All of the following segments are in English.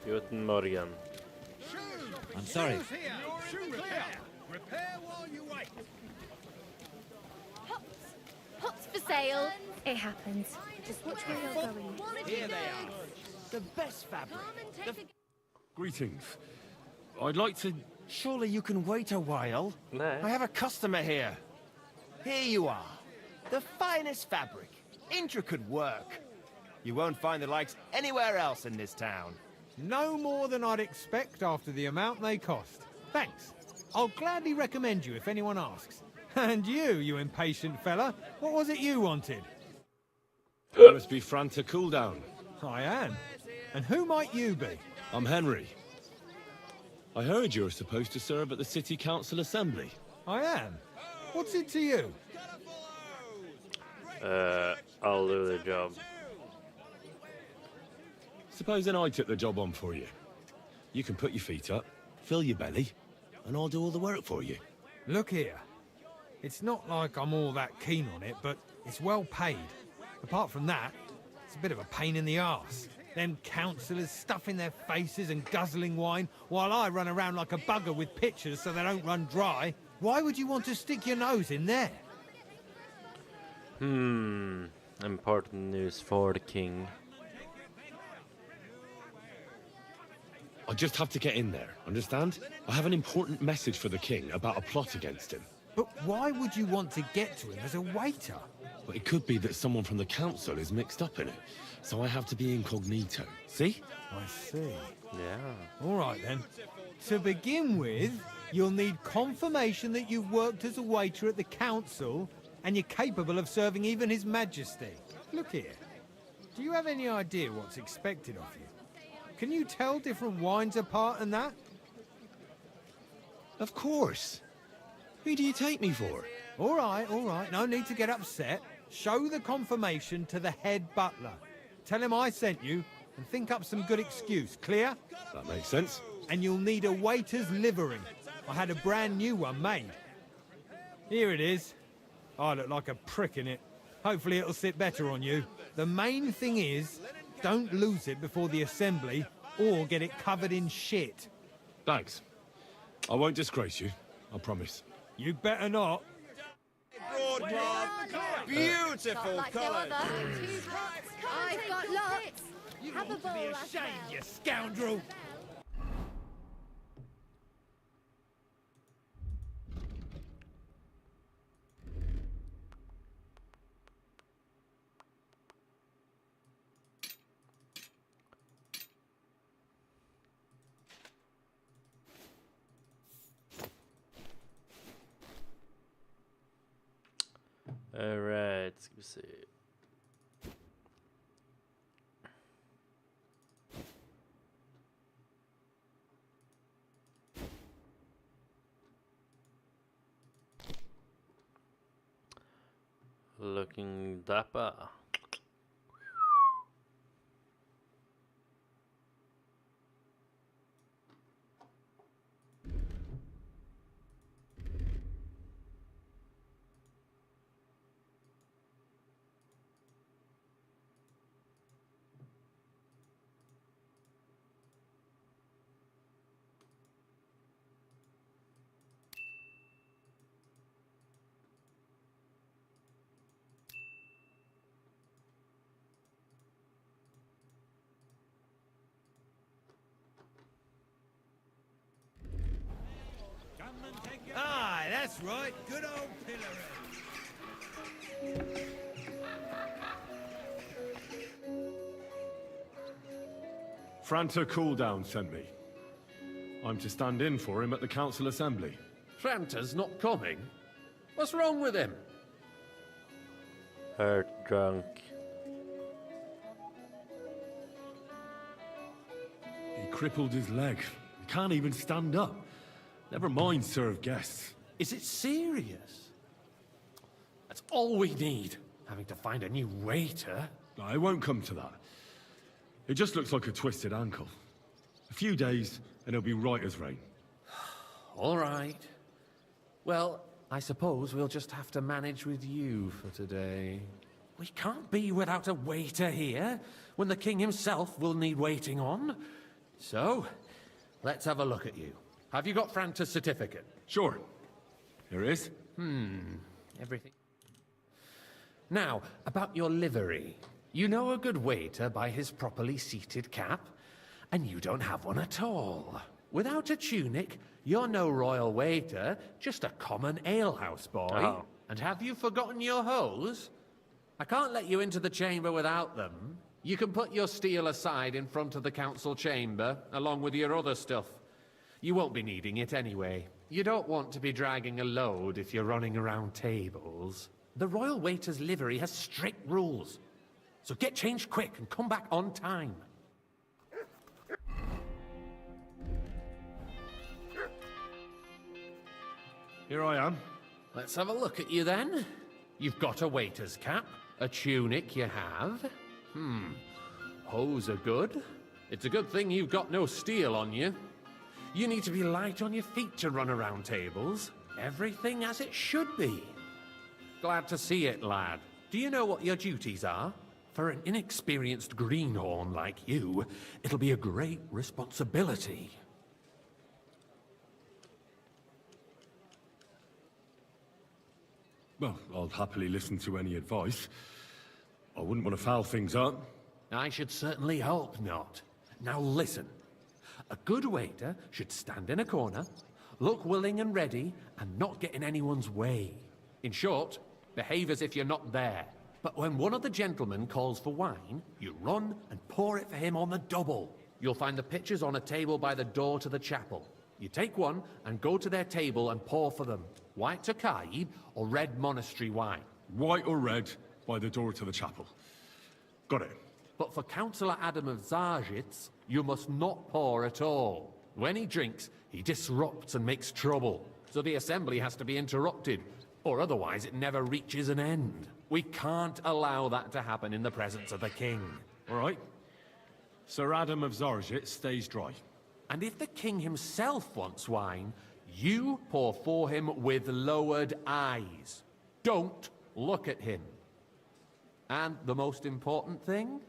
Guten Morgen. I'm sorry. Repair while you wait. Pots for sale. It happens. Just watch where you're going. Here they are. The best fabric. Greetings. I'd like to... Surely you can wait a while. No. I have a customer here. Here you are. The finest fabric. Intricate work. You won't find the likes anywhere else in this town. No more than I'd expect after the amount they cost. Thanks. I'll gladly recommend you if anyone asks. And you impatient fella, what was it you wanted? You must be Franta Cooldown. I am. And who might you be? I'm Henry. I heard you're supposed to serve at the City Council Assembly. I am. What's it to you? I'll do the job. Supposing I took the job on for you. You can put your feet up, fill your belly, and I'll do all the work for you. Look here. It's not like I'm all that keen on it, but it's well paid. Apart from that, it's a bit of a pain in the arse. Them councillors stuffing their faces and guzzling wine, while I run around like a bugger with pitchers so they don't run dry. Why would you want to stick your nose in there? Important news for the king. I just have to get in there, understand? I have an important message for the king about a plot against him. But why would you want to get to him as a waiter? But it could be that someone from the council is mixed up in it, so I have to be incognito. See? I see. Yeah. All right, then. To begin with, you'll need confirmation that you've worked as a waiter at the council and you're capable of serving even His Majesty. Look here. Do you have any idea what's expected of you? Can you tell different wines apart and that? Of course. Who do you take me for? All right. No need to get upset. Show the confirmation to the head butler. Tell him I sent you and think up some good excuse. Clear? That makes sense. And you'll need a waiter's livery. I had a brand new one made. Here it is. I look like a prick in it. Hopefully it'll sit better on you. The main thing is, don't lose it before the assembly or get it covered in shit. Thanks. I won't disgrace you, I promise. You better not. Broadcloth. Beautiful Like no colours. other. I've got lots. Have a bowl as well. You scoundrel. Alright, ska vi se. Looking dapper. That's right, good old pillory. Franta Cooldown sent me. I'm to stand in for him at the council assembly. Franta's not coming? What's wrong with him? Hurt, drunk. He crippled his leg. He can't even stand up. Never mind serve guests. Is it serious? That's all we need. Having to find a new waiter. No, it won't come to that. It just looks like a twisted ankle. A few days, and he'll be right as rain. All right. Well, I suppose we'll just have to manage with you for today. We can't be without a waiter here, when the king himself will need waiting on. So, let's have a look at you. Have you got Franta's certificate? Sure. Here it is. Everything. Now, about your livery. You know a good waiter by his properly seated cap, and you don't have one at all. Without a tunic, you're no royal waiter, just a common alehouse boy. Oh. And have you forgotten your hose? I can't let you into the chamber without them. You can put your steel aside in front of the council chamber, along with your other stuff. You won't be needing it anyway. You don't want to be dragging a load if you're running around tables. The royal waiter's livery has strict rules. So get changed quick and come back on time. Here I am. Let's have a look at you then. You've got a waiter's cap, a tunic you have. Hose are good. It's a good thing you've got no steel on you. You need to be light on your feet to run around tables. Everything as it should be. Glad to see it, lad. Do you know what your duties are? For an inexperienced greenhorn like you, it'll be a great responsibility. Well, I'll happily listen to any advice. I wouldn't want to foul things up. I should certainly hope not. Now listen. A good waiter should stand in a corner, look willing and ready, and not get in anyone's way. In short, behave as if you're not there. But when one of the gentlemen calls for wine, you run and pour it for him on the double. You'll find the pitchers on a table by the door to the chapel. You take one and go to their table and pour for them. White Tokaid or red monastery wine. White or red, by the door to the chapel. Got it. But for Councillor Adam of Zarzhitz, you must not pour at all. When he drinks, he disrupts and makes trouble. So the assembly has to be interrupted, or otherwise it never reaches an end. We can't allow that to happen in the presence of the king. All right. Sir Adam of Zarzhit stays dry. And if the king himself wants wine, you pour for him with lowered eyes. Don't look at him. And the most important thing?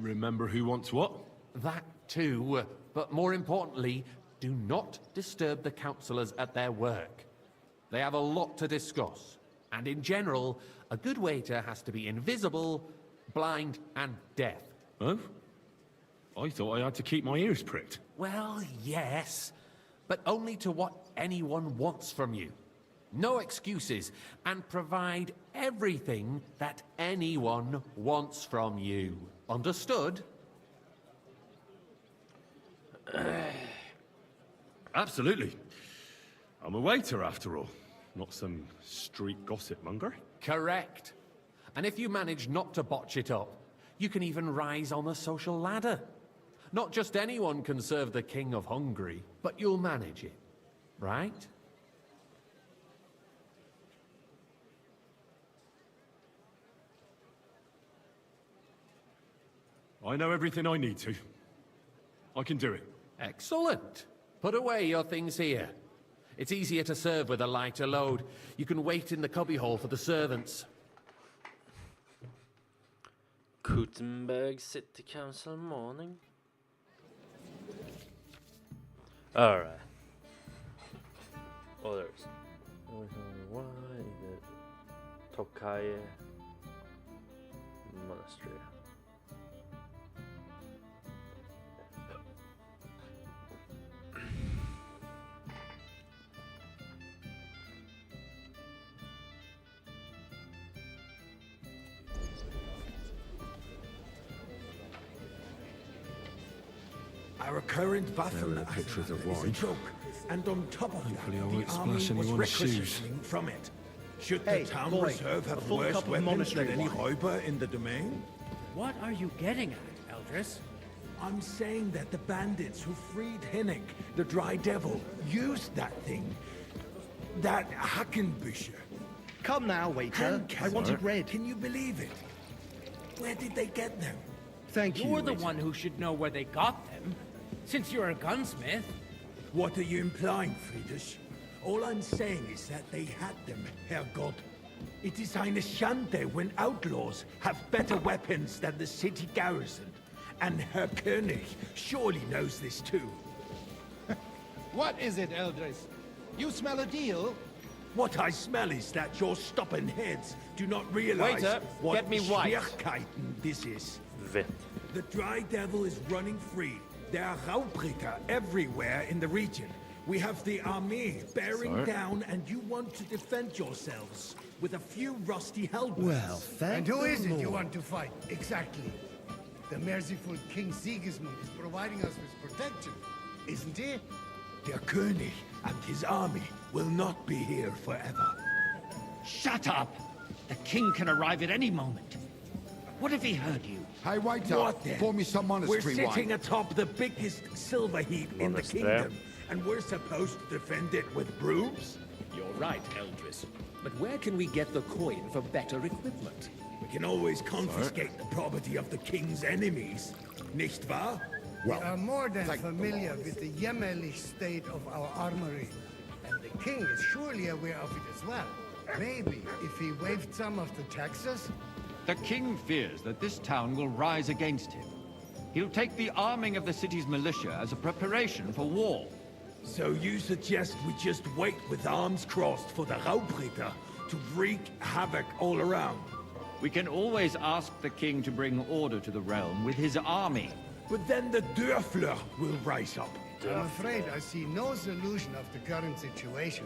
Remember who wants what? That too, but more importantly, do not disturb the councillors at their work. They have a lot to discuss, and in general, a good waiter has to be invisible, blind, and deaf. Oh? I thought I had to keep my ears pricked. Well, yes, but only to what anyone wants from you. No excuses, and provide everything that anyone wants from you. Understood? Absolutely. I'm a waiter, after all. Not some street gossip monger. Correct. And if you manage not to botch it up, you can even rise on the social ladder. Not just anyone can serve the King of Hungary, but you'll manage it, right? I know everything I need to. I can do it. Excellent. Put away your things here. It's easier to serve with a lighter load. You can wait in the cubbyhole for the servants. Gutenberg City Council morning. Alright. Others. Why the Tokai Monastery. Our current battle There are pictures of is a wine. joke, and on top of Hopefully I that, won't the army splash was anyone's shoes. requisitioning from it. Should Hey, the town boy, reserve a have full worse cup of weapons monastery than any wine. Räuber in the domain? What are you getting at, Eldris? I'm saying that the bandits who freed Hinnick, the Dry Devil, used that thing. That Hackenbücher. Come now, waiter. I want it red. Can you believe it? Where did they get them? Thank you. You're the waiter. one who should know where they got them, since you're a gunsmith. What are you implying, Friedrich? All I'm saying is that they had them, Herrgott. It is eine Schande when outlaws have better weapons than the city garrison. And Herr König surely knows this too. What is it, Eldris? You smell a deal? What I smell is that your stubborn heads do not realize Waiter, what get me white. Schwierigkeiten this is. Vett. The Dry Devil is running free. There are Raubritter everywhere in the region. We have the army bearing down, and you want to defend yourselves with a few rusty halberds. Well, thank And who the is it you Lord. want to fight, exactly? The merciful King Sigismund is providing us with protection, isn't he? Der König and his army will not be here forever. Shut up! The king can arrive at any moment. What if he heard you? Hey, waiter. What then? Pour me some We're monastery sitting wine. atop the biggest silver heap in the Monastery. kingdom, and we're supposed to defend it with brooms? You're right, Eldris. But where can we get the coin for better equipment? We can always confiscate the property of the king's enemies, nicht wahr? We are more than familiar with the jämmerlich state of our armory. And the king is surely aware of it as well. Maybe if he waived some of the taxes? The king fears that this town will rise against him. He'll take the arming of the city's militia as a preparation for war. So you suggest we just wait with arms crossed for the Raubritter to wreak havoc all around? We can always ask the king to bring order to the realm with his army. But then the Dörfler will rise up. I'm afraid I see no solution of the current situation.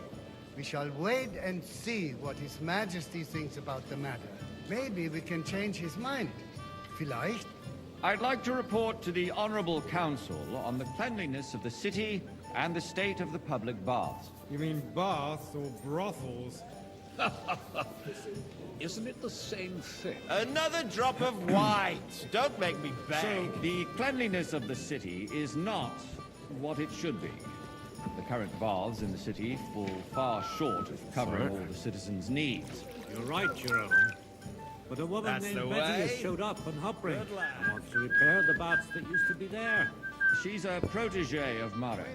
We shall wait and see what His Majesty thinks about the matter. Maybe we can change his mind. Vielleicht? I'd like to report to the Honorable Council on the cleanliness of the city and the state of the public baths. You mean baths or brothels? Isn't it the same thing? Another drop of white. Don't make me beg. So, the cleanliness of the city is not what it should be. The current baths in the city fall far short of covering all the citizens' needs. You're right, your own. But a woman That's the named Betty has way. showed up in Hopring Good lad. and wants to repair the baths that used to be there. She's a protege of Maresh.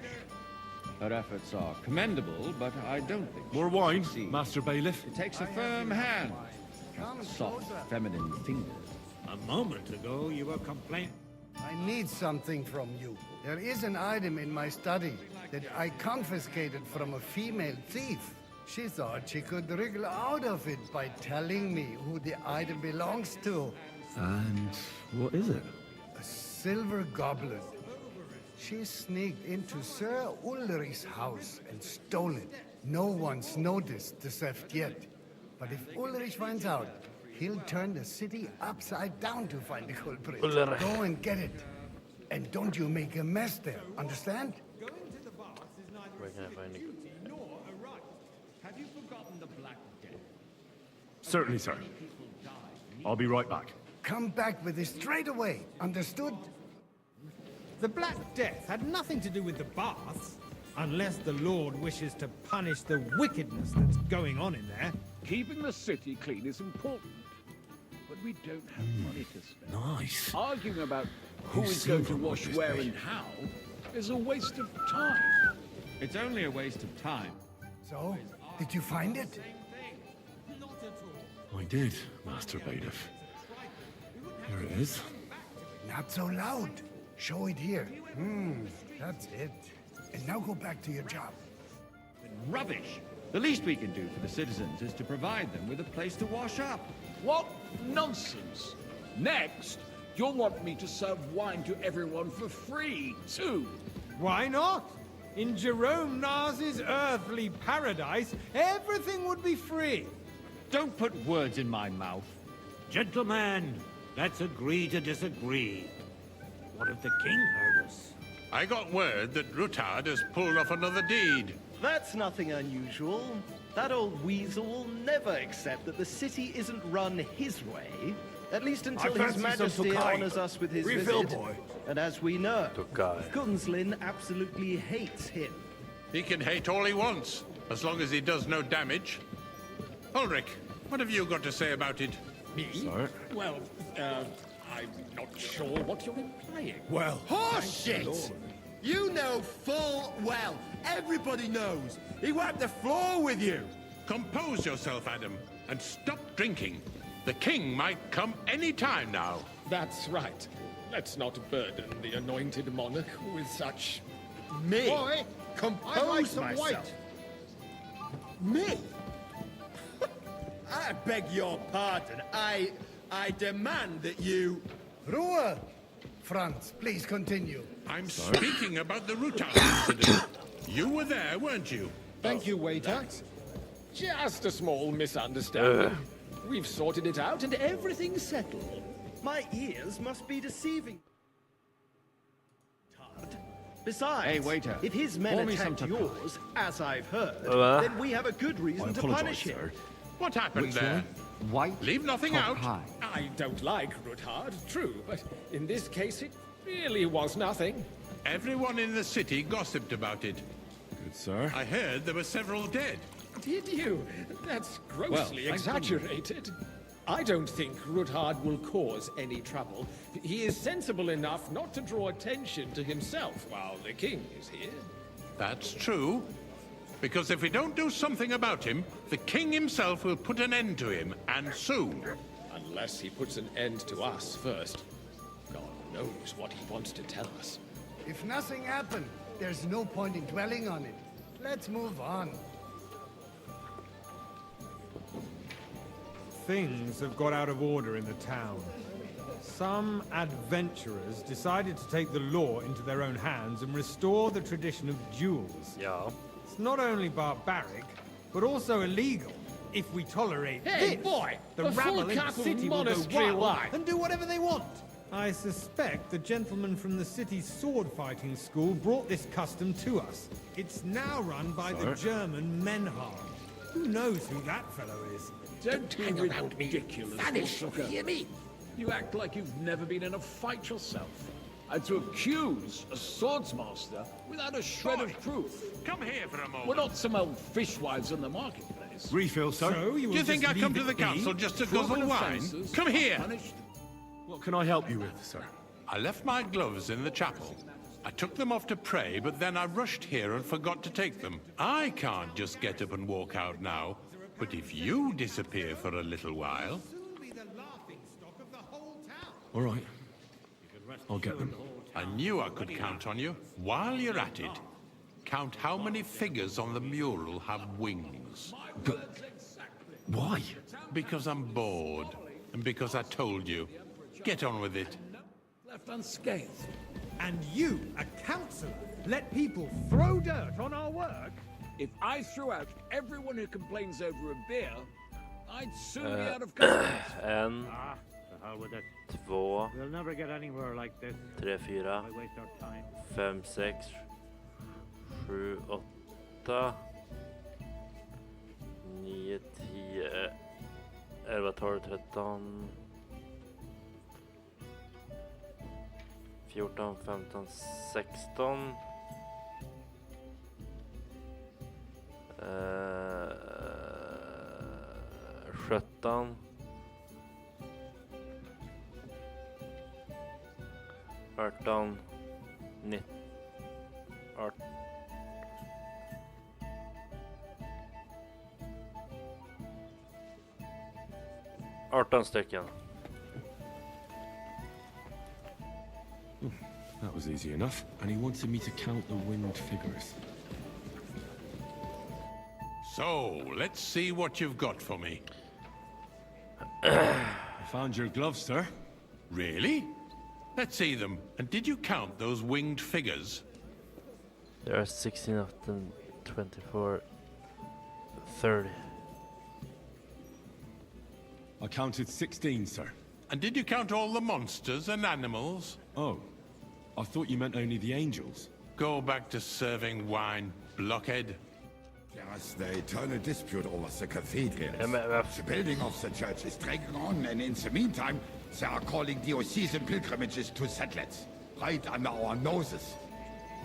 Her efforts are commendable, but I don't think More she'll wine, succeed. Master Bailiff. It takes a firm hand. Come Soft, closer. feminine fingers. A moment ago, you were complaining. I need something from you. There is an item in my study that I confiscated from a female thief. She thought she could wriggle out of it by telling me who the item belongs to. And what is it? A silver goblet. She sneaked into Sir Ulrich's house and stole it. No one's noticed the theft yet. But if Ulrich finds out, he'll turn the city upside down to find the culprit. Ulrich. Go and get it. And don't you make a mess there, understand? Where can I find it? Have you forgotten the Black Death? Certainly, sir. I'll be right back. Come back with it straight away, understood? The Black Death had nothing to do with the baths, unless the Lord wishes to punish the wickedness that's going on in there. Keeping the city clean is important, but we don't have money to spend. Nice. Arguing about who Whose is going to silver would wash this where be? and how is a waste of time. It's only a waste of time. So, did you find it? I did, Master Bailiff. Here it is. Not so loud. Show it here. That's it. And now go back to your job. Rubbish! The least we can do for the citizens is to provide them with a place to wash up. What nonsense! Next, you'll want me to serve wine to everyone for free, too. Why not? In Jerome Nas's earthly paradise, everything would be free. Don't put words in my mouth. Gentlemen, let's agree to disagree. What if the king heard us? I got word that Rutard has pulled off another deed. That's nothing unusual. That old weasel will never accept that the city isn't run his way. At least until His Majesty honors us with his visit. Boy. And as we know, Tokai. Gunslin absolutely hates him. He can hate all he wants, as long as he does no damage. Ulrich, what have you got to say about it? Me? Sorry. Well, I'm not sure what you're implying. Well, Horseshit! You know full well. Everybody knows. He wiped the floor with you. Compose yourself, Adam, and stop drinking. The king might come any time now. That's right. Let's not burden the anointed monarch with such... Me? Boy, Compose some myself. Me? I beg your pardon. I demand that you... Ruhe! Franz, please continue. I'm speaking about the Rutard incident. You were there, weren't you? Thank you, waiter. Just a small misunderstanding. We've sorted it out and everything's settled. My ears must be deceiving. Besides, Hey, waiter. if his men Pour me attacked some yours, as I've heard, then we have a good reason to apologize, punish him. sir. What happened Which there? one? White. Leave nothing top out. High. I don't like Rutard, true, but in this case it really was nothing. Everyone in the city gossiped about it. Good, sir. I heard there were several dead. Did you? That's grossly Well, thank you. exaggerated. I don't think Rutard will cause any trouble. He is sensible enough not to draw attention to himself while the king is here. That's true. Because if we don't do something about him, the king himself will put an end to him, and soon. Unless he puts an end to us first. God knows what he wants to tell us. If nothing happened, there's no point in dwelling on it. Let's move on. Things have got out of order in the town. Some adventurers decided to take the law into their own hands and restore the tradition of duels. Ja. It's not only barbaric, but also illegal. If we tolerate Hey, this, boy! the A full rabble in the castle city will go monastery wild life. and do whatever they want. I suspect the gentleman from the city's sword fighting school brought this custom to us. It's now run by the German Menhard. Who knows who that fellow is? Don't be hang around me. ridiculous. Vanish, Sugar. hear me? You act like you've never been in a fight yourself. And to accuse a swordsmaster without a shred of proof. Come here for a moment. We're not some old fishwives in the marketplace. Refill, sir. So you Do you think I come to the council just to guzzle wine? Come here. What can I help you with, sir? I left my gloves in the chapel. I took them off to pray, but then I rushed here and forgot to take them. I can't just get up and walk out now. But if you disappear for a little while... All right. I'll get them. I knew I could count on you. While you're at it, count how many figures on the mural have wings. But why? Because I'm bored, and because I told you. Get on with it. Left unscathed. And you, a councillor, let people throw dirt on our work? If I threw out everyone who complains over a beer, I'd soon be out of customers. En, två, We'll never get anywhere like this. 3, 4, Why waste our time? 5, 6, 7, 8, 9, 10, 11, 12, 13, 14, 15, 16. 17. 18. 19. 18 stycken. That was easy enough. And he wanted me to count the winged figures. So, let's see what you've got for me. I found your gloves, sir. Really? Let's see them. And did you count those winged figures? There are 16 of them, 24, 30. I counted 16, sir. And did you count all the monsters and animals? Oh, I thought you meant only the angels. Go back to serving wine, blockhead. Yes, the eternal dispute over the cathedral. MFF. The building of the church is dragging on, and in the meantime, they are calling diocesan pilgrimages to settlers, right under our noses.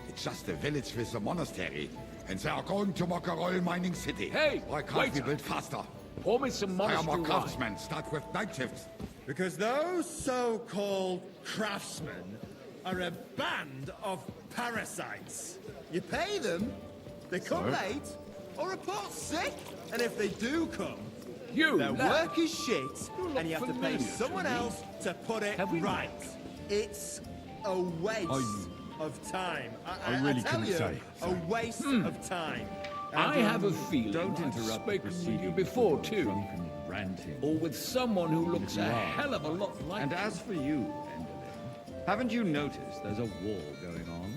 It's just a village with a monastery, and they are going to make a royal mining city. Hey, why can't we build faster? Pour me some Hire monastery more wine. craftsmen, start with night shifts. Because those so-called craftsmen are a band of parasites. You pay them, they come late, or report sick. And if they do come, their work is shit, and you have to pay someone else to put it right. It's a waste of time. I really tell couldn't you, say. a waste of time. I have a feeling Don't I've interrupt the spoken with you proceedings before, with too. drunken ranting. Or with someone who looks You a are. hell of a lot like And you. as for you, Enderlin, haven't you noticed there's a war going on?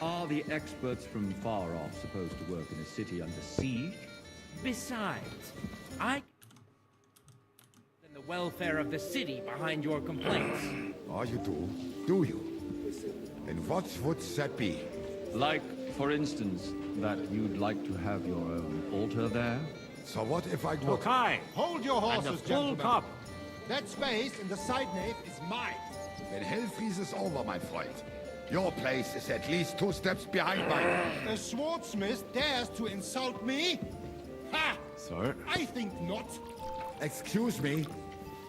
Are the experts from far off supposed to work in a city under siege? Besides, I... and the welfare of the city behind your complaints. Oh, you do? Do you? And what would that be? Like, for instance, that you'd like to have your own altar there? So what if I do? Okay, hold your horses, And a full gentlemen. cup. That space in the side nave is mine. When hell freezes over, my friend, your place is at least 2 steps behind mine. A swordsmith dares to insult me? Ha! Sir? I think not. Excuse me?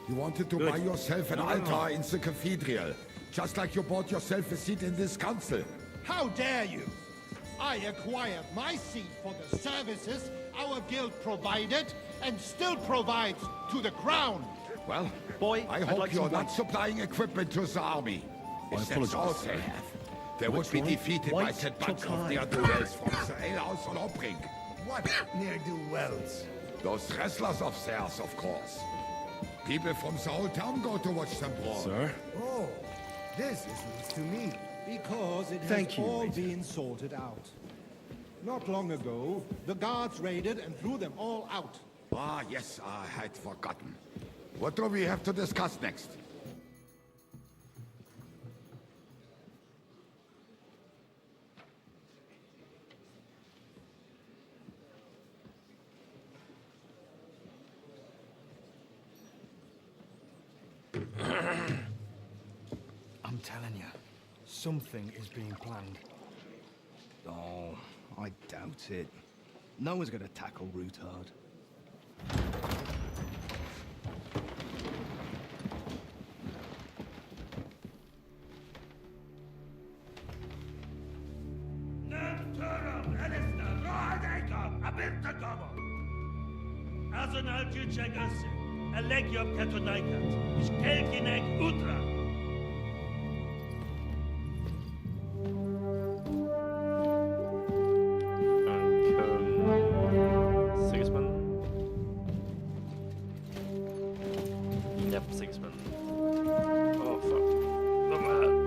You wanted to buy yourself an altar in the cathedral, just like you bought yourself a seat in this council. How dare you? I acquired my seat for the services our guild provided and still provides to the crown. Well, Boy, I I'd hope like you're some not wine. supplying equipment to the army. If that's apologize, all sir. they have, they would Which be wine? defeated by White that bunch of Tokai. ne'er-do-wells from the alehouse on Obring. What? Ne'er-do-wells. Those wrestlers of theirs, of course. People from the whole town go to watch them brawl. Sir? Oh, this is news to me. Because it Thank has you, all Ranger. been sorted out. Not long ago, the guards raided and threw them all out. Ah, yes, I had forgotten. What do we have to discuss next? I'm telling you, something is being planned. Oh, I doubt it. No one's gonna tackle Rootard. Sigismund. Yep, Sigismund. Oh fuck.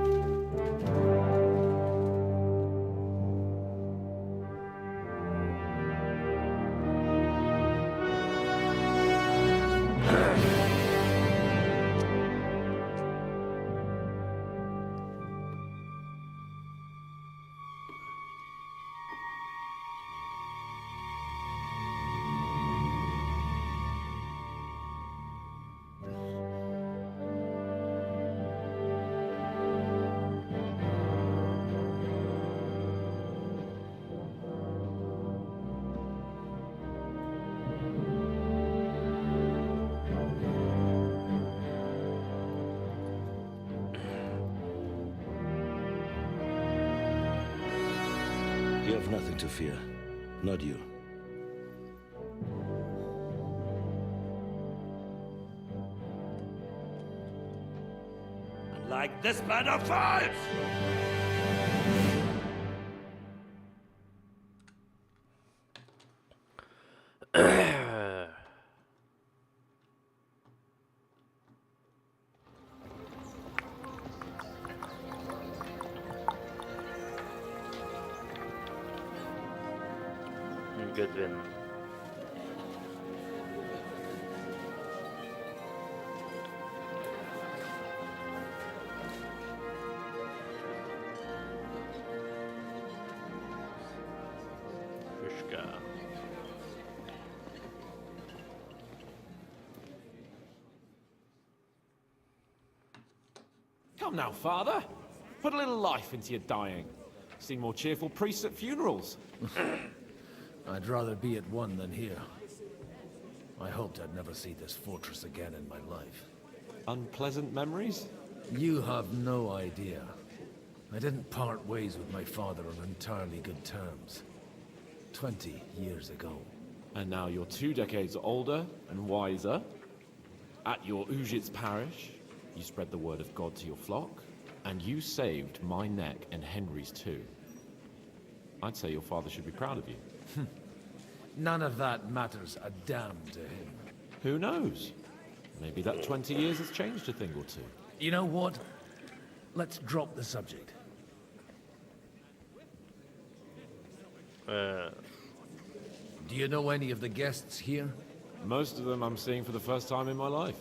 You have nothing to fear. Not you. Like this man of fights! Good win. Come now, Father. Put a little life into your dying. See more cheerful priests at funerals. I'd rather be at one than here. I hoped I'd never see this fortress again in my life. Unpleasant memories? You have no idea. I didn't part ways with my father on entirely good terms. 20 years ago. And now you're 2 decades older and wiser. At your Ujit's parish, you spread the word of God to your flock, and you saved my neck and Henry's too. I'd say your father should be proud of you. None of that matters a damn to him. Who knows? Maybe that 20 years has changed a thing or two. You know what? Let's drop the subject. Do you know any of the guests here? Most of them I'm seeing for the first time in my life.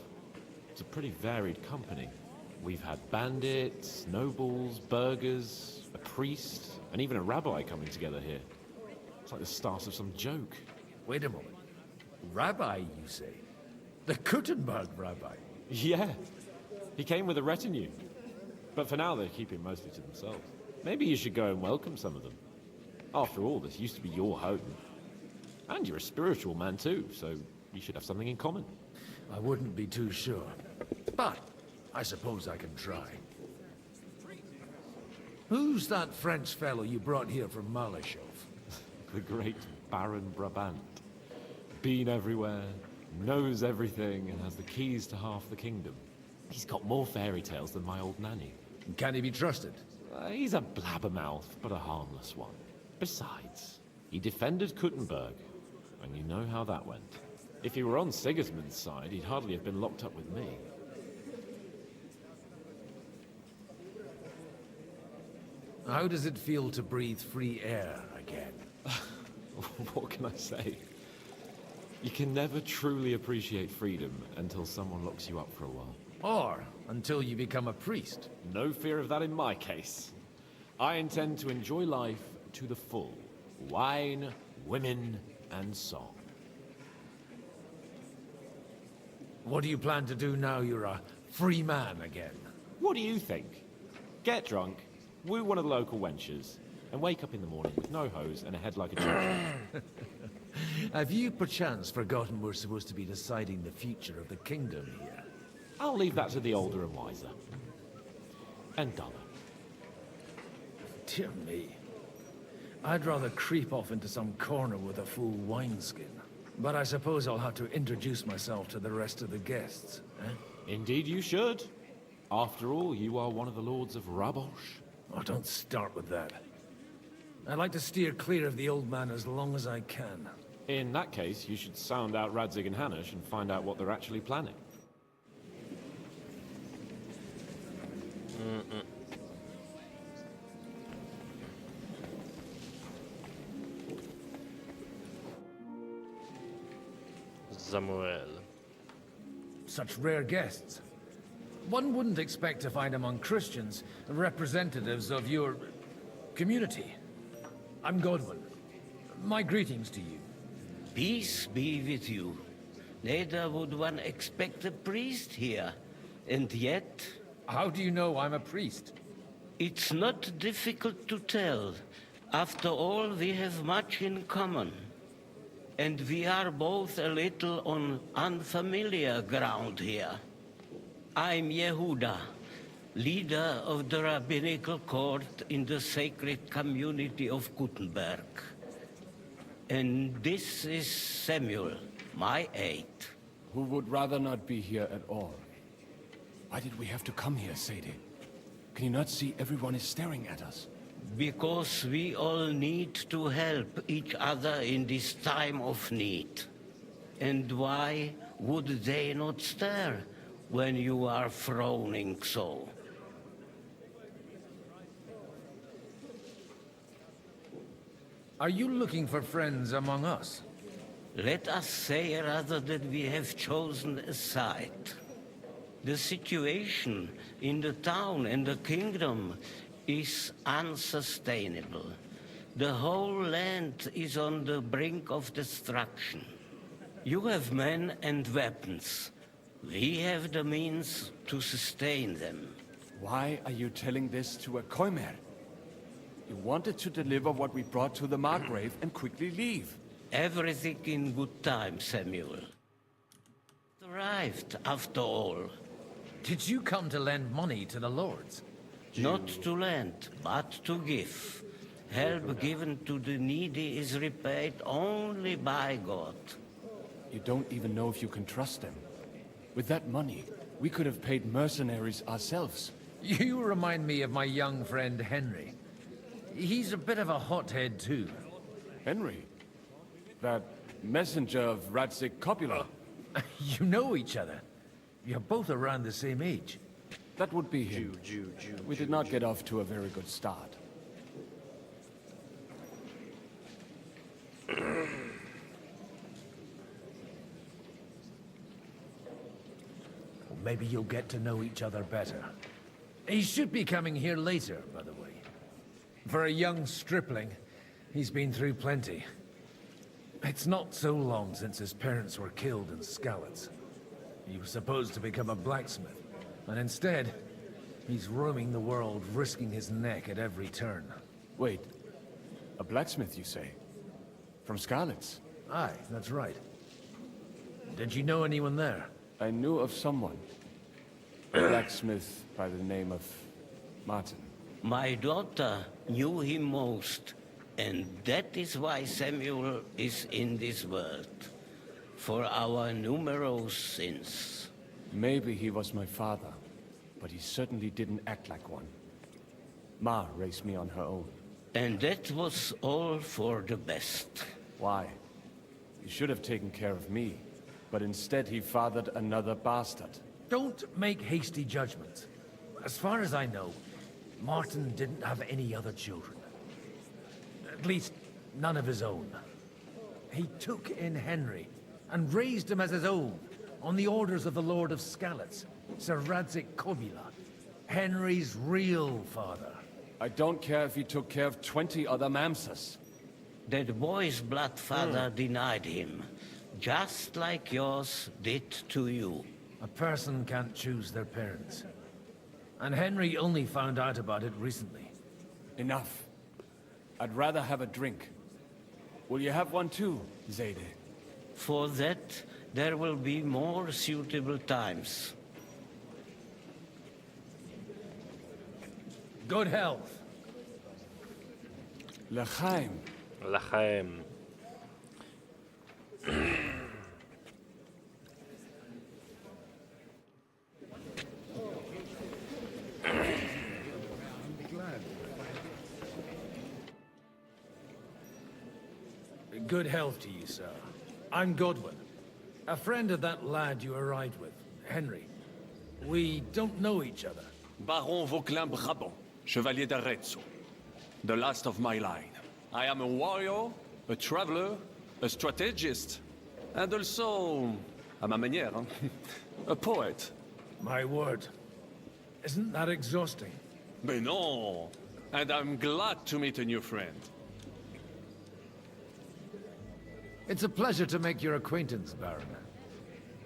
It's a pretty varied company. We've had bandits, nobles, burghers, a priest, and even a rabbi coming together here. It's like the start of some joke. Wait a moment. Rabbi, you say? The Kuttenberg rabbi? Yeah. He came with a retinue. But for now, they're keeping mostly to themselves. Maybe you should go and welcome some of them. After all, this used to be your home. And you're a spiritual man too, so you should have something in common. I wouldn't be too sure. But I suppose I can try. Who's that French fellow you brought here from Malashov? The great Baron Brabant. Been everywhere, knows everything, and has the keys to half the kingdom. He's got more fairy tales than my old nanny. Can he be trusted? He's a blabbermouth, but a harmless one. Besides, he defended Kuttenberg, and you know how that went. If he were on Sigismund's side, he'd hardly have been locked up with me. How does it feel to breathe free air again? What can I say? You can never truly appreciate freedom until someone locks you up for a while. Or until you become a priest. No fear of that in my case. I intend to enjoy life to the full. Wine, women, and song. What do you plan to do now you're a free man again? What do you think? Get drunk, woo one of the local wenches, and wake up in the morning with no hose and a head like a dog. Have you perchance forgotten we're supposed to be deciding the future of the kingdom here? I'll leave that to the older and wiser. And duller. Dear me. I'd rather creep off into some corner with a full wineskin. But I suppose I'll have to introduce myself to the rest of the guests, eh? Indeed you should. After all, you are one of the lords of Rabosh. Oh, don't start with that. I'd like to steer clear of the old man as long as I can. In that case, you should sound out Radzig and Hanush and find out what they're actually planning. Samuel. Such rare guests. One wouldn't expect to find among Christians representatives of your community. I'm Godwin. My greetings to you. Peace be with you. Neither would one expect a priest here. And yet... How do you know I'm a priest? It's not difficult to tell. After all, we have much in common. And we are both a little on unfamiliar ground here. I'm Yehuda, leader of the rabbinical court in the sacred community of Kuttenberg. And this is Samuel, my aide. Who would rather not be here at all. Why did we have to come here, Sadie? Can you not see everyone is staring at us? Because we all need to help each other in this time of need. And why would they not stare when you are frowning so? Are you looking for friends among us? Let us say rather that we have chosen a side. The situation in the town and the kingdom is unsustainable. The whole land is on the brink of destruction. You have men and weapons. We have the means to sustain them. Why are you telling this to a Koimer? You wanted to deliver what we brought to the Margrave and quickly leave. Everything in good time, Samuel. Arrived, after all. Did you come to lend money to the lords? Not to lend, but to give. Help given to the needy is repaid only by God. You don't even know if you can trust them. With that money, we could have paid mercenaries ourselves. You remind me of my young friend Henry. He's a bit of a hothead too. Henry? That messenger of Radzik Copula? You know each other. You're both around the same age. That would be him. We did not get off to a very good start. Well, maybe you'll get to know each other better. He should be coming here later, by the way. For a young stripling, he's been through plenty. It's not so long since his parents were killed in Skalitz. He was supposed to become a blacksmith, and instead, he's roaming the world, risking his neck at every turn. Wait, a blacksmith, you say? From Skalitz? Aye, that's right. Did you know anyone there? I knew of someone. A blacksmith by the name of Martin. My daughter knew him most, and that is why Samuel is in this world. For our numerous sins. Maybe he was my father, but he certainly didn't act like one. Ma raised me on her own. And that was all for the best. Why? He should have taken care of me, but instead he fathered another bastard. Don't make hasty judgments. As far as I know, Martin didn't have any other children. At least, none of his own. He took in Henry, and raised him as his own, on the orders of the Lord of Skalitz, Sir Radzik Kobila, Henry's real father. I don't care if he took care of 20 other Mamsas. That boy's blood father denied him, just like yours did to you. A person can't choose their parents. And Henry only found out about it recently. Enough. I'd rather have a drink. Will you have one too, Zayde? For that, there will be more suitable times. Good health. L'chaim. L'chaim. Good health to you, sir. I'm Godwin, a friend of that lad you arrived with, Henry. We don't know each other. Baron Vauquelin Brabant, Chevalier d'Arezzo. The last of my line. I am a warrior, a traveler, a strategist, and also, à ma manière, a poet. My word. Isn't that exhausting? Mais non! And I'm glad to meet a new friend. It's a pleasure to make your acquaintance, Baron.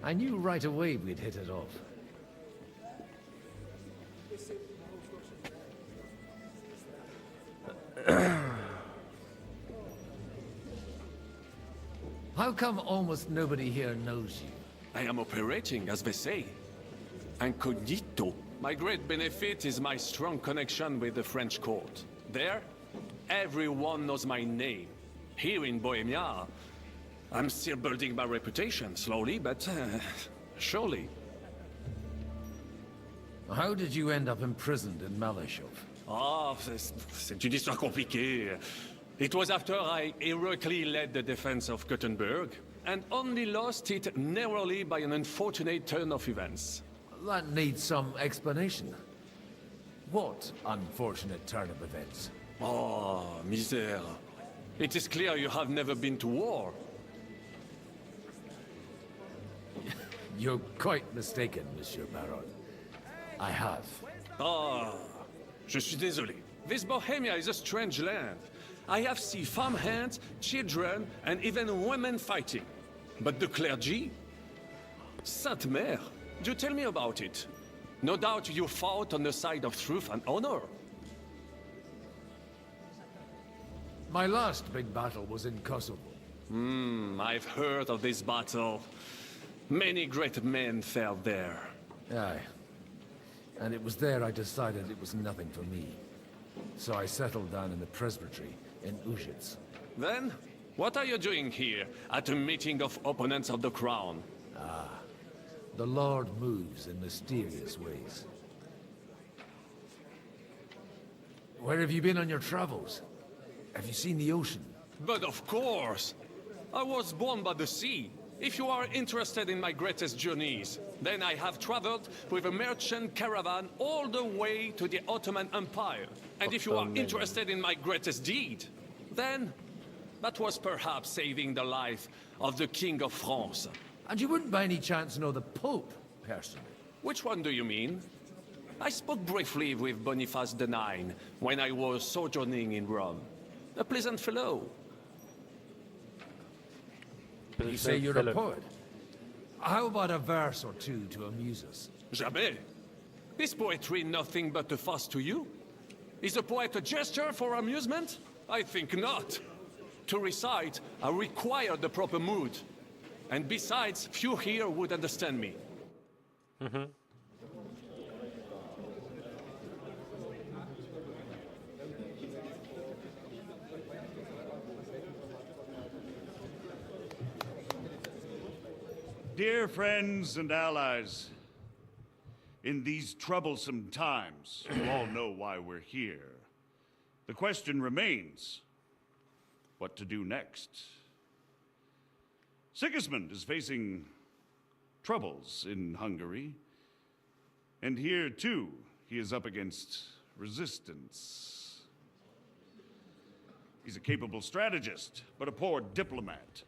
I knew right away we'd hit it off. How come almost nobody here knows you? I am operating, as they say. Incognito. My great benefit is my strong connection with the French court. There, everyone knows my name. Here in Bohemia, I'm still building my reputation, slowly, but surely. How did you end up imprisoned in Malashov? Ah, c'est une histoire compliquée. It was after I heroically led the defense of Gothenburg, and only lost it narrowly by an unfortunate turn of events. That needs some explanation. What unfortunate turn of events? Oh, misère. It is clear you have never been to war. You're quite mistaken, Monsieur Baron. I have. Ah, je suis désolé. This Bohemia is a strange land. I have seen farmhands, children, and even women fighting. But the clergy? Sainte Mère, do tell me about it. No doubt you fought on the side of truth and honor. My last big battle was in Kosovo. I've heard of this battle. Many great men fell there. Aye. And it was there I decided it was nothing for me. So I settled down in the presbytery in Ujits. Then, what are you doing here at a meeting of opponents of the crown? The Lord moves in mysterious ways. Where have you been on your travels? Have you seen the ocean? But of course! I was born by the sea. If you are interested in my greatest journeys, then I have traveled with a merchant caravan all the way to the Ottoman Empire. And if you are interested in my greatest deed, then that was perhaps saving the life of the King of France. And you wouldn't by any chance know the Pope, personally? Which one do you mean? I spoke briefly with Boniface IX when I was sojourning in Rome. A pleasant fellow. You say you're a poet? How about a verse or two to amuse us? Jamais. Is poetry nothing but a fuss to you? Is a poet a gesture for amusement? I think not. To recite, I require the proper mood. And besides, few here would understand me. Dear friends and allies, in these troublesome times, you all know why we're here. The question remains, what to do next? Sigismund is facing troubles in Hungary, and here too, he is up against resistance. He's a capable strategist, but a poor diplomat.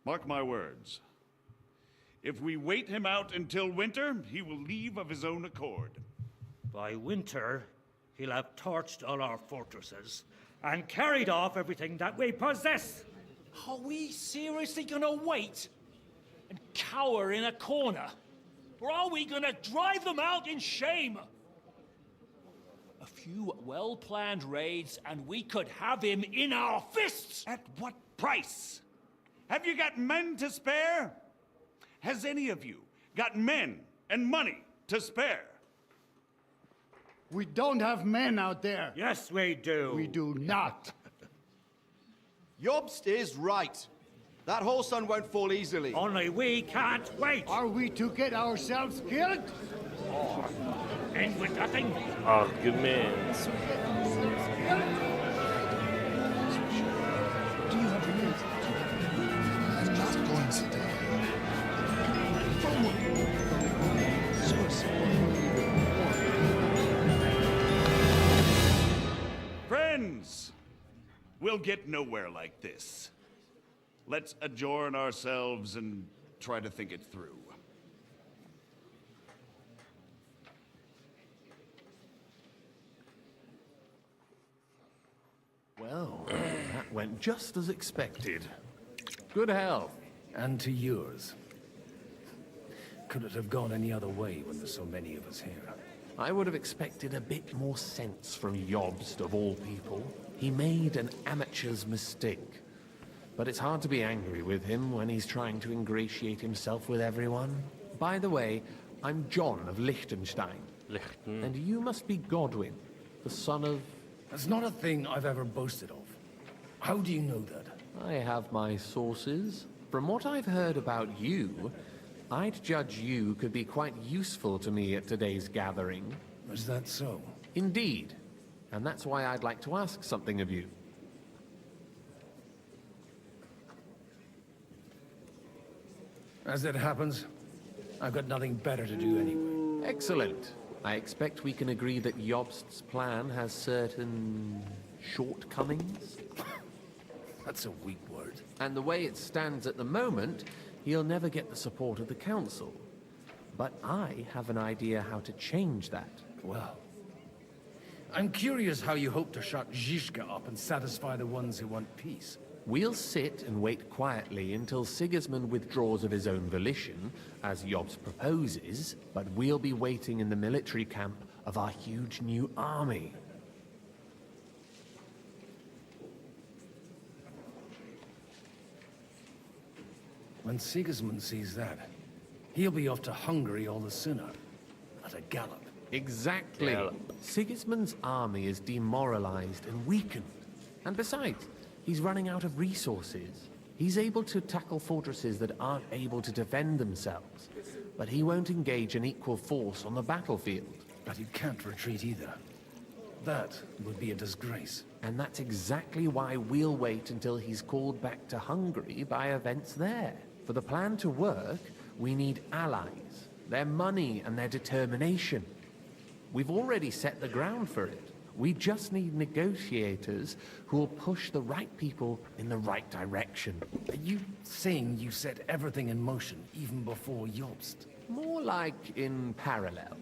Mark my words. If we wait him out until winter, he will leave of his own accord. By winter, he'll have torched all our fortresses and carried off everything that we possess. Are we seriously gonna wait and cower in a corner? Or are we gonna drive them out in shame? A few well-planned raids and we could have him in our fists! At what price? Have you got men to spare? Has any of you got men and money to spare? We don't have men out there. Yes, we do. We do not. Jobst is right. That horse sun won't fall easily. Only we can't wait. Are we to get ourselves killed? End with nothing. Arguments. Friends, we'll get nowhere like this. Let's adjourn ourselves and try to think it through. Well, that went just as expected. Good health. And to yours. Could it have gone any other way when there's so many of us here? I would have expected a bit more sense from Jobst, of all people. He made an amateur's mistake. But it's hard to be angry with him when he's trying to ingratiate himself with everyone. By the way, I'm John of Liechtenstein. And you must be Godwin, the son of... That's not a thing I've ever boasted of. How do you know that? I have my sources. From what I've heard about you, I'd judge you could be quite useful to me at today's gathering. Is that so? Indeed. And that's why I'd like to ask something of you. As it happens, I've got nothing better to do anyway. Excellent. I expect we can agree that Jobst's plan has certain shortcomings. That's a weak word. And the way it stands at the moment, he'll never get the support of the council. But I have an idea how to change that. Well, I'm curious how you hope to shut Zizka up and satisfy the ones who want peace. We'll sit and wait quietly until Sigismund withdraws of his own volition, as Jobst proposes, but we'll be waiting in the military camp of our huge new army. When Sigismund sees that, he'll be off to Hungary all the sooner. At a gallop. Exactly. Sigismund's army is demoralized and weakened. And besides, he's running out of resources. He's able to tackle fortresses that aren't able to defend themselves. But he won't engage an equal force on the battlefield. But he can't retreat either. That would be a disgrace. And that's exactly why we'll wait until he's called back to Hungary by events there. For the plan to work, we need allies, their money and their determination. We've already set the ground for it. We just need negotiators who will push the right people in the right direction. Are you saying you set everything in motion even before Jobst? More like in parallel,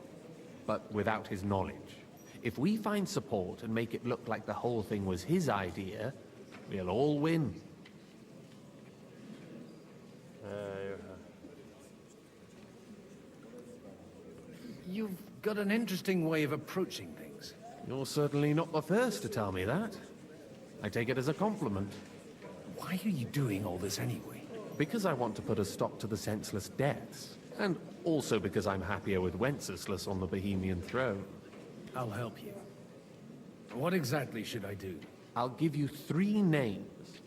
but without his knowledge. If we find support and make it look like the whole thing was his idea, we'll all win. You've got an interesting way of approaching things. You're certainly not the first to tell me that. I take it as a compliment. Why are you doing all this anyway? Because I want to put a stop to the senseless deaths. And also because I'm happier with Wenceslas on the Bohemian throne. I'll help you. What exactly should I do? I'll give you 3 names.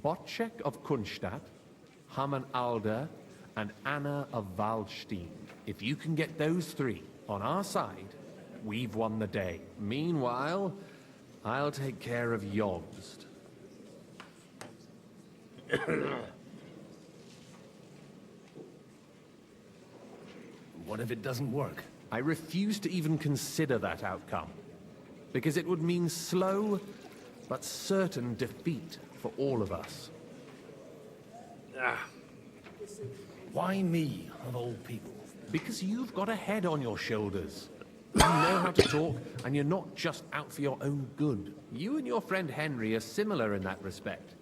Botchek of Kunstadt, Hamann Alder, and Anna of Waldstein. If you can get those 3 on our side, we've won the day. Meanwhile, I'll take care of Jobst. What if it doesn't work? I refuse to even consider that outcome, because it would mean slow but certain defeat for all of us. Why me, of all people? Because you've got a head on your shoulders. You know how to talk, and you're not just out for your own good. You and your friend Henry are similar in that respect.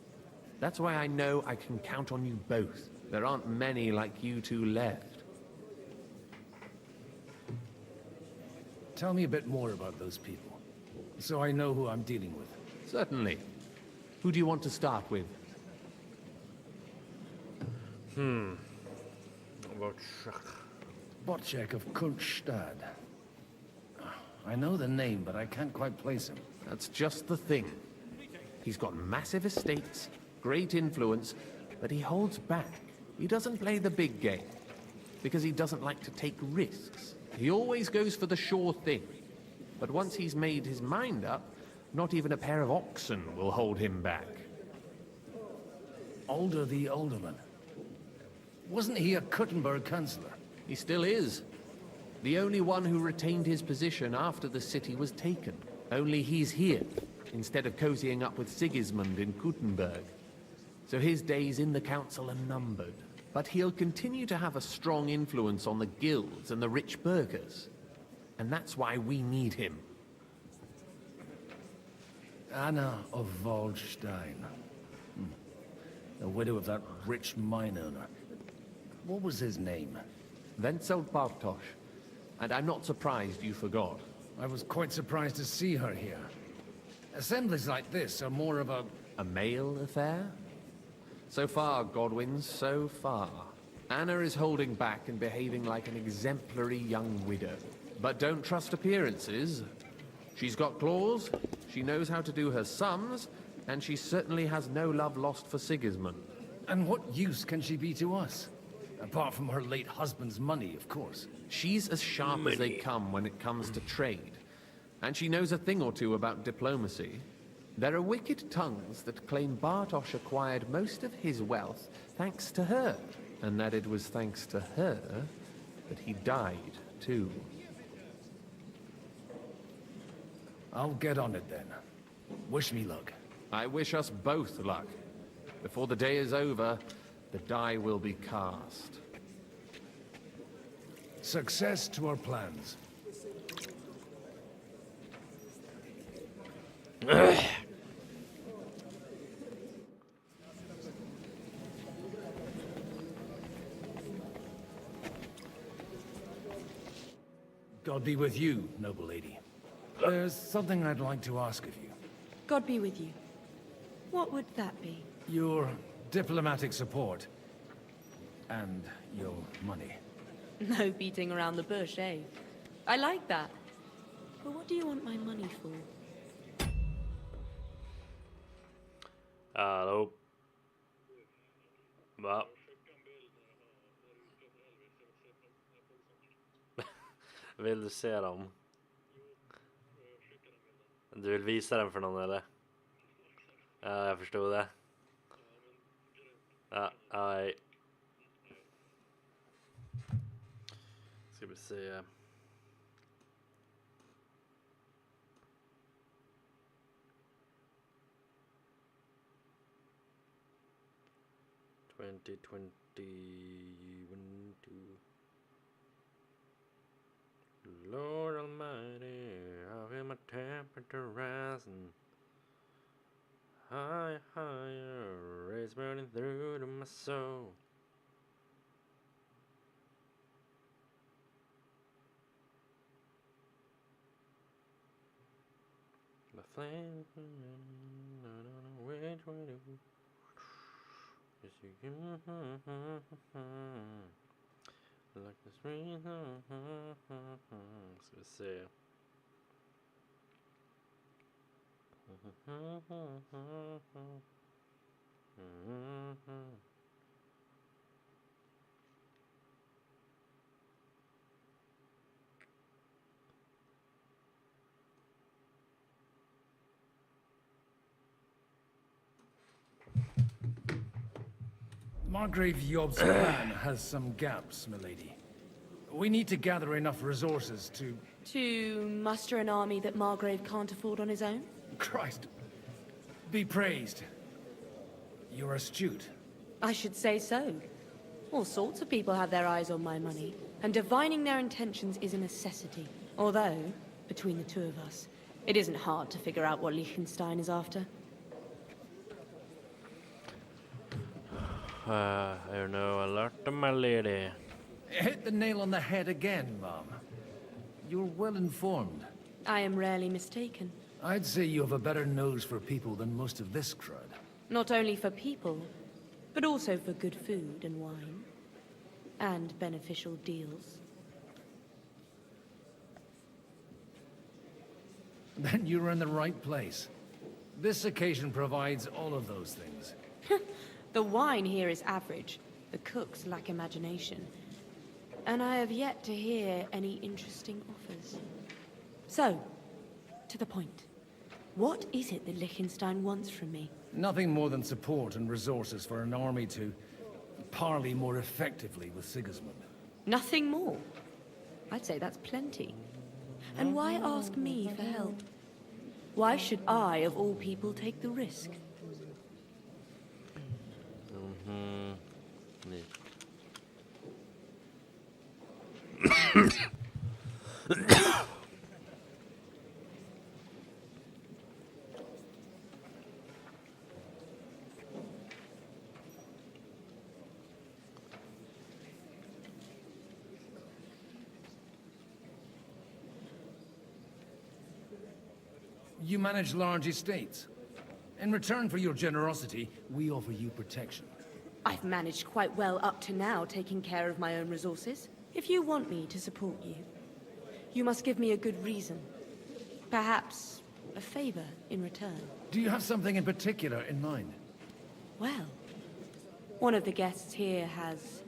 That's why I know I can count on you both. There aren't many like you two left. Tell me a bit more about those people, so I know who I'm dealing with. Certainly. Who do you want to start with? Botchek of Kunstadt. I know the name, but I can't quite place him. That's just the thing. He's got massive estates, great influence, but he holds back. He doesn't play the big game, because he doesn't like to take risks. He always goes for the sure thing. But once he's made his mind up, not even a pair of oxen will hold him back. Alder the Alderman. Wasn't he a Kuttenberg councillor? He still is. The only one who retained his position after the city was taken. Only he's here, instead of cozying up with Sigismund in Kuttenberg. So his days in the council are numbered. But he'll continue to have a strong influence on the guilds and the rich burghers. And that's why we need him. Anna of Waldstein. The widow of that rich mine owner. What was his name? Wenzel Bartosz. And I'm not surprised you forgot. I was quite surprised to see her here. Assemblies like this are more of a... A male affair? So far, Godwin, so far. Anna is holding back and behaving like an exemplary young widow. But don't trust appearances. She's got claws, she knows how to do her sums, and she certainly has no love lost for Sigismund. And what use can she be to us? Apart from her late husband's money, of course. She's as sharp as they come when it comes to trade. And she knows a thing or two about diplomacy. There are wicked tongues that claim Bartosz acquired most of his wealth thanks to her. And that it was thanks to her that he died, too. I'll get on it then. Wish me luck. I wish us both luck. Before the day is over, the die will be cast. Success to our plans. God be with you, noble lady. There's something I'd like to ask of you. God be with you. What would that be? Your diplomatic support. And your money. No beating around the bush, eh? I like that. But what do you want my money for? Hallå. Va? Vill du se dem? Du vill visa den för någon eller? Ja, jag förstod det. Ja, aj. Ska vi se. Twenty 1, 2. Lord Almighty, I feel my temperature rising higher, higher, it's burning through to my soul. The flame, I don't know which way to go. Just you like the street. Ska vi se. Margrave Yob's plan has some gaps, milady. We need to gather enough resources to... To muster an army that Margrave can't afford on his own? Christ. Be praised. You're astute. I should say so. All sorts of people have their eyes on my money, and divining their intentions is a necessity. Although, between the two of us, it isn't hard to figure out what Liechtenstein is after. I don't know a lot of my lady. Hit the nail on the head again, Mom. You're well informed. I am rarely mistaken. I'd say you have a better nose for people than most of this crowd. Not only for people, but also for good food and wine. And beneficial deals. Then you're in the right place. This occasion provides all of those things. The wine here is average. The cooks lack imagination. And I have yet to hear any interesting offers. So, to the point. What is it that Liechtenstein wants from me? Nothing more than support and resources for an army to parley more effectively with Sigismund. Nothing more? I'd say that's plenty. And why ask me for help? Why should I, of all people, take the risk? You manage large estates. In return for your generosity, we offer you protection. I've managed quite well up to now, taking care of my own resources. If you want me to support you, you must give me a good reason. Perhaps a favor in return. Do you have something in particular in mind? Well, one of the guests here has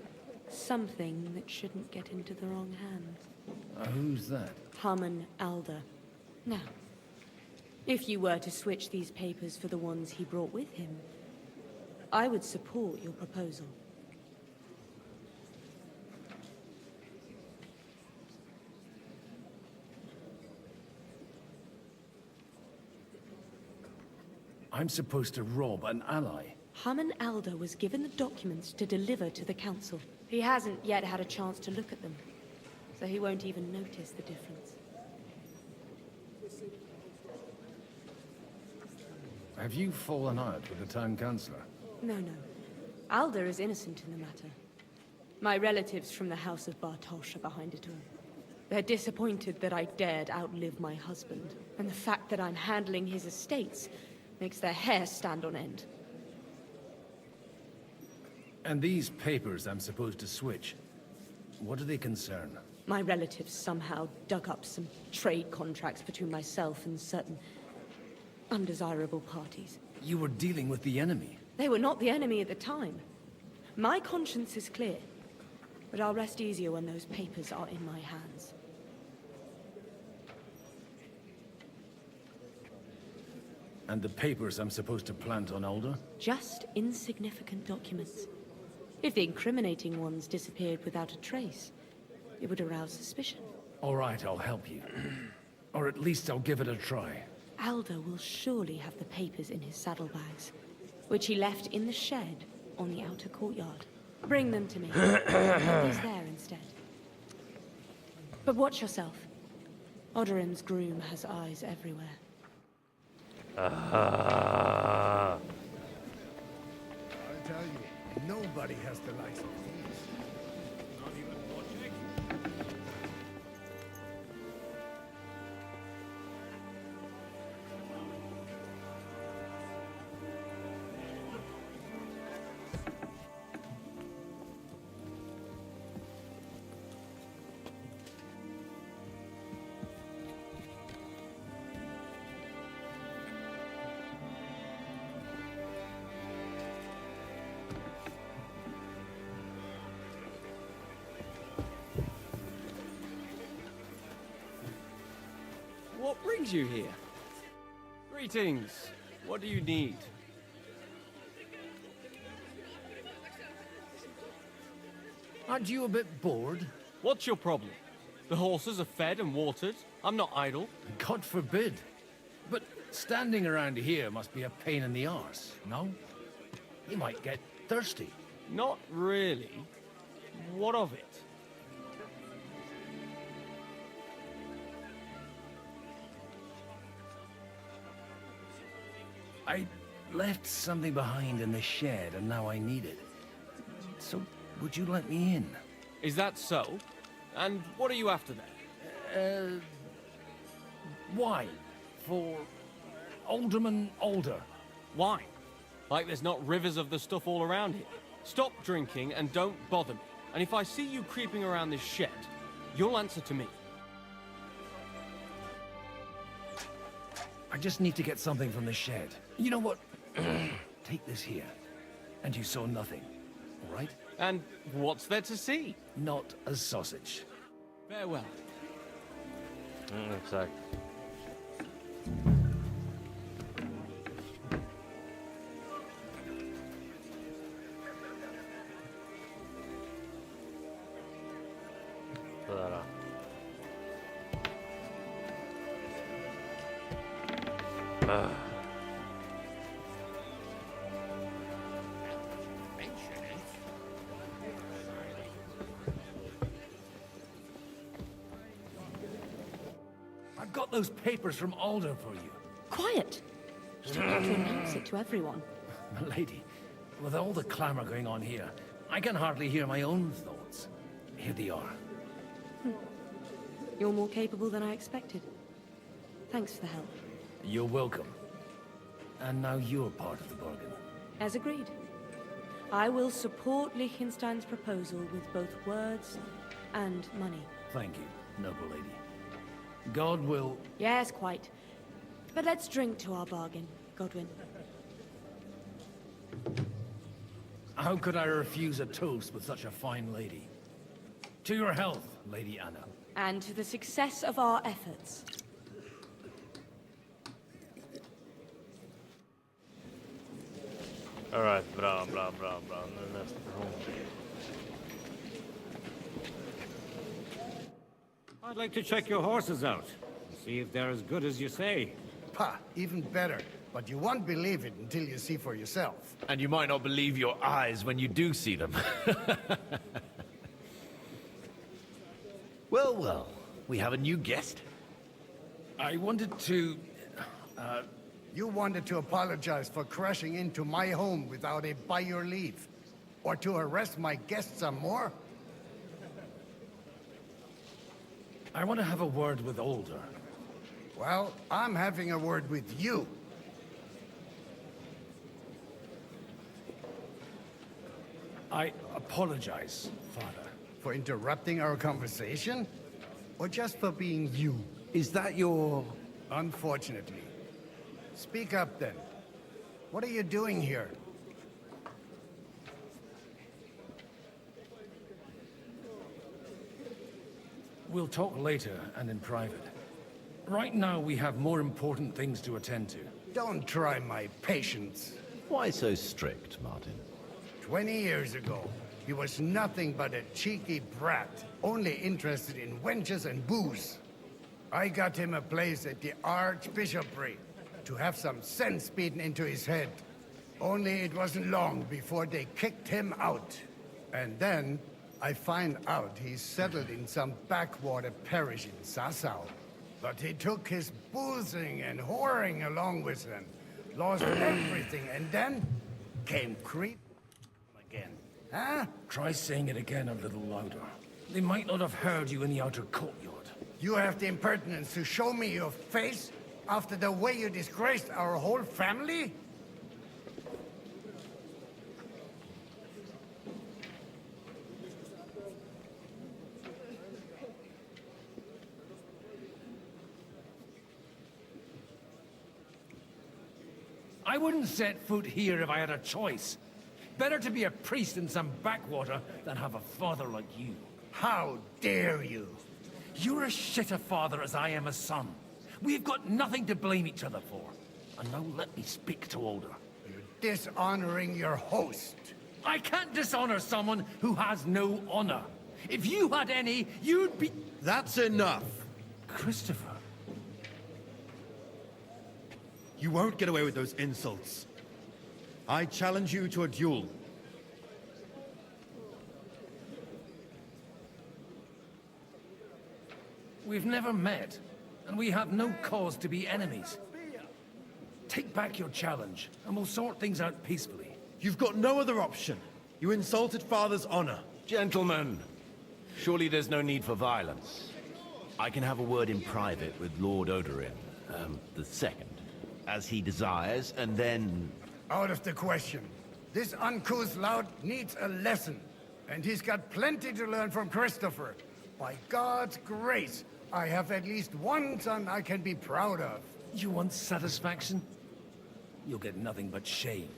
something that shouldn't get into the wrong hands. Who's that? Harmon Alder. Now, if you were to switch these papers for the ones he brought with him, I would support your proposal. I'm supposed to rob an ally. Harmon Alder was given the documents to deliver to the council. He hasn't yet had a chance to look at them, so he won't even notice the difference. Have you fallen out with the town councillor? No. Alder is innocent in the matter. My relatives from the House of Bartosz are behind it all. They're disappointed that I dared outlive my husband, and the fact that I'm handling his estates makes their hair stand on end. And these papers I'm supposed to switch, what do they concern? My relatives somehow dug up some trade contracts between myself and certain undesirable parties. You were dealing with the enemy. They were not the enemy at the time. My conscience is clear, but I'll rest easier when those papers are in my hands. And the papers I'm supposed to plant on Alder? Just insignificant documents. If the incriminating ones disappeared without a trace, it would arouse suspicion. All right, I'll help you. Or at least I'll give it a try. Alder will surely have the papers in his saddlebags, which he left in the shed on the outer courtyard. Bring them to me. Put these there instead. But watch yourself. Odorin's groom has eyes everywhere. I'll tell you, nobody has the likes of these. Not even watching. What brings you here? Greetings. What do you need? Aren't you a bit bored? What's your problem? The horses are fed and watered. I'm not idle. God forbid. But standing around here must be a pain in the arse, no? You might get thirsty. Not really. What of it? I left something behind in the shed, and now I need it. So, would you let me in? Is that so? And what are you after then? Wine. For Alderman Alder. Wine? Like there's not rivers of the stuff all around here. Stop drinking and don't bother me. And if I see you creeping around this shed, you'll answer to me. I just need to get something from the shed. You know what? Take this here. And you saw nothing, all right? And what's there to see? Not a sausage. Farewell. Exact. Sådär. I've got those papers from Alder for you. Quiet! You don't have to announce it to everyone. Lady, with all the clamor going on here, I can hardly hear my own thoughts. Here they are. You're more capable than I expected. Thanks for the help. You're welcome. And now you're part of the bargain. As agreed. I will support Liechtenstein's proposal with both words and money. Thank you, noble lady. God will... Yes, quite. But let's drink to our bargain, Godwin. How could I refuse a toast with such a fine lady? To your health, Lady Anna. And to the success of our efforts. Alright, bra. Nu är nästa person. I'd like to check your horses out. See if they're as good as you say. Pah, even better. But you won't believe it until you see for yourself. And you might not believe your eyes when you do see them. Well, well. We have a new guest. I wanted to... You wanted to apologize for crashing into my home without a by your leave. Or to arrest my guests some more? I want to have a word with Older. Well, I'm having a word with you. I apologize, Father. For interrupting our conversation? Or just for being you? Is that your... Unfortunately. Speak up then. What are you doing here? We'll talk later and in private. Right now, we have more important things to attend to. Don't try my patience. Why so strict, Martin? 20 years ago, he was nothing but a cheeky brat, only interested in wenches and booze. I got him a place at the Archbishopric to have some sense beaten into his head. Only it wasn't long before they kicked him out. And then I find out he's settled in some backwater parish in Sassau. But he took his boozing and whoring along with him, lost everything, and then came creep again. Huh? Try saying it again a little louder. They might not have heard you in the outer courtyard. You have the impertinence to show me your face after the way you disgraced our whole family? I wouldn't set foot here if I had a choice. Better to be a priest in some backwater than have a father like you. How dare you? You're as shit a father as I am a son. We've got nothing to blame each other for. And now let me speak to Older. You're dishonoring your host. I can't dishonor someone who has no honor. If you had any, you'd be... That's enough. Christopher. You won't get away with those insults. I challenge you to a duel. We've never met, and we have no cause to be enemies. Take back your challenge, and we'll sort things out peacefully. You've got no other option. You insulted Father's honor. Gentlemen, surely there's no need for violence. I can have a word in private with Lord Odorin, the second, as he desires, and then... Out of the question. This uncouth lout needs a lesson, and he's got plenty to learn from Christopher. By God's grace, I have at least one son I can be proud of. You want satisfaction? You'll get nothing but shame.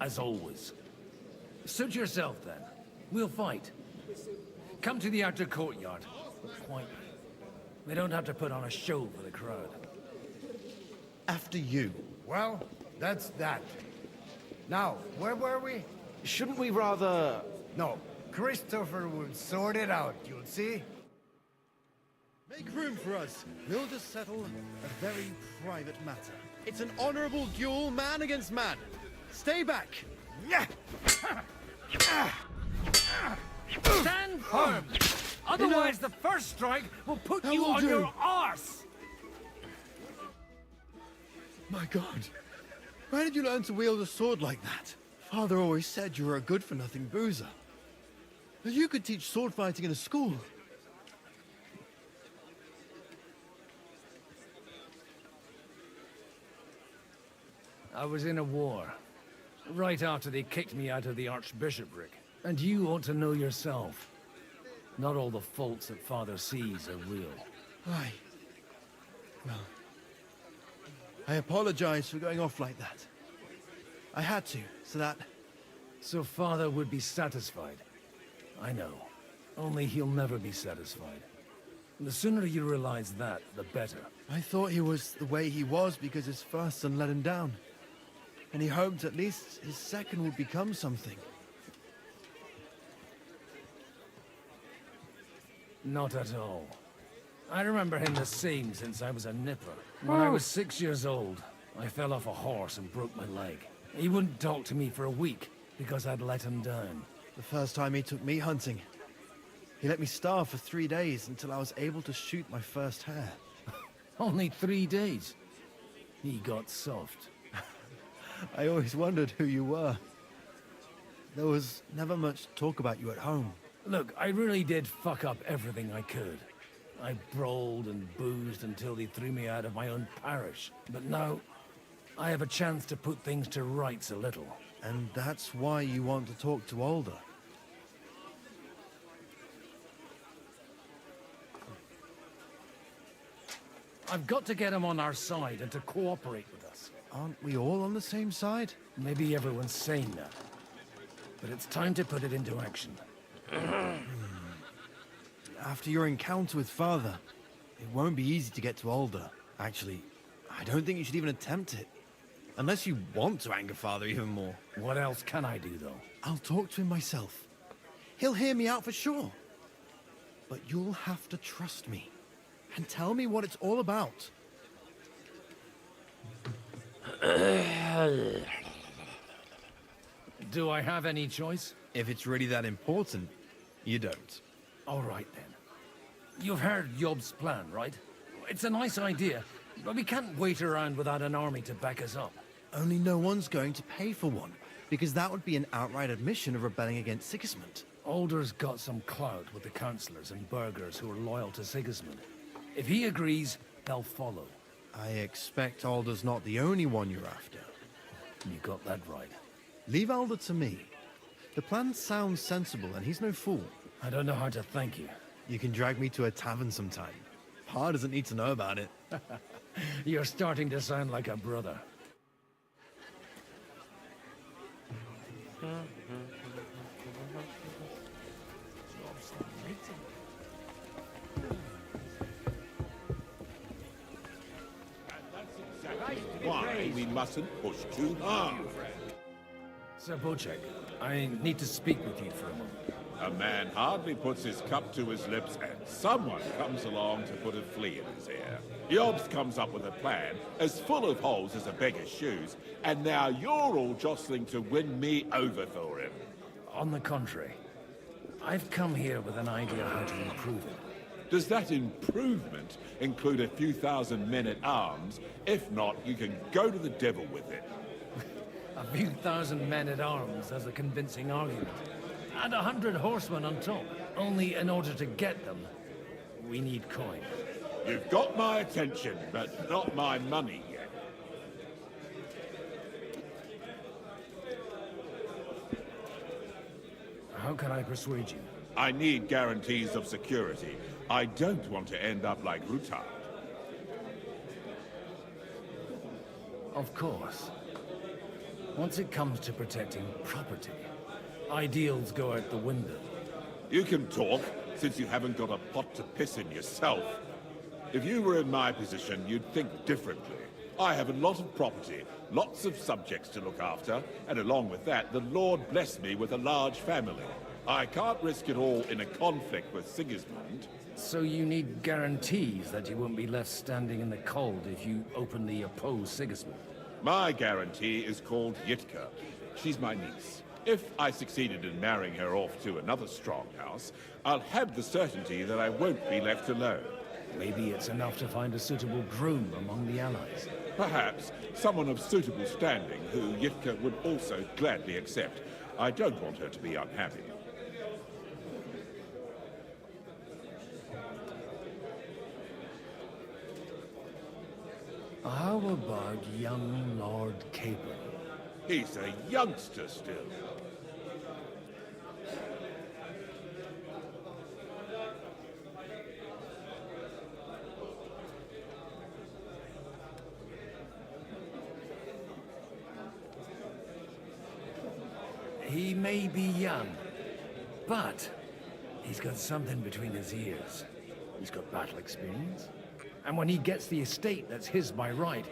As always. Suit yourself, then. We'll fight. Come to the outer courtyard. Quietly. We don't have to put on a show for the crowd. After you. Well, that's that. Now, where were we? Shouldn't we rather... No, Christopher will sort it out, you'll see. Make room for us. We'll just settle a very private matter. It's an honorable duel, man against man. Stay back. Stand firm! Otherwise, the first strike will put you on your arse! My God. Where did you learn to wield a sword like that? Father always said you were a good-for-nothing boozer. You could teach sword fighting in a school. I was in a war. Right after they kicked me out of the Archbishopric. And you ought to know yourself. Not all the faults that Father sees are real. Aye. Well, I apologize for going off like that. I had to, so that... So Father would be satisfied. I know. Only he'll never be satisfied. The sooner you realize that, the better. I thought he was the way he was because his first son let him down. And he hoped at least his second would become something. Not at all. I remember him the same since I was a nipper. When I was 6 years old, I fell off a horse and broke my leg. He wouldn't talk to me for a week because I'd let him down. The first time he took me hunting, he let me starve for 3 days until I was able to shoot my first hare. Only 3 days? He got soft. I always wondered who you were. There was never much talk about you at home. Look, I really did fuck up everything I could. I brawled and boozed until they threw me out of my own parish. But now, I have a chance to put things to rights a little. And that's why you want to talk to Alder? I've got to get him on our side and to cooperate with us. Aren't we all on the same side? Maybe everyone's saying that. But it's time to put it into action. After your encounter with Father, it won't be easy to get to Alder. Actually, I don't think you should even attempt it. Unless you want to anger Father even more. What else can I do, though? I'll talk to him myself. He'll hear me out for sure. But you'll have to trust me. And tell me what it's all about. Do I have any choice? If it's really that important, you don't. All right, then. You've heard Yob's plan, right? It's a nice idea, but we can't wait around without an army to back us up. Only no one's going to pay for one, because that would be an outright admission of rebelling against Sigismund. Alder's got some clout with the councillors and burghers who are loyal to Sigismund. If he agrees, they'll follow. I expect Alder's not the only one you're after. You got that right. Leave Alder to me. The plan sounds sensible, and he's no fool. I don't know how to thank you. You can drag me to a tavern sometime. Pa doesn't need to know about it. You're starting to sound like a brother. Why we mustn't push too hard. Sir Bocek, I need to speak with you for a moment. A man hardly puts his cup to his lips and someone comes along to put a flea in his ear. Yobs comes up with a plan as full of holes as a beggar's shoes, and now you're all jostling to win me over for him. On the contrary, I've come here with an idea how to improve it. Does that improvement include a few thousand men-at-arms? If not, you can go to the devil with it. A few thousand men-at-arms as a convincing argument. And 100 horsemen on top. Only in order to get them, we need coin. You've got my attention, but not my money yet. How can I persuade you? I need guarantees of security. I don't want to end up like Rutard. Of course. Once it comes to protecting property, ideals go out the window. You can talk, since you haven't got a pot to piss in yourself. If you were in my position, you'd think differently. I have a lot of property, lots of subjects to look after, and along with that, the Lord blessed me with a large family. I can't risk it all in a conflict with Sigismund. So you need guarantees that you won't be left standing in the cold if you openly oppose Sigismund? My guarantee is called Yitka. She's my niece. If I succeeded in marrying her off to another strong house, I'll have the certainty that I won't be left alone. Maybe it's enough to find a suitable groom among the allies. Perhaps someone of suitable standing who Yitka would also gladly accept. I don't want her to be unhappy. How about young Lord Capon? He's a youngster still. He may be young, but he's got something between his ears. He's got battle experience. And when he gets the estate that's his by right,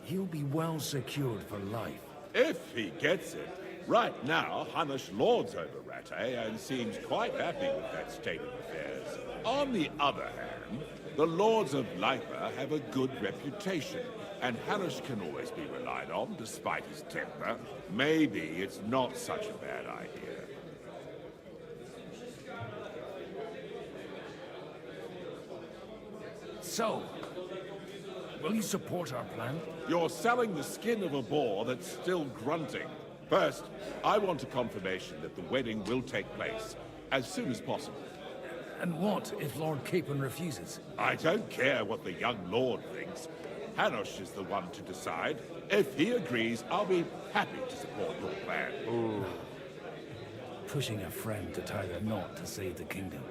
he'll be well secured for life. If he gets it. Right now, Hanush lords over Rattay and seems quite happy with that state of affairs. On the other hand, the lords of Lipa have a good reputation, and Hanush can always be relied on despite his temper. Maybe it's not such a bad idea. So, will you support our plan? You're selling the skin of a boar that's still grunting. First, I want a confirmation that the wedding will take place as soon as possible. And what if Lord Capon refuses? I don't care what the young lord thinks. Hanush is the one to decide. If he agrees, I'll be happy to support your plan. Pushing a friend to tie the knot to save the kingdom.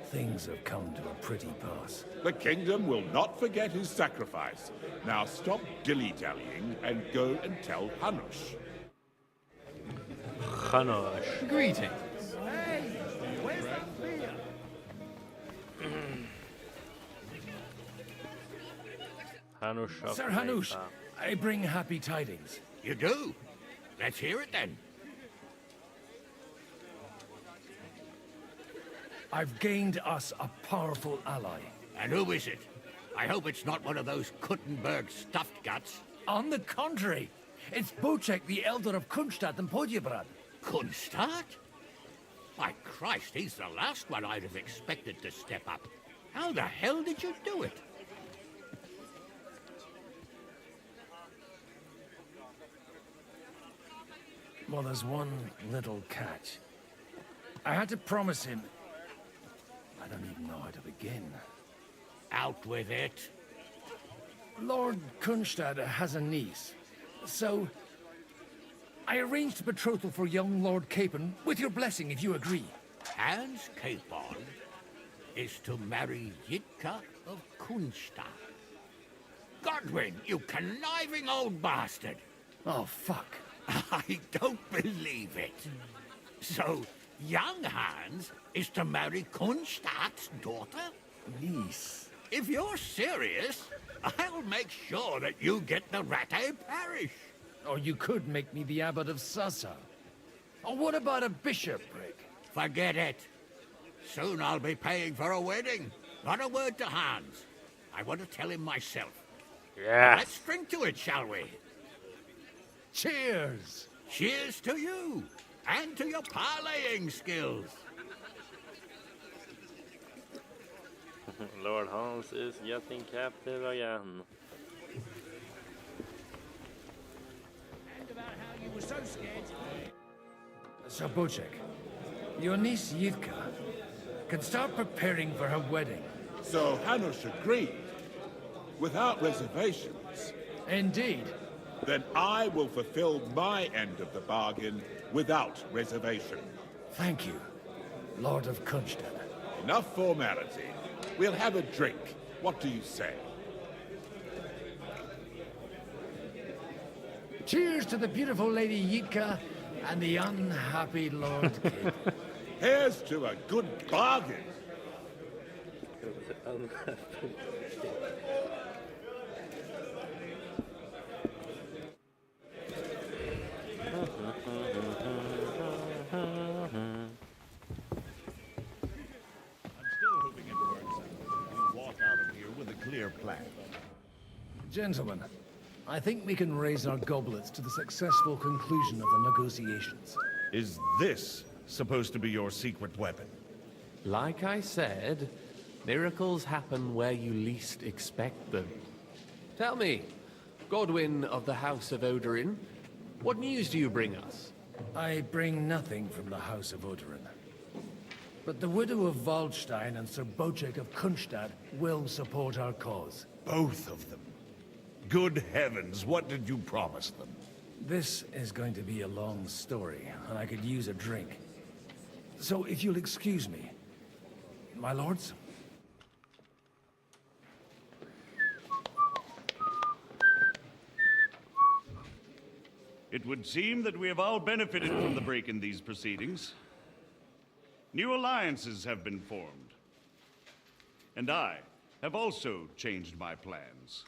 Things have come to a pretty pass. The kingdom will not forget his sacrifice. Now stop dilly-dallying and go and tell Hanush. Hanush. Greetings. Hey, where's that beer? Hanush of Sir Hanush, Mesa. I bring happy tidings. You do? Let's hear it then. I've gained us a powerful ally. And who is it? I hope it's not one of those Kuttenberg stuffed guts. On the contrary, it's Bocek, the Elder of Kunstadt and Podjebrad. Kunstadt? My Christ, he's the last one I'd have expected to step up. How the hell did you do it? Well, there's one little catch. I had to promise him... I don't even know how to begin. Out with it. Lord Kunstad has a niece, so... I arranged a betrothal for young Lord Capon, with your blessing if you agree. Hans Capon is to marry Yitka of Kunstadt. Godwin, you conniving old bastard! Oh, fuck. I don't believe it. So, young Hans is to marry Kunstadt's daughter? Niece. If you're serious, I'll make sure that you get the Rattay parish. Or you could make me the abbot of Sassa. Or what about a bishopric? Forget it. Soon I'll be paying for a wedding. Not a word to Hans. I want to tell him myself. Yeah. Let's drink to it, shall we? Cheers! Cheers to you, and to your parlaying skills. Lord Hans is getting captive again. And about how you were so scared. So, Bocek, your niece Yitka can start preparing for her wedding. So Hanush agreed, without reservations. Indeed. Then I will fulfill my end of the bargain without reservation. Thank you, Lord of Kunstad. Enough formality. We'll have a drink. What do you say? Cheers to the beautiful Lady Yitka and the unhappy Lord Capon. Here's to a good bargain. Plan. Gentlemen, I think we can raise our goblets to the successful conclusion of the negotiations. Is this supposed to be your secret weapon? Like I said, miracles happen where you least expect them. Tell me, Godwin of the House of Odorin, what news do you bring us? I bring nothing from the House of Odorin. But the widow of Waldstein and Sir Bocek of Kunstad will support our cause. Both of them. Good heavens, what did you promise them? This is going to be a long story, and I could use a drink. So if you'll excuse me, my lords? It would seem that we have all benefited from the break in these proceedings. New alliances have been formed. And I have also changed my plans.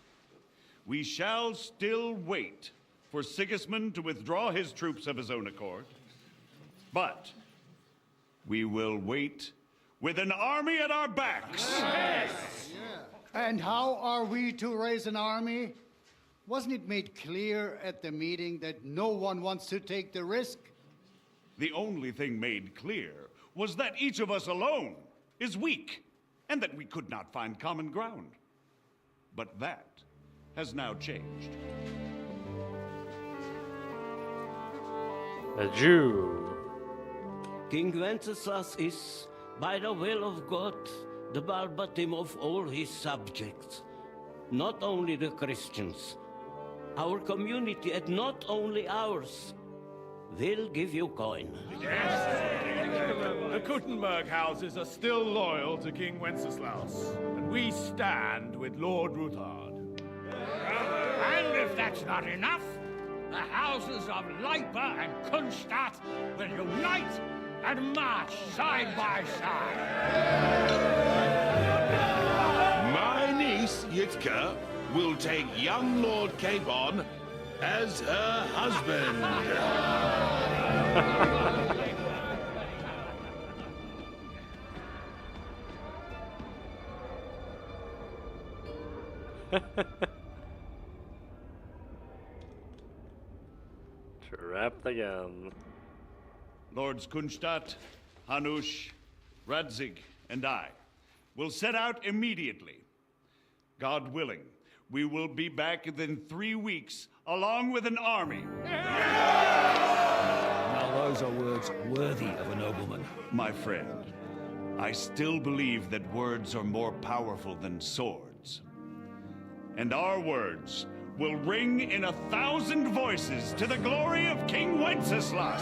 We shall still wait for Sigismund to withdraw his troops of his own accord. But we will wait with an army at our backs. Yes. And how are we to raise an army? Wasn't it made clear at the meeting that no one wants to take the risk? The only thing made clear was that each of us alone is weak, and that we could not find common ground. But that has now changed. A Jew. King Wenceslas is by the will of God, the balbatim of all his subjects, not only the Christians, our community, and not only ours, will give you coin. The Kuttenberg houses are still loyal to King Wenceslaus, and we stand with Lord Ruthard. And if that's not enough, the houses of Leipa and Kunstadt will unite and march side by side. My niece, Yitka, will take young Lord Capon as her husband. Trapped again. Lords Kunstadt, Hanush, Radzig, and I will set out immediately. God willing, we will be back within 3 weeks, along with an army. Now those are words worthy of a nobleman. My friend, I still believe that words are more powerful than swords. And our words will ring in 1,000 voices to the glory of King Wenceslas.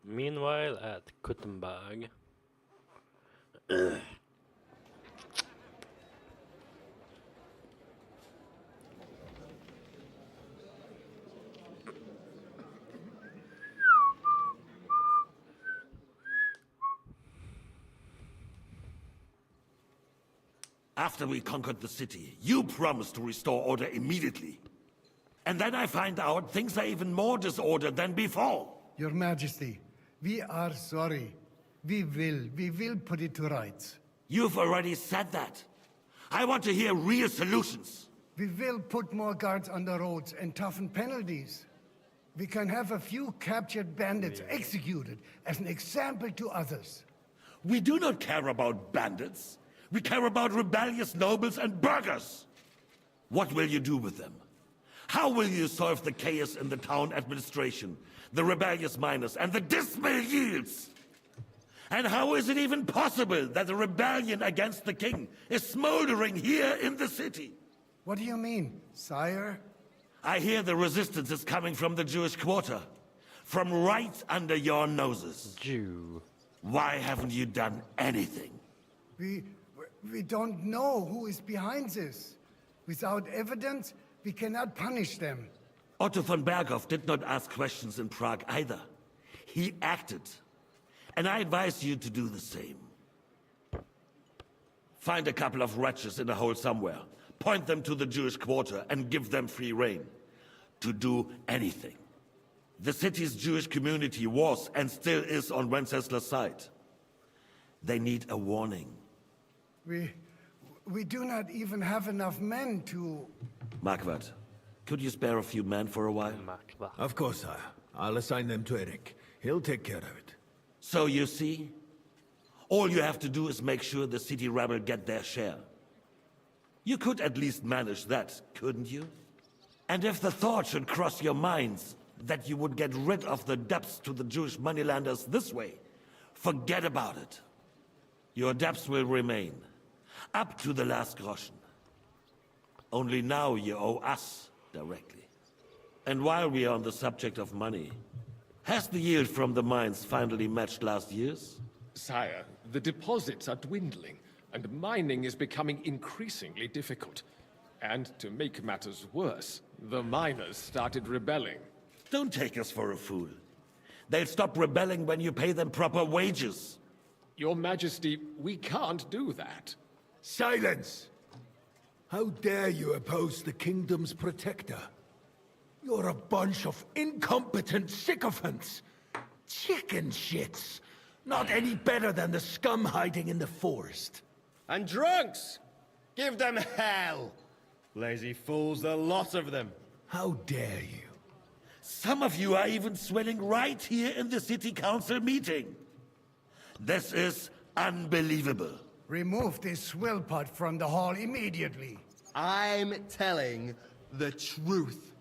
Meanwhile, at Kuttenberg. After we conquered the city, you promised to restore order immediately. And then I find out things are even more disordered than before. Your Majesty, we are sorry. We will put it to rights. You've already said that. I want to hear real solutions. We will put more guards on the roads and toughen penalties. We can have a few captured bandits executed as an example to others. We do not care about bandits. We care about rebellious nobles and burghers. What will you do with them? How will you solve the chaos in the town administration, the rebellious miners, and the dismal yields? And how is it even possible that a rebellion against the king is smoldering here in the city? What do you mean, sire? I hear the resistance is coming from the Jewish quarter, from right under your noses. Jew. Why haven't you done anything? We don't know who is behind this. Without evidence, we cannot punish them. Otto von Berghoff did not ask questions in Prague either. He acted. And I advise you to do the same. Find a couple of wretches in a hole somewhere, point them to the Jewish quarter, and give them free rein to do anything. The city's Jewish community was and still is on Wenceslas' side. They need a warning. We do not even have enough men to... Marquardt, could you spare a few men for a while? Of course, sire. I'll assign them to Eric. He'll take care of it. So you see, all you have to do is make sure the city rebel get their share. You could at least manage that, couldn't you? And if the thought should cross your minds that you would get rid of the debts to the Jewish moneylenders this way, forget about it. Your debts will remain, up to the last groschen. Only now you owe us directly. And while we are on the subject of money, has the yield from the mines finally matched last year's? Sire, the deposits are dwindling, and mining is becoming increasingly difficult. And to make matters worse, the miners started rebelling. Don't take us for a fool. They'll stop rebelling when you pay them proper wages. Your Majesty, we can't do that. Silence! How dare you oppose the kingdom's protector? You're a bunch of incompetent sycophants! Chicken shits! Not any better than the scum hiding in the forest. And drunks! Give them hell! Lazy fools, the lot of them. How dare you? Some of you are even swelling right here in the city council meeting. This is unbelievable. Remove this swillpot from the hall immediately. I'm telling the truth.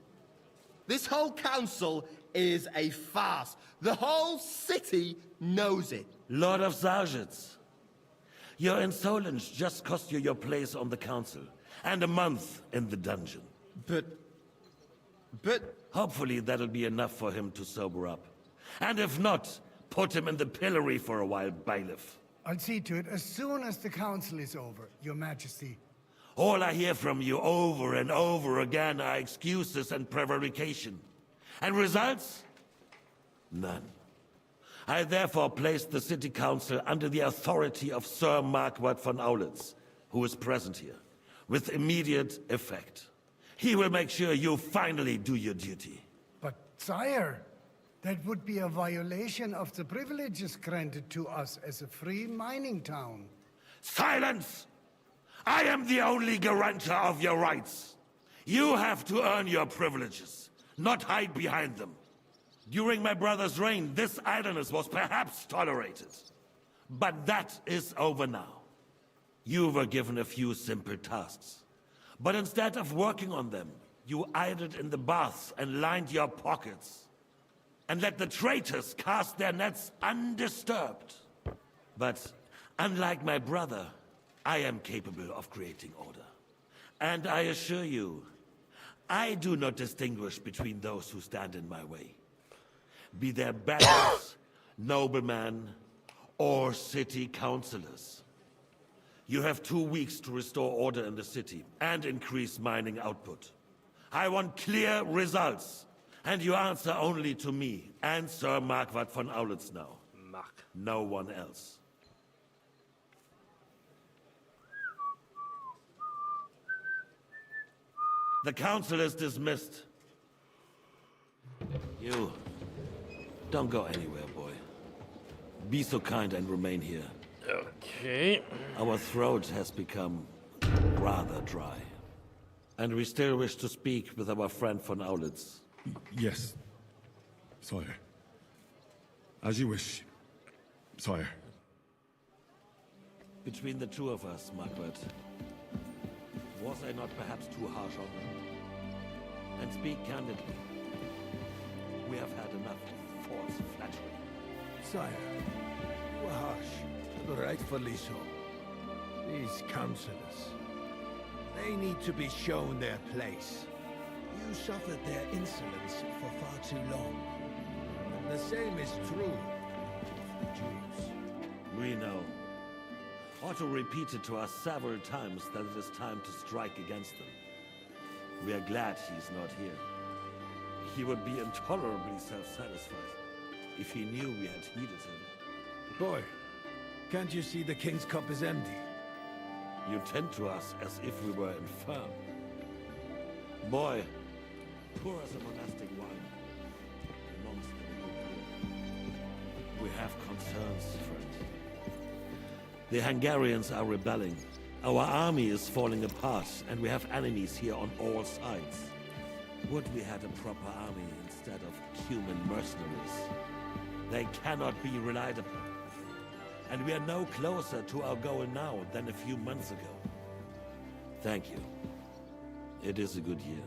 This whole council is a farce. The whole city knows it. Lord of Sargents, your insolence just cost you your place on the council, and a month in the dungeon. But... Hopefully that'll be enough for him to sober up. And if not, put him in the pillory for a while, bailiff. I'll see to it as soon as the council is over, Your Majesty. All I hear from you over and over again are excuses and prevarication. And results? None. I therefore place the city council under the authority of Sir Marquardt von Aulitz, who is present here, with immediate effect. He will make sure you finally do your duty. But, sire, that would be a violation of the privileges granted to us as a free mining town. Silence! I am the only guarantor of your rights. You have to earn your privileges, not hide behind them. During my brother's reign, this idleness was perhaps tolerated. But that is over now. You were given a few simple tasks. But instead of working on them, you idled in the baths and lined your pockets. And let the traitors cast their nets undisturbed. But unlike my brother, I am capable of creating order. And I assure you, I do not distinguish between those who stand in my way. Be they barons, noblemen, or city councillors. You have 2 weeks to restore order in the city and increase mining output. I want clear results, and you answer only to me and Sir Marquardt von Aulitz now. No one else. The council is dismissed. You, don't go anywhere, boy. Be so kind and remain here. Okay. Our throat has become rather dry. And we still wish to speak with our friend von Aulitz. Yes, sire. As you wish, sire. Between the two of us, Margaret, was I not perhaps too harsh on them? And speak candidly, we have had enough of false flattery. Sire, you are harsh, but rightfully so. These councillors, they need to be shown their place. You suffered their insolence for far too long. And the same is true of the Jews. We know. Otto repeated to us several times that it is time to strike against them. We are glad he's not here. He would be intolerably self-satisfied if he knew we had heeded him. Boy, can't you see the king's cup is empty? You tend to us as if we were infirm. Boy, pour us a monastic wine. The monks have a good beer. We have concerns, friend. The Hungarians are rebelling. Our army is falling apart, and we have enemies here on all sides. Would we had a proper army instead of human mercenaries? They cannot be relied upon. And we are no closer to our goal now than a few months ago. Thank you. It is a good year.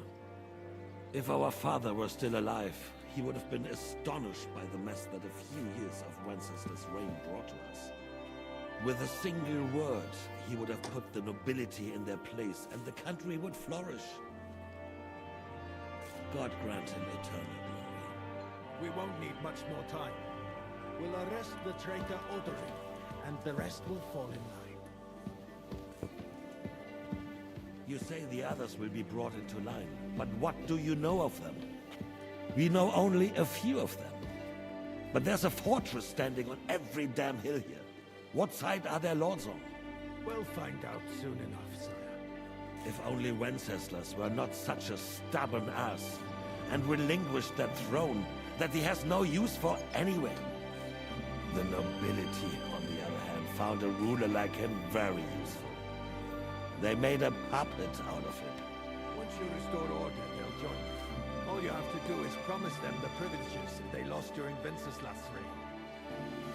If our father were still alive, he would have been astonished by the mess that a few years of Wenceslas' reign brought to us. With a single word, he would have put the nobility in their place, and the country would flourish. God grant him eternal glory. We won't need much more time. We'll arrest the traitor Odorin, and the rest will fall in line. You say the others will be brought into line, but what do you know of them? We know only a few of them. But there's a fortress standing on every damn hill here. What side are their lords on? We'll find out soon enough, sire. If only Wenceslas were not such a stubborn ass, and relinquished that throne that he has no use for anyway. The nobility, on the other hand, found a ruler like him very useful. They made a puppet out of him. Once you restore order, they'll join you. All you have to do is promise them the privileges they lost during Wenceslas' reign.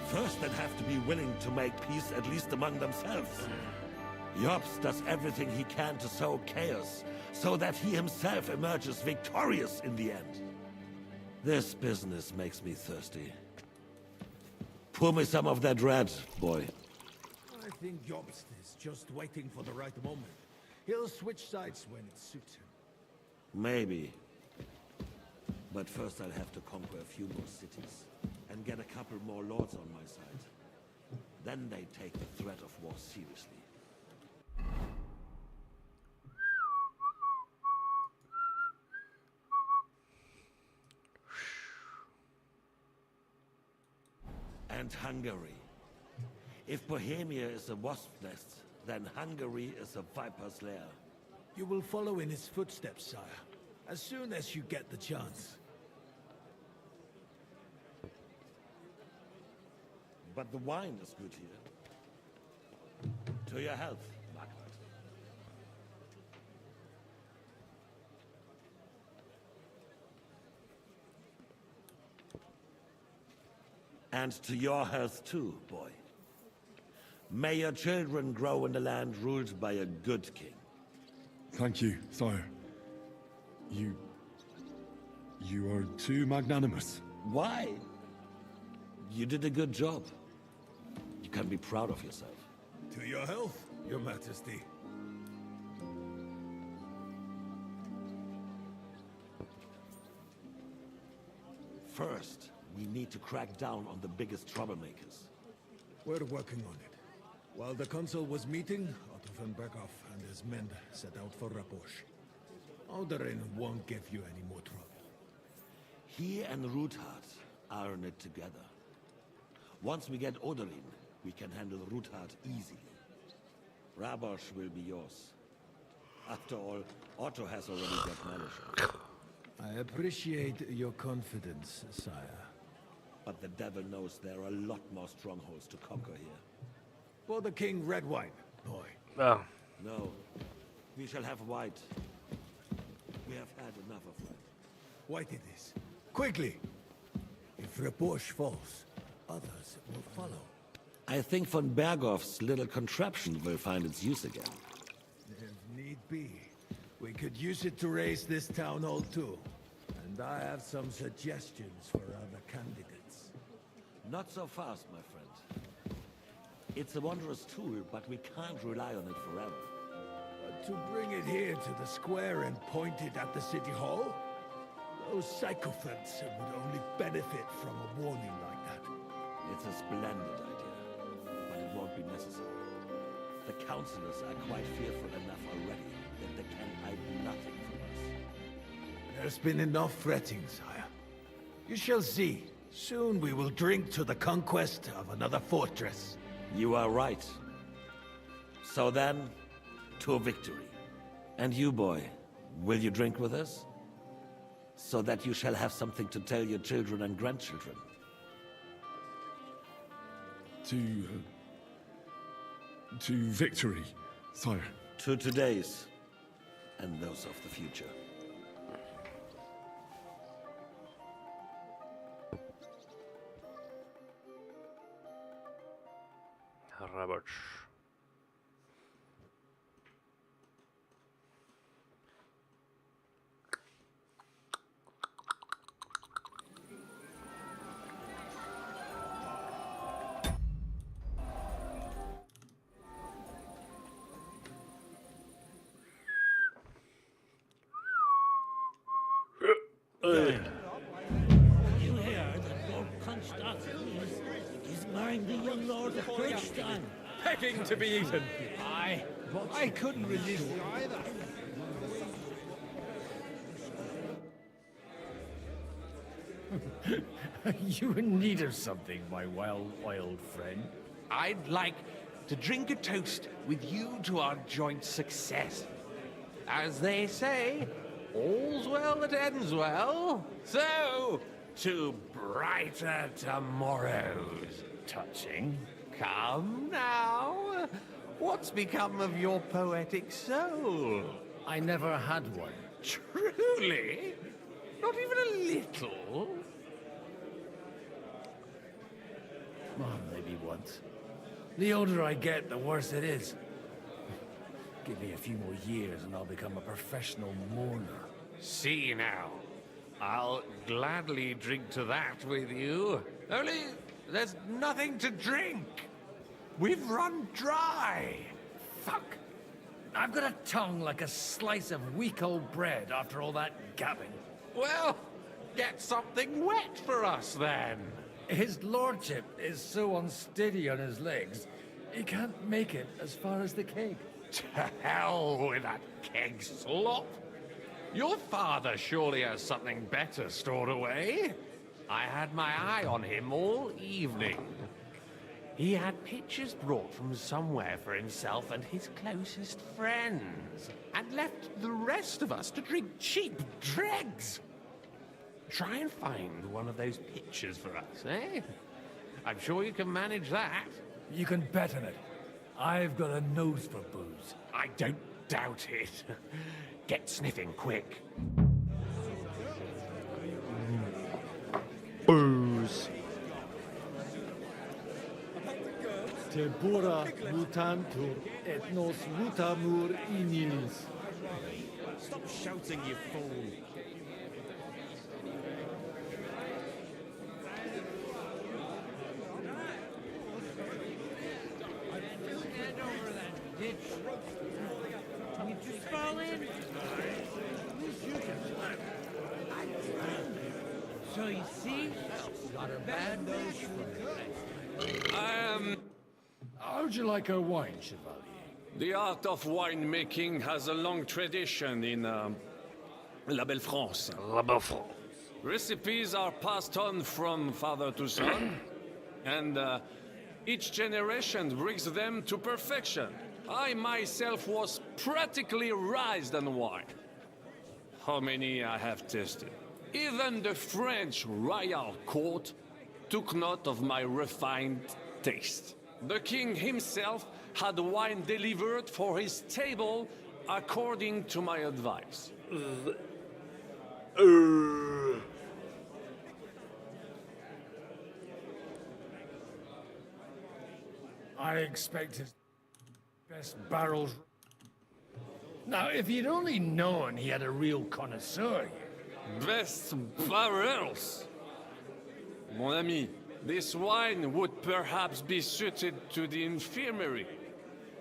First, they'd have to be willing to make peace at least among themselves. Jobst does everything he can to sow chaos, so that he himself emerges victorious in the end. This business makes me thirsty. Pour me some of that red, boy. I think Jobst is just waiting for the right moment. He'll switch sides when it suits him. Maybe. But first I'll have to conquer a few more cities, and get a couple more lords on my side. Then they take the threat of war seriously. And Hungary. If Bohemia is a wasp nest, then Hungary is a viper's lair. You will follow in his footsteps, sire, as soon as you get the chance. But the wine is good here. To your health, Margaret. And to your health too, boy. May your children grow in a land ruled by a good king. Thank you, sire. You are too magnanimous. Why? You did a good job. You can be proud of yourself. To your health, your majesty. First, we need to crack down on the biggest troublemakers. We're working on it. While the consul was meeting, Otto von Berghoff and his men set out for Raposh. Odorin won't give you any more trouble. He and Ruthard are in it together. Once we get Odorin, we can handle Ruthard easily. Rabosh will be yours. After all, Otto has already got management. I appreciate your confidence, sire. But the devil knows there are a lot more strongholds to conquer here. For the king, red wine, boy. Oh. No. We shall have white. We have had enough of red. White it is. Quickly! If Raposh falls, others will follow. I think von Berghoff's little contraption will find its use again. If need be, we could use it to raise this town hall too. And I have some suggestions for other candidates. Not so fast, my friend. It's a wondrous tool, but we can't rely on it forever. To bring it here to the square and point it at the city hall? Those sycophants would only benefit from a warning like that. It's a splendid idea, but it won't be necessary. The councillors are quite fearful enough already that they can hide nothing from us. There's been enough fretting, sire. You shall see. Soon we will drink to the conquest of another fortress. You are right. So then, to victory. And you, boy, will you drink with us? So that you shall have something to tell your children and grandchildren. To victory, sire. To today's, and those of the future. Robert. You hear that Lord Constantine is marrying the young Lord of Kriegstein. Begging to be eaten. I couldn't resist either. You in need of something, my wild friend? I'd like to drink a toast with you to our joint success. As they say, all's well that ends well. So, to brighter tomorrows. Touching. Come now. What's become of your poetic soul? I never had one. Truly? Not even a little? Well, maybe once. The older I get, the worse it is. Give me a few more years and I'll become a professional mourner. See now. I'll gladly drink to that with you. Only there's nothing to drink. We've run dry. Fuck. I've got a tongue like a slice of weak old bread after all that gabbing. Well, get something wet for us then. His lordship is so unsteady on his legs, he can't make it as far as the keg. To hell with that keg slop. Your father surely has something better stored away. I had my eye on him all evening. He had pictures brought from somewhere for himself and his closest friends, and left the rest of us to drink cheap dregs. Try and find one of those pictures for us, eh? I'm sure you can manage that. You can bet on it. I've got a nose for booze. I don't doubt it. Get sniffing quick. Booze. Tempora mutantur et nos mutamur inilis. Stop shouting, you fool. You just fall in. So you see, not a bad dose. How'd you like our wine, Chevalier? The art of winemaking has a long tradition in La Belle France. La Belle France. Recipes are passed on from father to son, and each generation brings them to perfection. I myself was practically raised on wine. How many I have tasted. Even the French royal court took note of my refined taste. The king himself had wine delivered for his table according to my advice. I expected best barrels. Now, if you'd only known he had a real connoisseur here. Best barrels? Mon ami, this wine would perhaps be suited to the infirmary,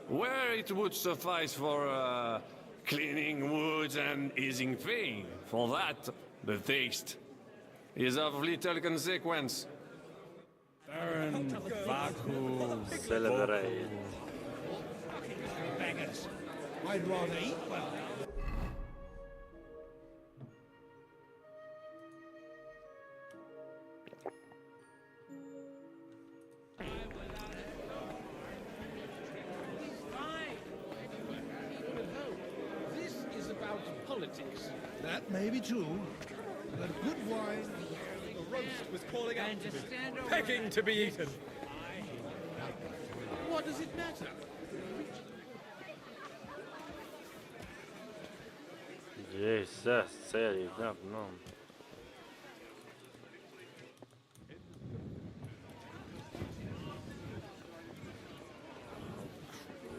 where it would suffice for cleaning wounds and easing pain. For that, the taste is of little consequence. Baron Vaku. Celebrate. Beggars. I'd rather eat well. This is about politics. That may be true, but good wine. The roast was calling out to me, begging to be eaten. What does it matter? Jesus, sério, não.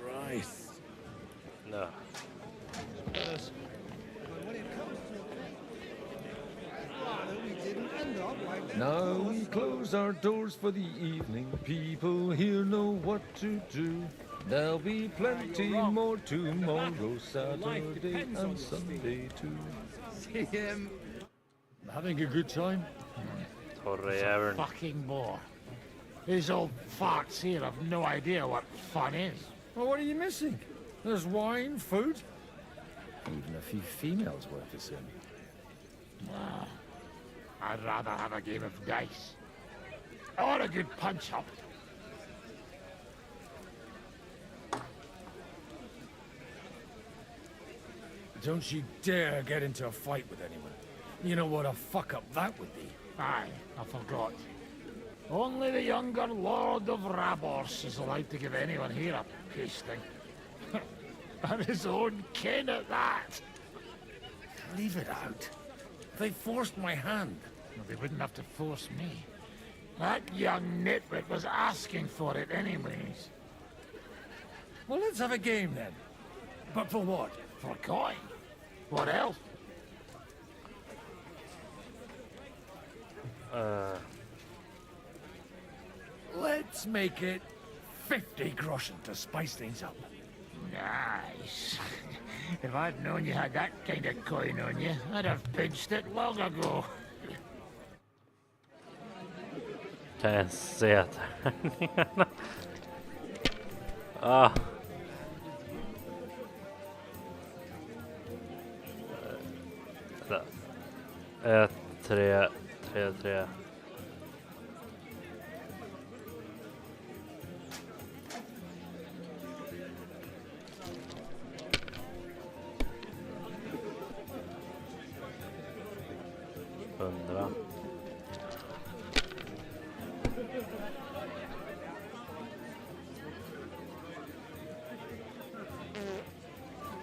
Christ. No. Now we close our doors for the evening. People here know what to do. There'll be plenty more tomorrow, Saturday and Sunday too. See him having a good time? Torre Fucking bore. These old farts here have no idea what fun is. Well, what are you missing? There's wine, food, even a few females worth the sin. Ah, I'd rather have a game of dice. Or a good punch-up. Don't you dare get into a fight with anyone. You know what a fuck-up that would be. Aye, I forgot. Only the younger Lord of Rabors is allowed to give anyone here a pasting. And his own kin at that. Leave it out. They forced my hand. Well, they wouldn't have to force me. That young nitwit was asking for it anyways. Well, let's have a game then. But for what? For coin. What else? Let's make it 50 groschen to spice things up. Nice. If I'd known you had that kind of coin on you, I'd have pinched it long ago. Kan jag se tärningarna? Ah. Där. 1, 3, 3, 3.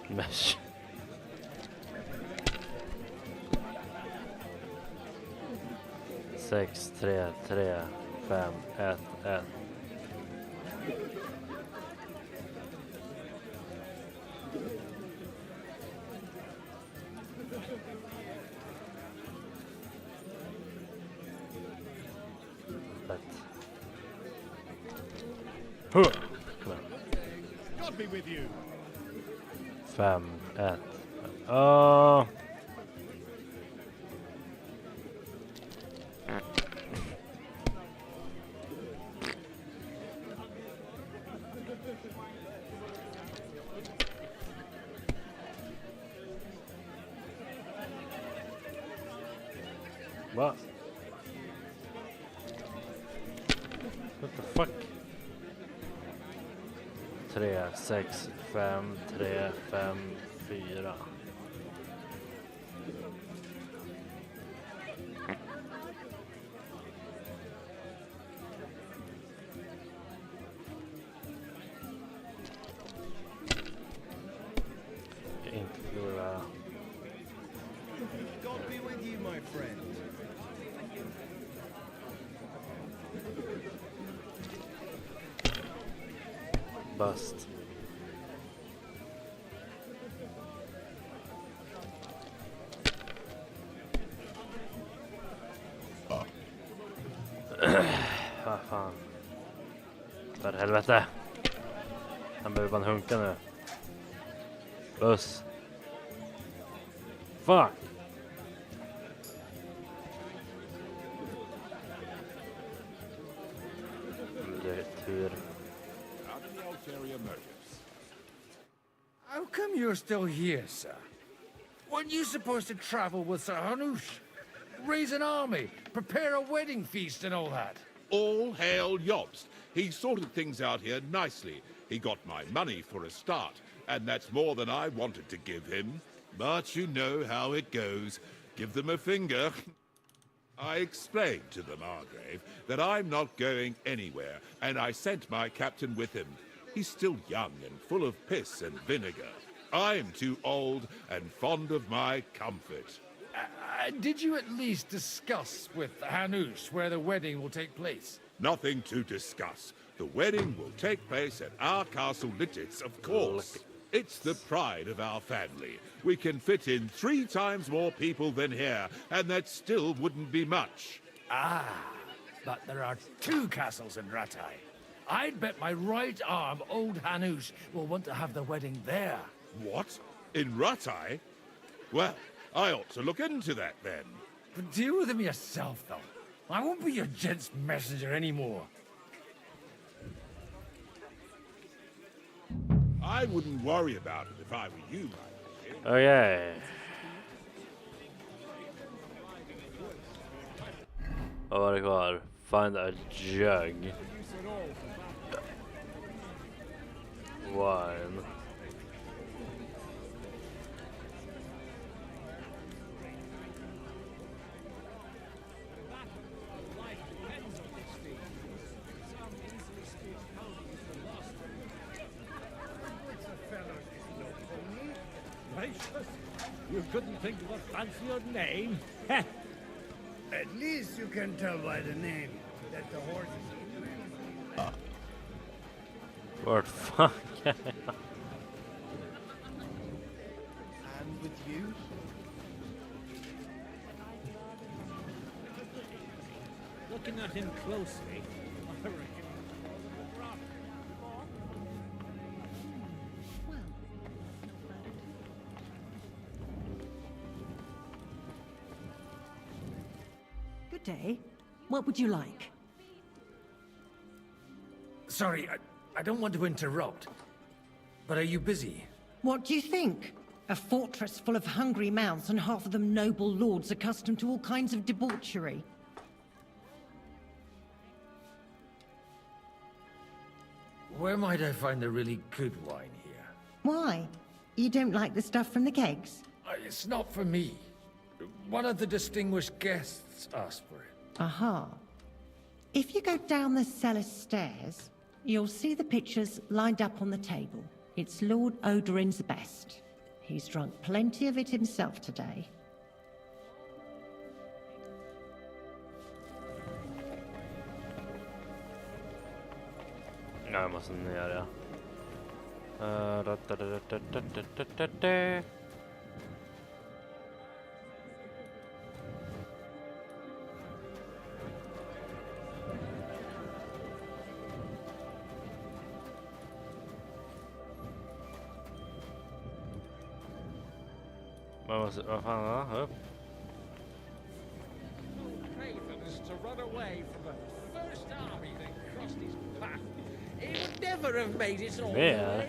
Mesh. Sex, 3, 3, 5, 1, 1. Come on. God be with you. 5, 1. Oh. What? What the fuck? 3, 6, 5, 3, 5, 4. Inte förlora. God be with you, my friend. Bust. Vad fan. För helvete. Han behöver bara en hunka nu. Buss. Fuck. Det är tur. How come you're still here, sir? Weren't you supposed to travel with Sir Hanush? Raise an army, prepare a wedding feast and all that? All hail Jobst. He sorted things out here nicely. He got my money for a start, and that's more than I wanted to give him. But you know how it goes. Give them a finger. I explained to the Margrave that I'm not going anywhere, and I sent my captain with him. He's still young and full of piss and vinegar. I'm too old and fond of my comfort. Did you at least discuss with Hanush where the wedding will take place? Nothing to discuss. The wedding will take place at our castle Littitz, of course. It's the pride of our family. We can fit in 3 times more people than here, and that still wouldn't be much. Ah, but there are 2 castles in Ratai. I'd bet my right arm old Hanush will want to have the wedding there. What? In Ratai? Well, I ought to look into that then. But deal with him yourself, though. I won't be your gent's messenger anymore. I wouldn't worry about it if I were you, my lord. Okay. Vad var det kvar? Find a jug. Wine. You couldn't think of a fancier name? At least you can tell by the name that the horse is... What fuck? And with you? Looking at him closely, I reckon. Good day. What would you like? Sorry, I don't want to interrupt. But are you busy? What do you think? A fortress full of hungry mouths and half of them noble lords accustomed to all kinds of debauchery. Where might I find a really good wine here? Why? You don't like the stuff from the kegs? It's not for me. One of the distinguished guests asked for it. Aha. If you go down the cellar stairs, you'll see the pictures lined up on the table. It's Lord Odorin's best. He's drunk plenty of it himself today. Ja, jag måste ner det. Vad fan, ja, upp. To run away from the first army that crossed his path. He would never have made it all the way here.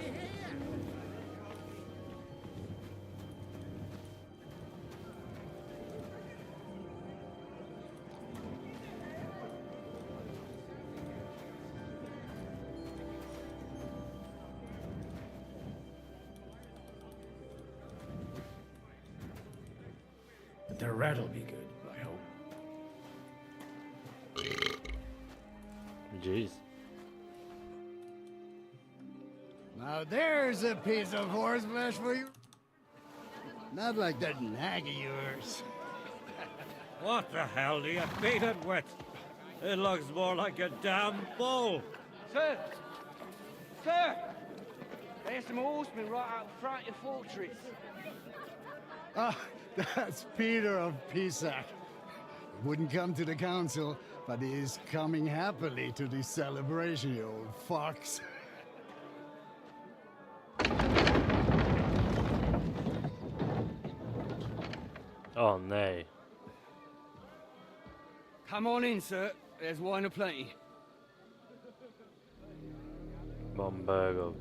The rat'll be good, I hope. Jeez. Now there's a piece of horse flesh for you. Not like that nag of yours. What the hell do you beat it with? It looks more like a damn bull. Sir! Sir! There's some horsemen right out front of your fortress. Ah, that's Peter of Pisac. Wouldn't come to the council, but he is coming happily to the celebration, you old fox. Oh, nej. Come on in, sir. There's wine aplenty. Bombergo.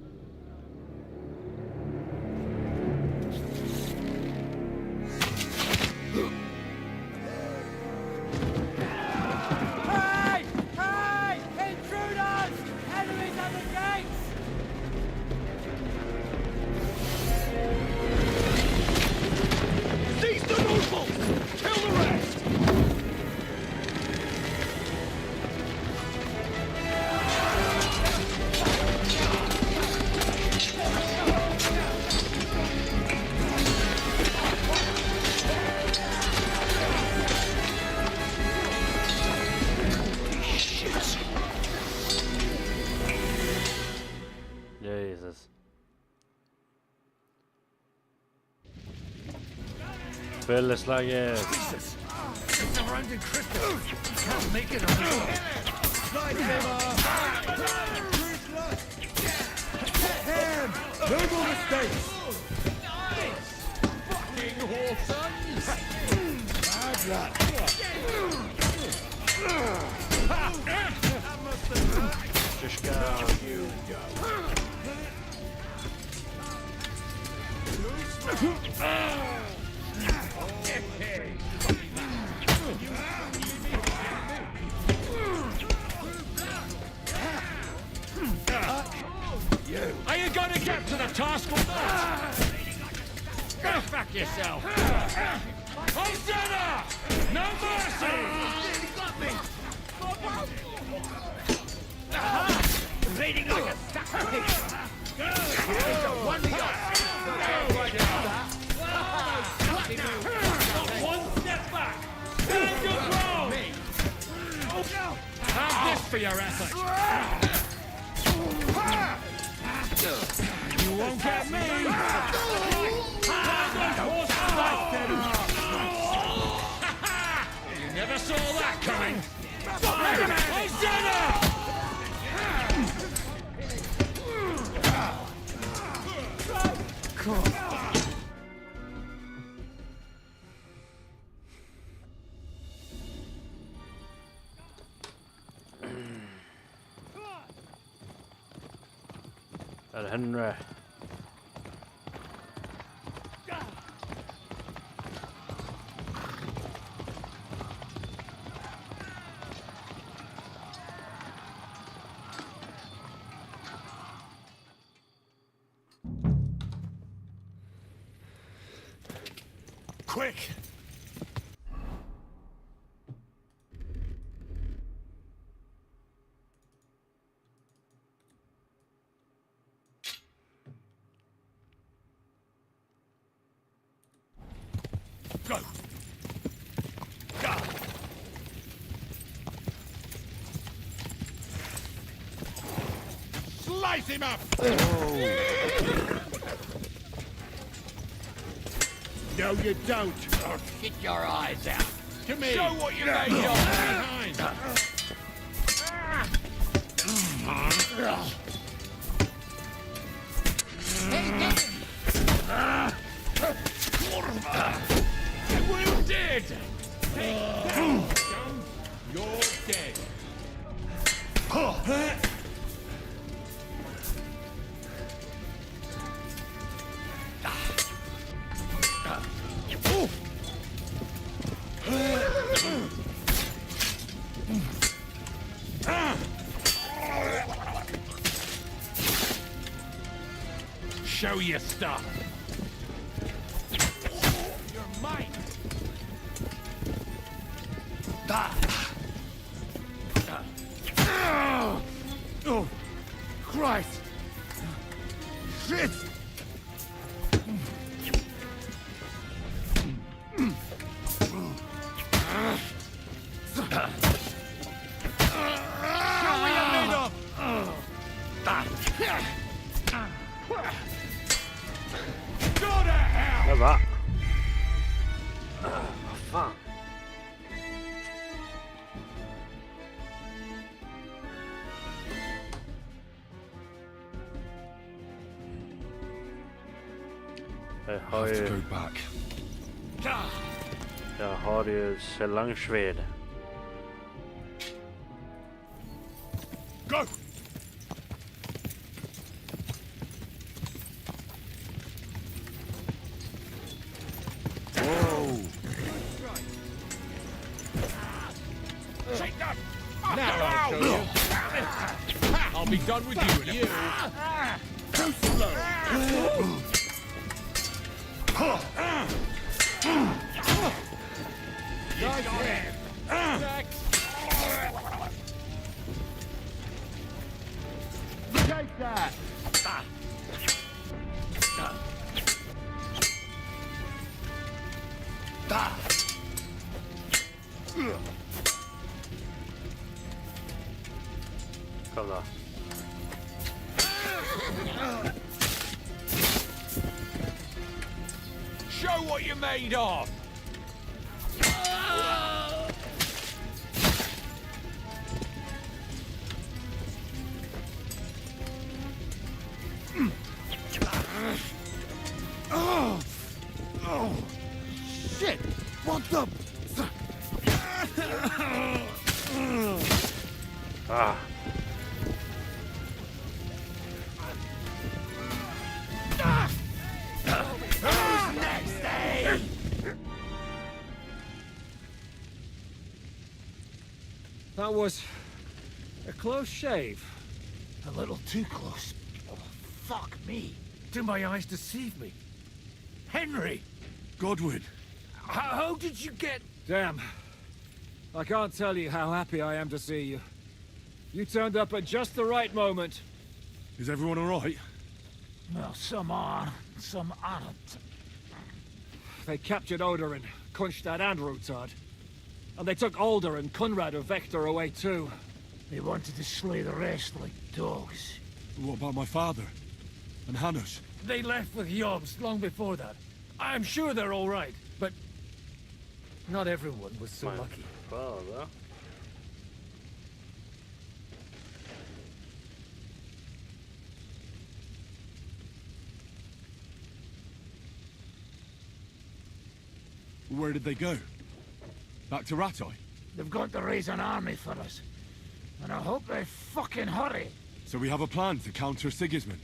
Hey! Hey! Intruders! Enemies at the gates! Seize the nobles! Kill the rest! Jesus. Fälleslaget. Jesus! It's surrounding Christmas! Can't make it on his own! Him! No more mistakes! Fucking whoresons! Bad luck. Just go. Are you gonna get to the task or not? Go fuck yourself! Hosanna! No mercy! Bleeding like a sack of pig! One me off! Not one step back! Stand your ground! Have this for your effort! You won't get me! You never saw that coming! Hosanna! And Henry. Quick! Go! Go! Slice him up! No, you don't. Or shit your eyes out. Come here. Show what you made of behind. Wounded. You're dead. Show your stuff. You're mine. Oh, Christ! Shit! Look at that. Fuck. I have to go back. Jag har ju sellangsved. Go! Whoa! Take that! Now I'll show you. I'll be done with you in Too slow. Nice hit. Take that. Kolla. Show what you're made of. Oh, shit! What the? Ah. Who's next, eh? That was a close shave. A little too close. Oh, fuck me. Do my eyes deceive me? Henry! Godwin! How did you get... Damn. I can't tell you how happy I am to see you. You turned up at just the right moment. Is everyone alright? Well, some are, some aren't. they captured Odorin, Kunstad and Rutard. And they took Alder and Kunrad of Vector away too. They wanted to slay the rest like dogs. What about my father? And Hanush? They left with Yobs long before that. I'm sure they're all right, but not everyone was so lucky. Father? Where did they go? Back to Rattay? They've got to raise an army for us. And I hope they fucking hurry. So we have a plan to counter Sigismund?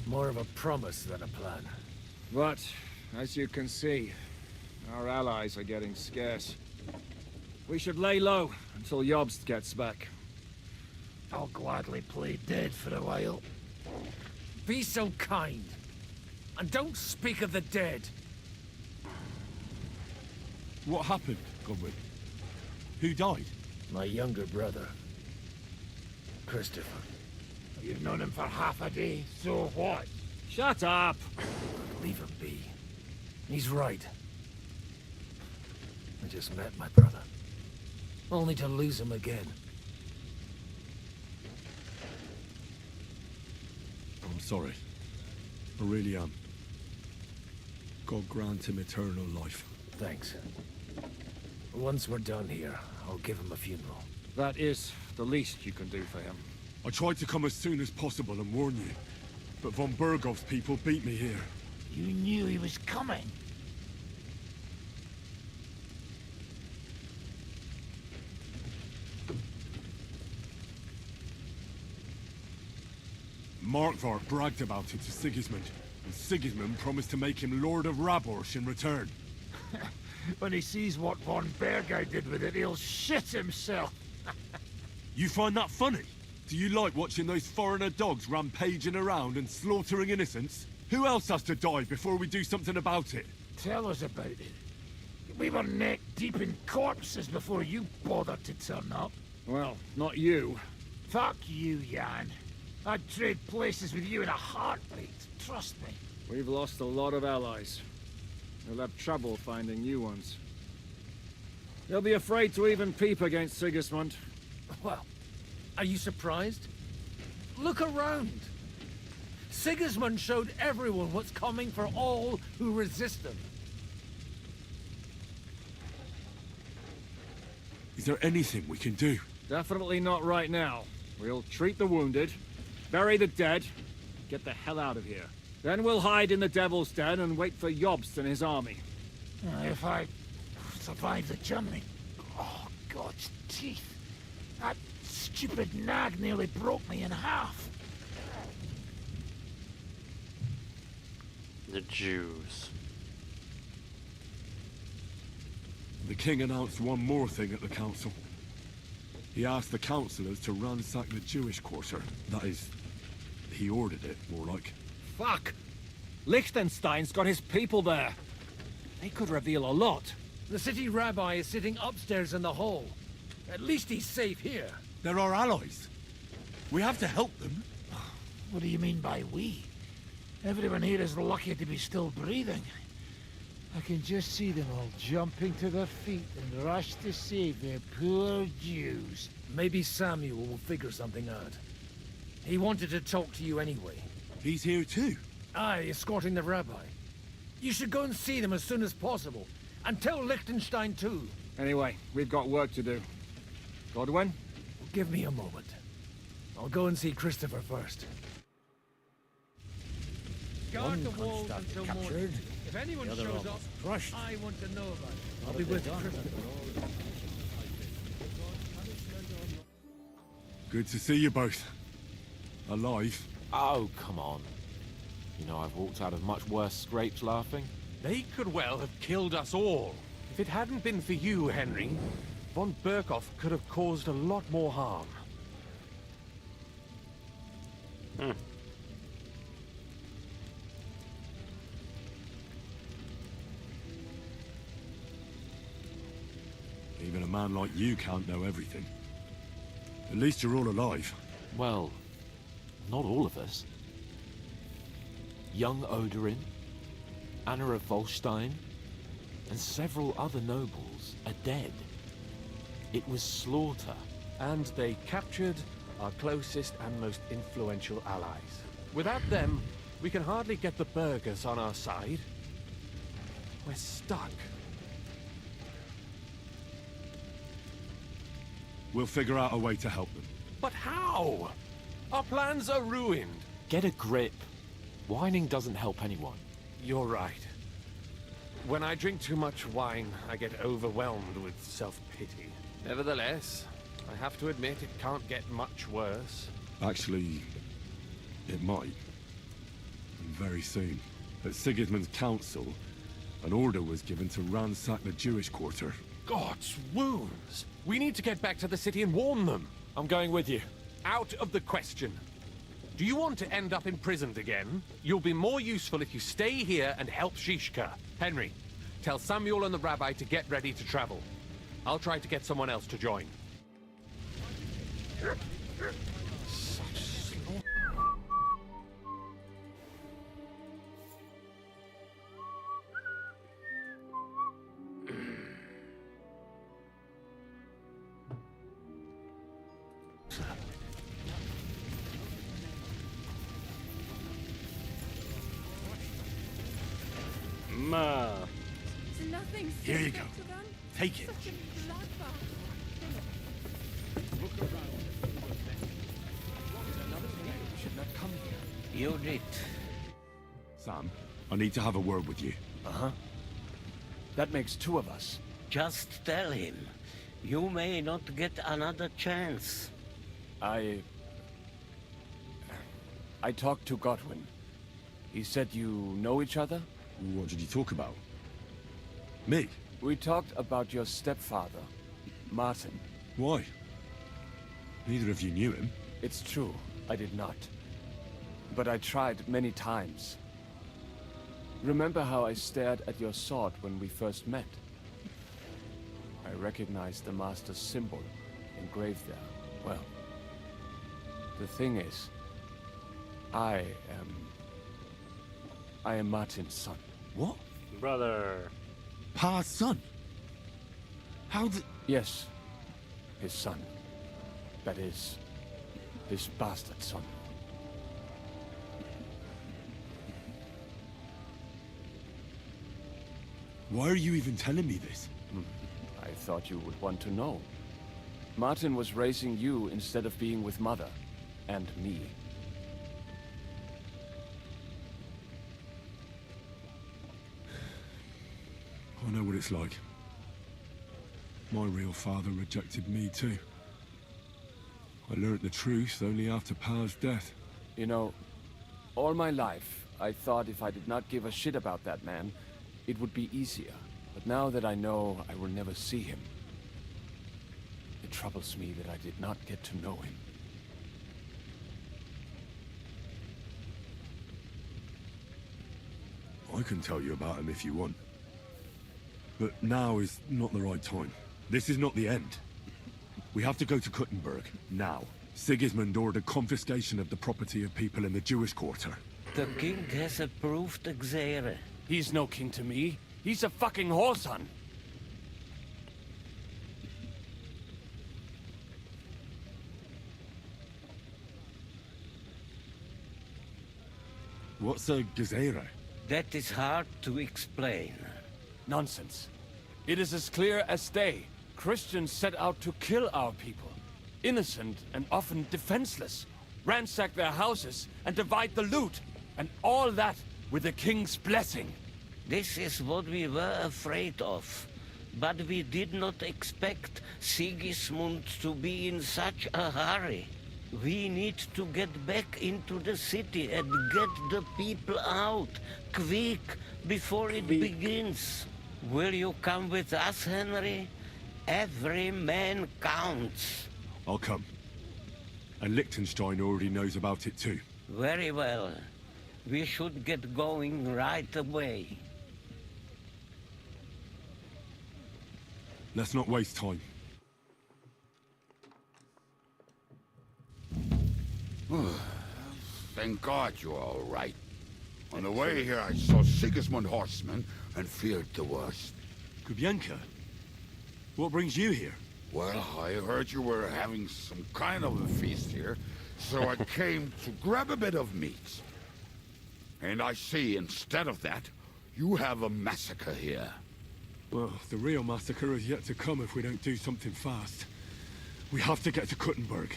More of a promise than a plan. But, as you can see, our allies are getting scarce. We should lay low until Jobst gets back. I'll gladly play dead for a while. Be so kind. And don't speak of the dead. What happened, Godwin? Who died? My younger brother, Christopher. You've known him for half a day, so what? Shut up! Leave him be. He's right. I just met my brother. Only to lose him again. I'm sorry. I really am. God grant him eternal life. Thanks. Once we're done here, I'll give him a funeral. That is the least you can do for him. I tried to come as soon as possible and warn you, but von Bergov's people beat me here. You knew he was coming. Markvar bragged about it to Sigismund, and Sigismund promised to make him Lord of Raborsh in return. When he sees what von Bergau did with it, he'll shit himself. You find that funny? Do you like watching those foreigner dogs rampaging around and slaughtering innocents? Who else has to die before we do something about it? Tell us about it. We were neck deep in corpses before you bothered to turn up. Well, not you. Fuck you, Jan. I'd trade places with you in a heartbeat. Trust me. We've lost a lot of allies. We'll have trouble finding new ones. They'll be afraid to even peep against Sigismund. Well, are you surprised? Look around. Sigismund showed everyone what's coming for all who resist him. Is there anything we can do? Definitely not right now. We'll treat the wounded, bury the dead, get the hell out of here. Then we'll hide in the Devil's Den and wait for Jobst and his army. If I survive the journey... Oh, God's teeth. That stupid nag nearly broke me in half. The Jews. The king announced one more thing at the council. He asked the councillors to ransack the Jewish quarter. That is, he ordered it, more like. Fuck! Liechtenstein's got his people there. They could reveal a lot. The city rabbi is sitting upstairs in the hall. At least he's safe here. They're our allies. We have to help them. What do you mean by we? Everyone here is lucky to be still breathing. I can just see them all jumping to their feet and rush to save their poor Jews. Maybe Samuel will figure something out. He wanted to talk to you anyway. He's here too? Aye, escorting the rabbi. You should go and see them as soon as possible. And tell Liechtenstein too. Anyway, we've got work to do. Godwin? Give me a moment. I'll go and see Christopher first. Guard the walls until morning. If anyone shows up, I want to know about it. I'll be with Christopher. Good to see you both. Alive. Oh, come on. You know I've walked out of much worse scrapes laughing. They could well have killed us all. If it hadn't been for you, Henry, von Berkhoff could have caused a lot more harm. Even a man like you can't know everything. At least you're all alive. Well, not all of us. Young Odorin, Anna of Volstein, and several other nobles are dead. It was slaughter. And they captured our closest and most influential allies. Without them, we can hardly get the burghers on our side. We're stuck. We'll figure out a way to help them. But how? Our plans are ruined. Get a grip. Whining doesn't help anyone. You're right. When I drink too much wine, I get overwhelmed with self-pity. Nevertheless, I have to admit it can't get much worse. Actually, it might. Very soon. At Sigismund's council, an order was given to ransack the Jewish quarter. God's wounds! We need to get back to the city and warn them. I'm going with you. Out of the question. Do you want to end up imprisoned again? You'll be more useful if you stay here and help Shishka. Henry, tell Samuel and the rabbi to get ready to travel. I'll try to get someone else to join. Such slow. Ma. Nothing. Here you go. Take it. You did. Sam, I need to have a word with you. Uh-huh. That makes two of us. Just tell him. You may not get another chance. I talked to Godwin. He said you know each other? What did you talk about? Me? We talked about your stepfather, Martin. Why? Neither of you knew him. It's true, I did not. But I tried many times. Remember how I stared at your sword when we first met? I recognized the Master's symbol engraved there. Well, the thing is, I am Martin's son. What? Brother. Pa's son? How did... Yes, his son. That is, his bastard son. Why are you even telling me this? I thought you would want to know. Martin was raising you instead of being with Mother. And me. I know what it's like. My real father rejected me too. I learned the truth only after Pa's death. You know, all my life, I thought if I did not give a shit about that man, it would be easier. But now that I know I will never see him, it troubles me that I did not get to know him. I can tell you about him if you want. But now is not the right time. This is not the end. We have to go to Kuttenberg, now. Sigismund ordered confiscation of the property of people in the Jewish quarter. The king has approved Xere. He's no king to me. He's a fucking whoreson. What's a Gezerah? That is hard to explain. Nonsense. It is as clear as day. Christians set out to kill our people. Innocent and often defenseless. Ransack their houses and divide the loot. And all that with the king's blessing. This is what we were afraid of. But we did not expect Sigismund to be in such a hurry. We need to get back into the city and get the people out, quick, before it begins. Will you come with us, Henry? Every man counts. I'll come. And Liechtenstein already knows about it too. Very well. We should get going right away. Let's not waste time. Thank God you're all right. On the way here, I saw Sigismund horsemen and feared the worst. Kubienka? What brings you here? Well, I heard you were having some kind of a feast here, so I came to grab a bit of meat. And I see, instead of that, you have a massacre here. Well, the real massacre is yet to come if we don't do something fast. We have to get to Kuttenberg.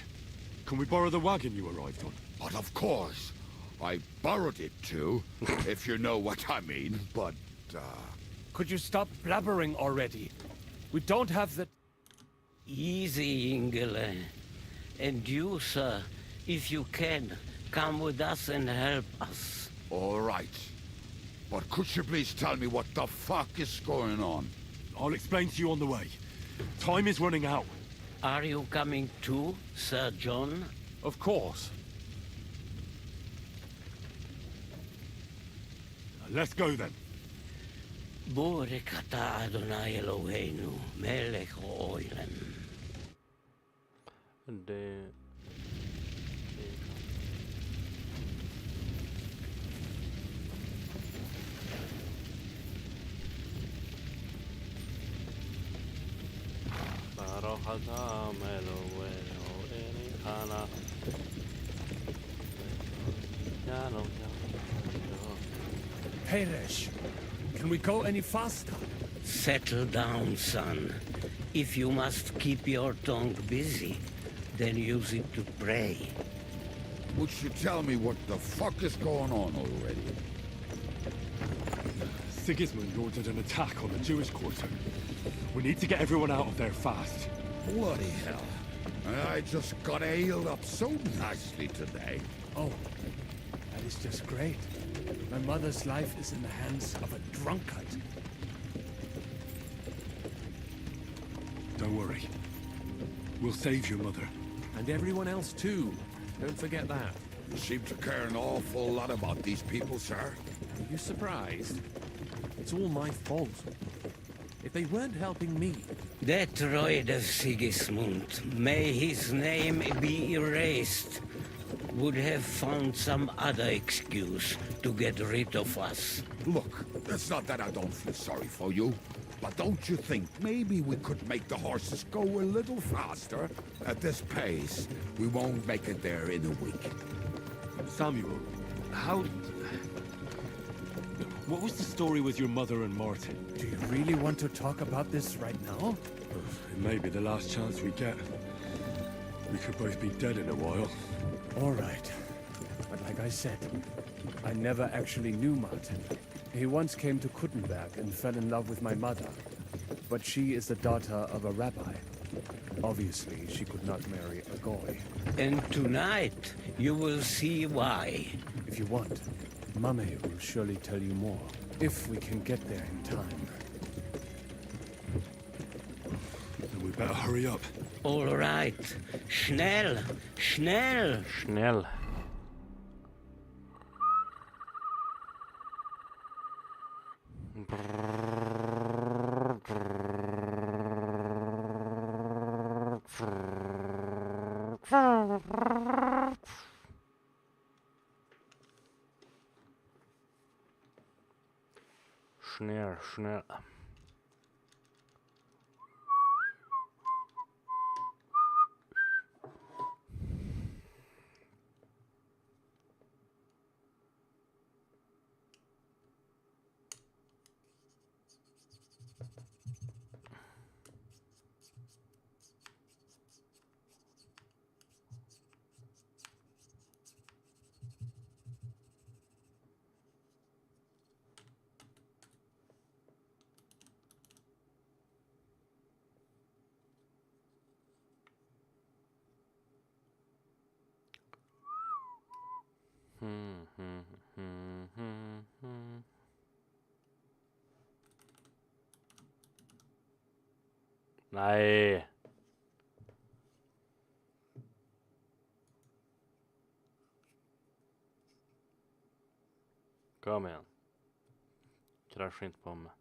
Can we borrow the wagon you arrived on? But of course. I borrowed it too, if you know what I mean, but, Could you stop blabbering already? We don't have the... Easy, Ingele. And you, sir, if you can, come with us and help us. All right. But could you please tell me what the fuck is going on? I'll explain to you on the way. Time is running out. Are you coming too, Sir John? Of course. Let's go then. Borekata Adonai Eloheinu, melech ha'olam. Det... Peresh, can we go any faster? Settle down, son. If you must keep your tongue busy, then use it to pray. Would you tell me what the fuck is going on already? Sigismund ordered an attack on the Jewish quarter. We need to get everyone out of there fast. Bloody hell. I just got ailed up so nicely today. Oh, that is just great. My mother's life is in the hands of a drunkard. Don't worry. We'll save your mother. And everyone else too. Don't forget that. You seem to care an awful lot about these people, sir. Are you surprised? It's all my fault. If they weren't helping me... That droid of Sigismund, may his name be erased, would have found some other excuse to get rid of us. Look, it's not that I don't feel sorry for you, but don't you think maybe we could make the horses go a little faster? At this pace, we won't make it there in a week. Samuel, how... What was the story with your mother and Martin? Do you really want to talk about this right now? It may be the last chance we get. We could both be dead in a while. All right. But like I said, I never actually knew Martin. He once came to Kuttenberg and fell in love with my mother. But she is the daughter of a rabbi. Obviously, she could not marry a goy. And tonight, you will see why. If you want, Mame will surely tell you more. If we can get there in time. Then we better hurry up. All right. Schnell! Schnell! Schnell. Schnell, schnell. Nej. Kom igen. Krascha inte på mig.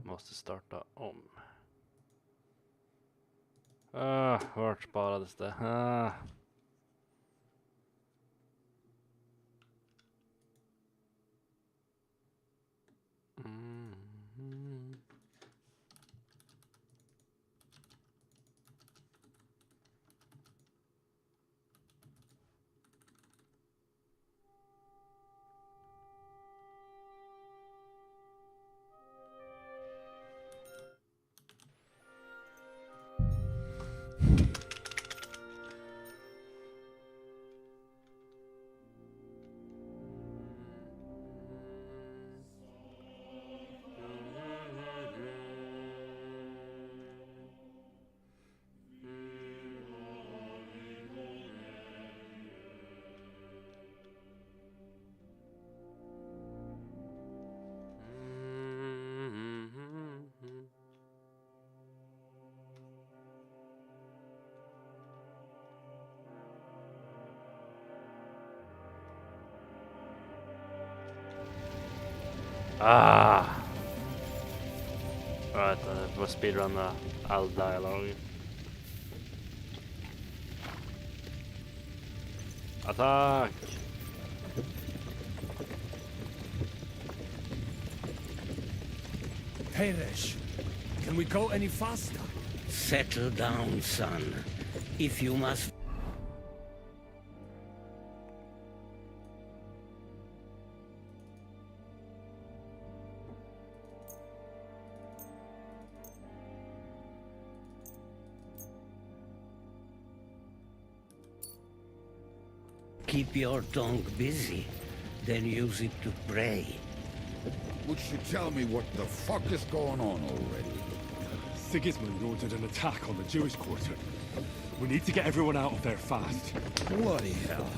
Måste starta om. Vart sparades det? Right, jag får speedrunna all dialog. Attack! Perish, can we go any faster? Settle down, son. If you must... Keep your tongue busy, then use it to pray. Would you tell me what the fuck is going on already? Sigismund ordered an attack on the Jewish quarter. We need to get everyone out of there fast. Bloody hell.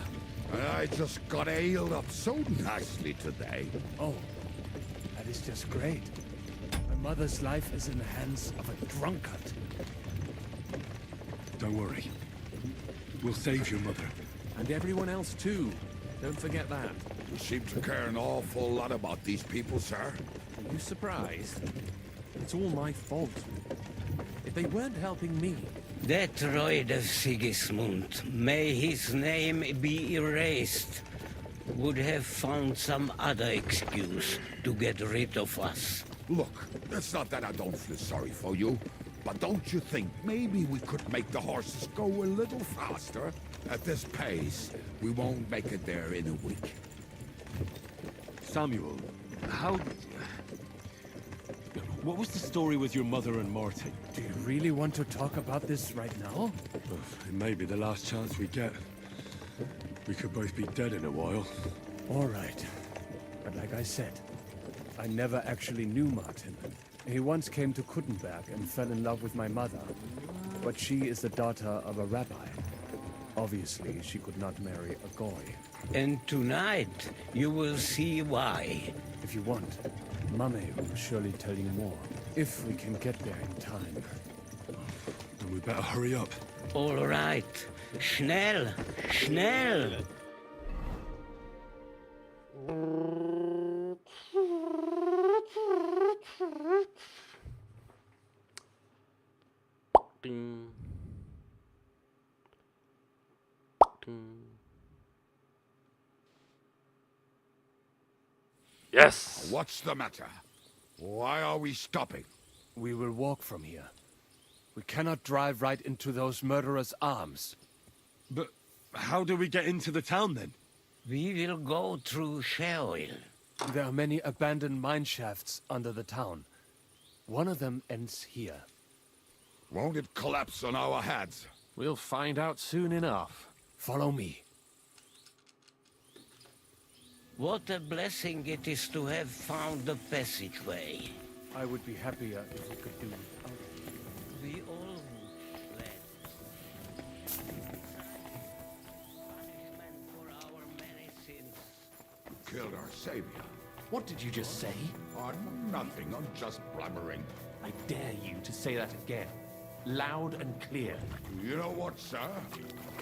I just got ailed up so nicely today. Oh, that is just great. My mother's life is in the hands of a drunkard. Don't worry. We'll save your mother. And everyone else too. Don't forget that. You seem to care an awful lot about these people, sir. Are you surprised? It's all my fault. If they weren't helping me... That droid of Sigismund, may his name be erased, would have found some other excuse to get rid of us. Look, it's not that I don't feel sorry for you, but don't you think maybe we could make the horses go a little faster? At this pace, we won't make it there in a week. Samuel, what was the story with your mother and Martin? Do you really want to talk about this right now? It may be the last chance we get. We could both be dead in a while. All right. But like I said, I never actually knew Martin. He once came to Kuttenberg and fell in love with my mother. But she is the daughter of a rabbi. Obviously, she could not marry a goy. And tonight, you will see why. If you want, Mame will surely tell you more. If we can get there in time. Then we better hurry up. All right. Schnell! Schnell! Ding. Ding. Yes! What's the matter? Why are we stopping? We will walk from here. We cannot drive right into those murderers' arms. But how do we get into the town then? We will go through Sheol. There are many abandoned mine shafts under the town. One of them ends here. Won't it collapse on our heads? We'll find out soon enough. Follow me. What a blessing it is to have found the passageway. I would be happier if we could do without it. We all would, lad. Punishment for our many sins. You killed our savior. What did you just say? Oh, nothing. I'm just blabbering. I dare you to say that again. Loud and clear. You know what, sir?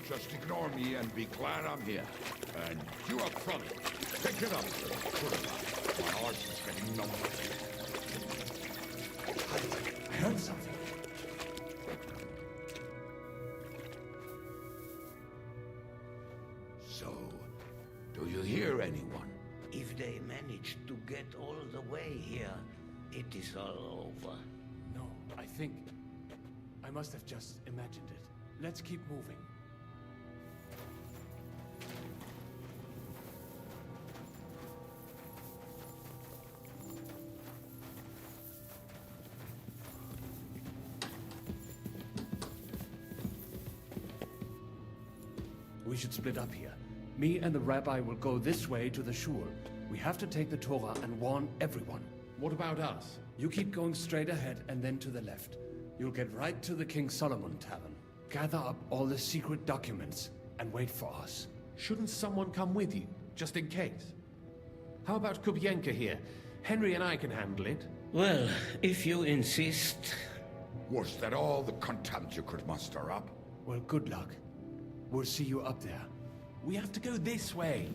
Just ignore me and be glad I'm here. And you up front. Pick it up. My horse is getting numb. managed to get all the way here, it is all over. No, I think... I must have just imagined it. Let's keep moving. We should split up here. Me and the rabbi will go this way to the shul. We have to take the Torah and warn everyone. What about us? You keep going straight ahead and then to the left. You'll get right to the King Solomon Tavern. Gather up all the secret documents and wait for us. Shouldn't someone come with you, just in case? How about Kubienka here? Henry and I can handle it. Well, if you insist. Was that all the contempt you could muster up? Well, good luck. We'll see you up there. We have to go this way.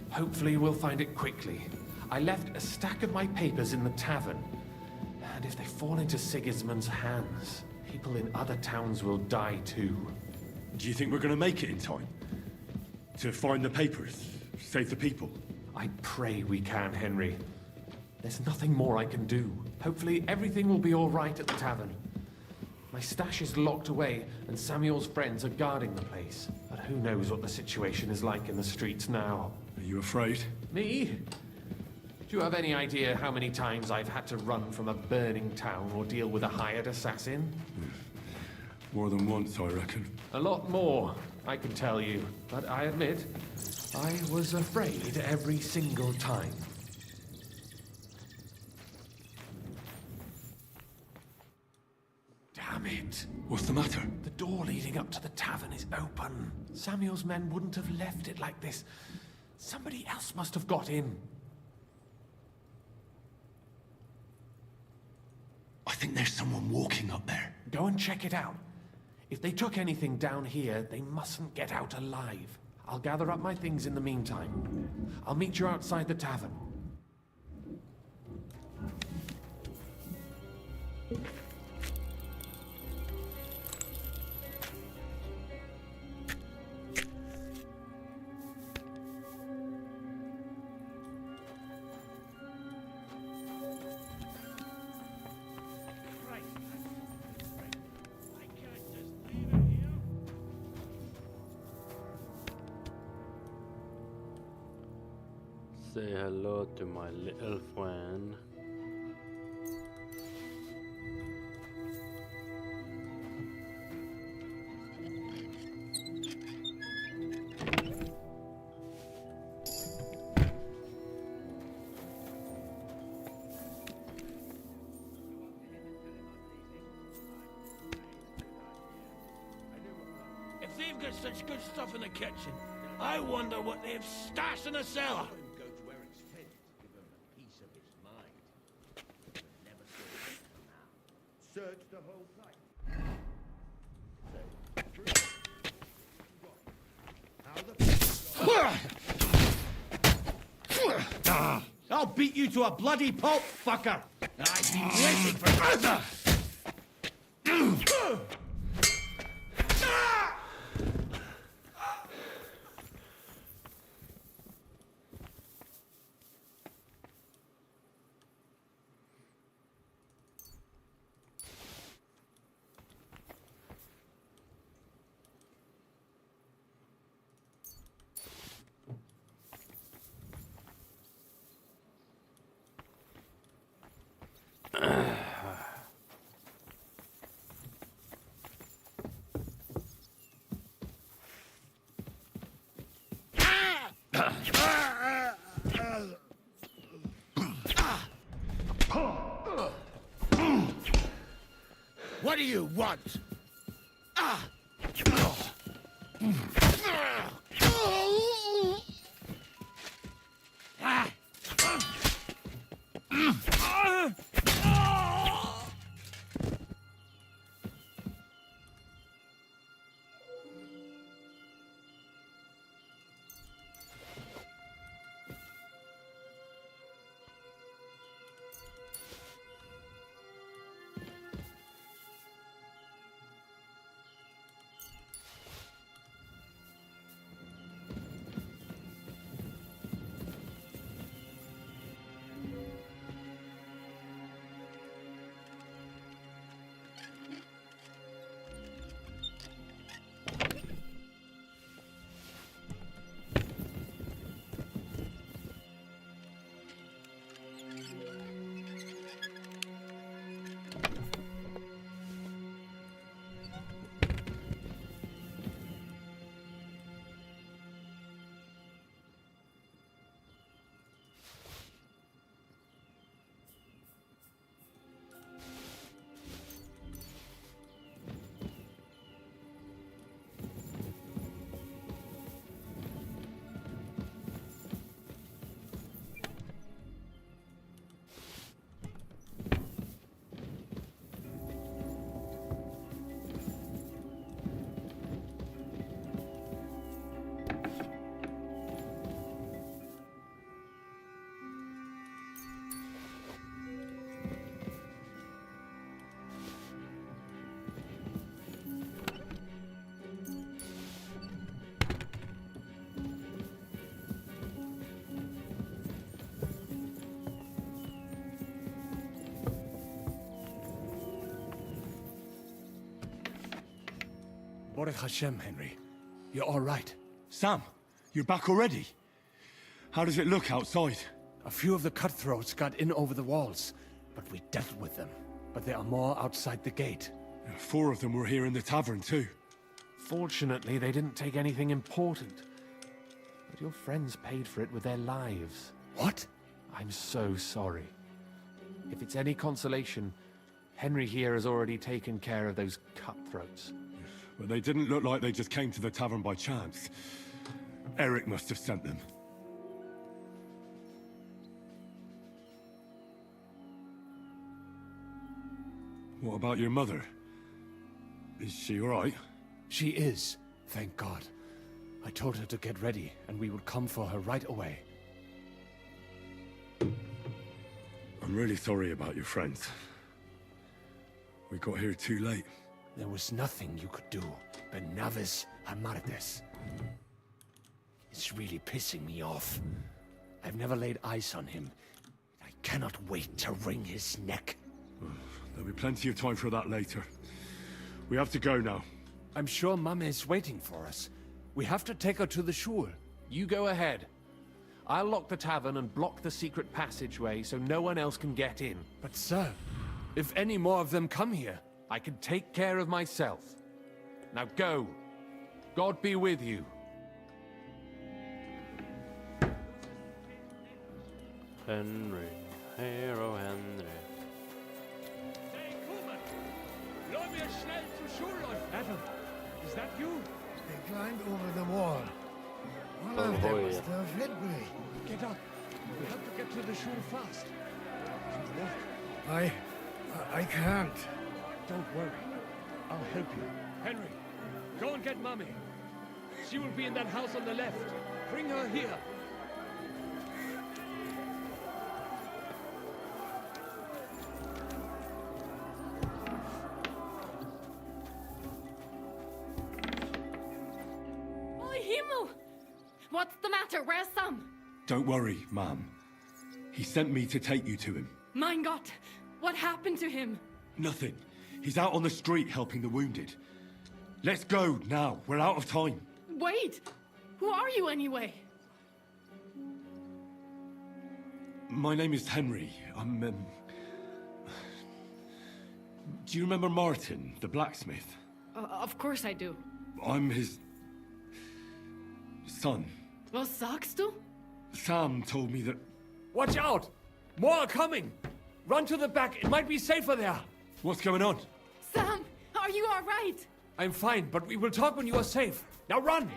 Hopefully we'll find it quickly. I left a stack of my papers in the tavern. And if they fall into Sigismund's hands, people in other towns will die too. Do you think we're gonna make it in time? To find the papers? Save the people? I pray we can, Henry. There's nothing more I can do. Hopefully everything will be all right at the tavern. My stash is locked away, and Samuel's friends are guarding the place. But who knows what the situation is like in the streets now? Are you afraid? Me? Do you have any idea how many times I've had to run from a burning town or deal with a hired assassin? More than once, I reckon. A lot more, I can tell you. But I admit, I was afraid every single time. Damn it! What's the matter? The door leading up to the tavern is open. Samuel's men wouldn't have left it like this. Somebody else must have got in. I think there's someone walking up there. Go and check it out. If they took anything down here, they mustn't get out alive. I'll gather up my things in the meantime. I'll meet you outside the tavern. Say hello to my little friend. If they've got such good stuff in the kitchen, I wonder what they've stashed in the cellar. Search the whole place. I'll beat you to a bloody pulp, fucker! I've been waiting for this! What do you want? Baruch Hashem, Henry. You're all right. Sam, you're back already? How does it look outside? A few of the cutthroats got in over the walls, but we dealt with them. But there are more outside the gate. 4 of them were here in the tavern too. Fortunately, they didn't take anything important. But your friends paid for it with their lives. What? I'm so sorry. If it's any consolation, Henry here has already taken care of those cutthroats. But they didn't look like they just came to the tavern by chance. Eric must have sent them. What about your mother? Is she all right? She is, thank God. I told her to get ready, and we would come for her right away. I'm really sorry about your friends. We got here too late. There was nothing you could do. Benavis Amartes. It's really pissing me off. I've never laid eyes on him. I cannot wait to wring his neck. There'll be plenty of time for that later. We have to go now. I'm sure Mum is waiting for us. We have to take her to the shul. You go ahead. I'll lock the tavern and block the secret passageway so no one else can get in. But sir, if any more of them come here, I can take care of myself. Now go. God be with you. Henry, hero Henry. Adam, is that you? They climbed over the wall. One Oh, of them boy. was the Fitbury. Get up. We have to get to the shul fast. I can't. Don't worry. I'll help you. Henry, go and get Mummy. She will be in that house on the left. Bring her here. Oi, Himmel! What's the matter? Where's Sam? Don't worry, Ma'am. He sent me to take you to him. Mein Gott! What happened to him? Nothing. He's out on the street helping the wounded. Let's go now. We're out of time. Wait! Who are you anyway? My name is Henry. I'm, Do you remember Martin, the blacksmith? Of course I do. I'm his... son. Was sagst du? Sam told me that... Watch out! More are coming! Run to the back. It might be safer there. What's going on? Sam, are you all right? I'm fine, but we will talk when you are safe. Now run!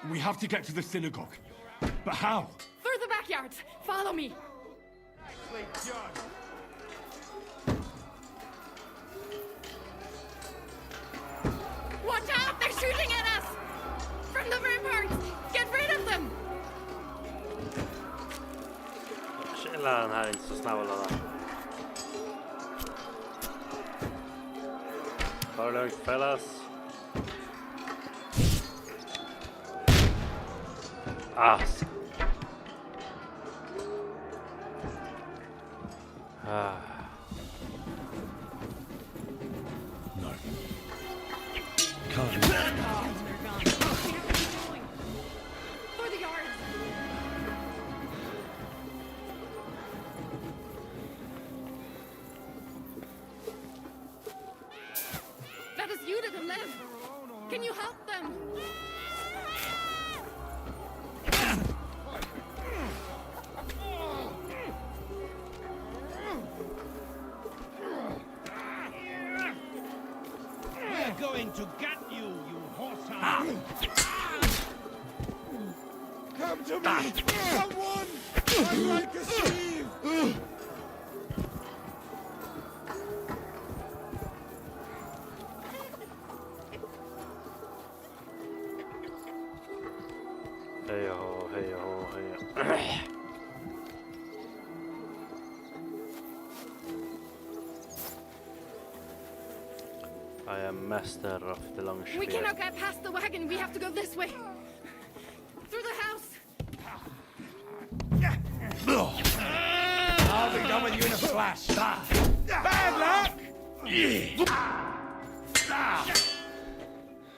We have to get to the synagogue. But how? Through the backyard. Follow me. Watch out! They're shooting at us! From the ramparts! Get rid of them! Chilla, den här är inte så snabb att ladda. Ta det lugnt, fellas. Ass. No. Can't. For the yards! That is you that live. Can you help them? We're going to get you, you horsehound! Come to me! Someone! I'm like a Steve! Hej och hej och hej. I am master of the long spear. We cannot get past the wagon. We have to go this way. Through the house. I'll be done with you in a flash. Bad luck!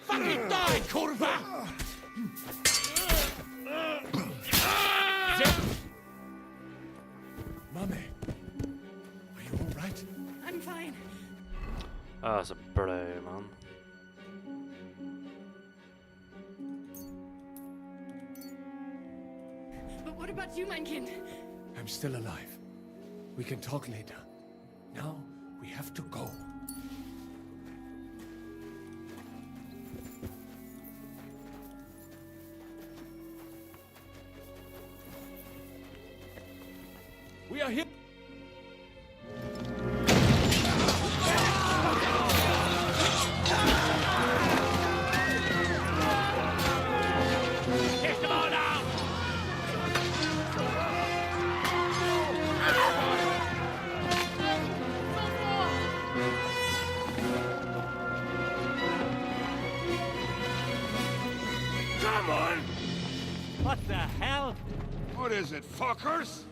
Fucking die, Kurva! Mummy, are you all right? I'm fine. Alltså blö man. But what about you, mein Kind? I'm still alive. We can talk later. Now, we have to go. We are here. Get them all down! Come on! What the hell? What is it, fuckers?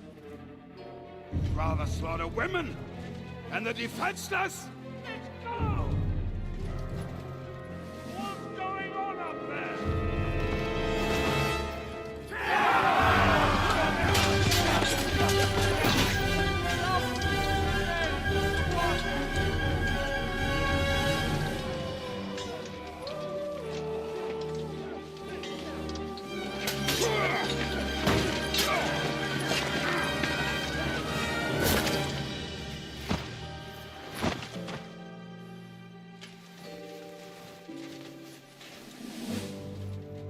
You'd rather slaughter women and the defenseless? Let's go! What's going on up there?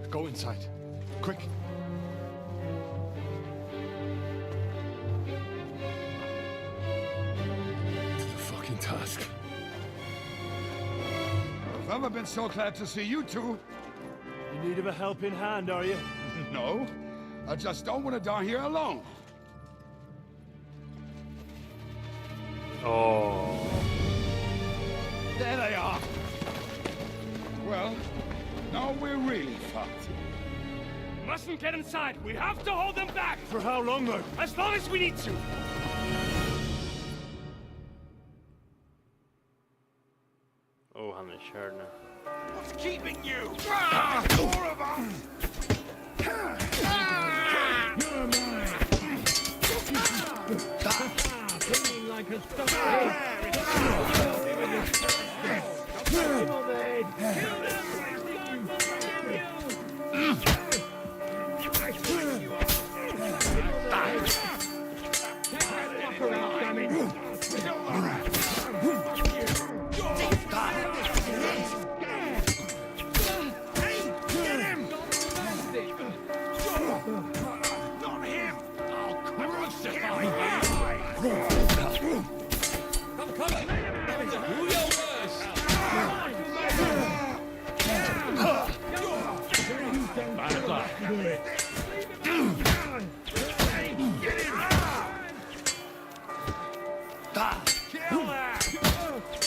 Go inside. Quick. It's a fucking task. I've never been so glad to see you two. In need of a helping hand, are you? No, I just don't want to die here alone. Oh. There they are. Well, now we're really fucked. Mustn't get inside. We have to hold them back. For how long, though? As long as we need to. Oh, han är körd nu. What's keeping you? More of them! You're mine. Feeling like a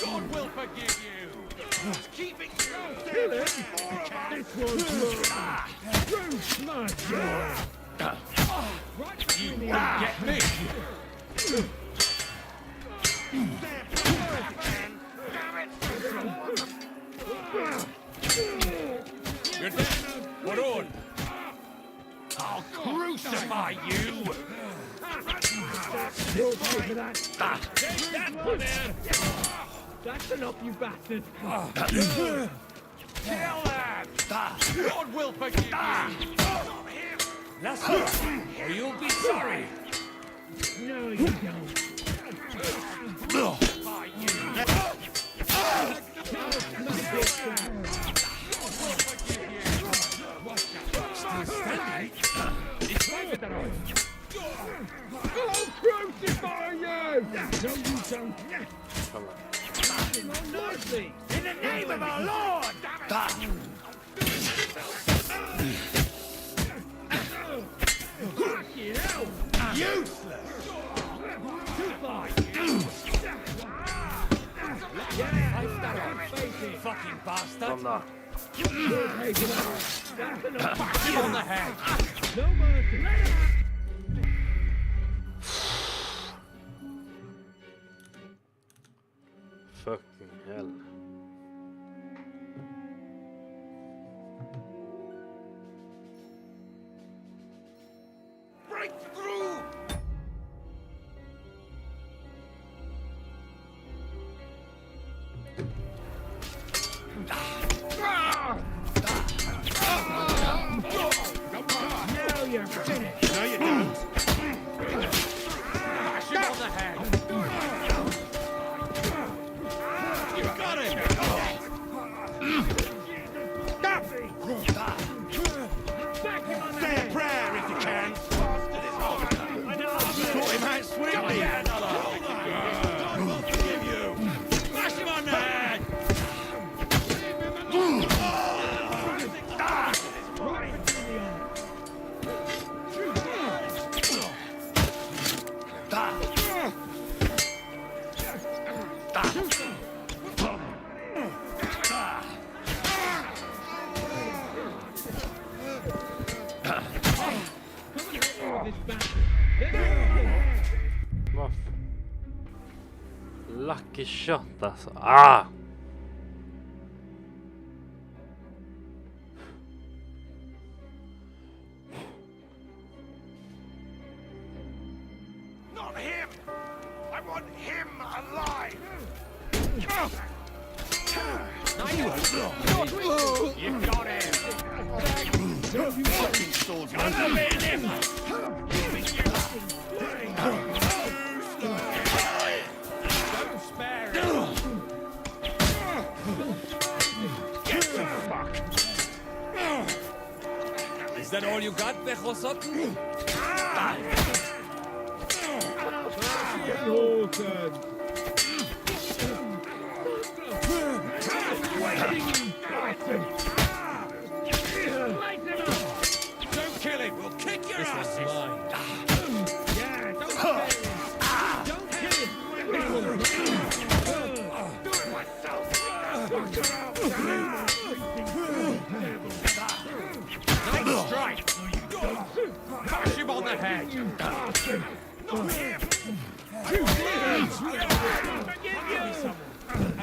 God will forgive you. What's keeping you? Kill it. This one's yours. True blood. You won't get me. You're dead. What on? I'll crucify you. You'll pay for that. Take that one there. That's enough, you bastard. Kill them. God will forgive you. That's it, or you'll be sorry. No, you don't. I'll crucify you! No, you don't. Mercy! In the name of our Lord! Useless! Too far! Fucking bastard! Kom då. Back you on the head! No mercy! Fucking hell. Lucky shot alltså. Ah! Not him! I want him alive! Now you got him! You fucking swordsman! Undermine him! Don't spare him! Get the fuck! Is that all you got, Bechosot? Don't kill him, we'll kick your ass! This was mine. Yeah, don't kill him! Don't kill him! Do it myself! Nice strike! Crush him on the head! Not him! I'm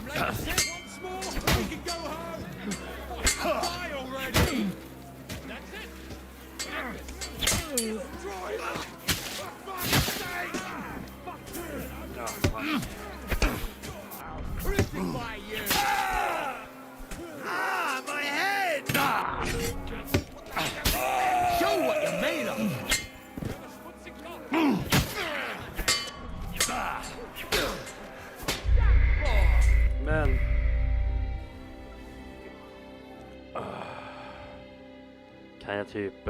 like I said once more, we can go home! Die already! That's it! Destroy them! For fuck's sake! I'll crucify you! My head! Show what you're made of! Men... Kan jag typ...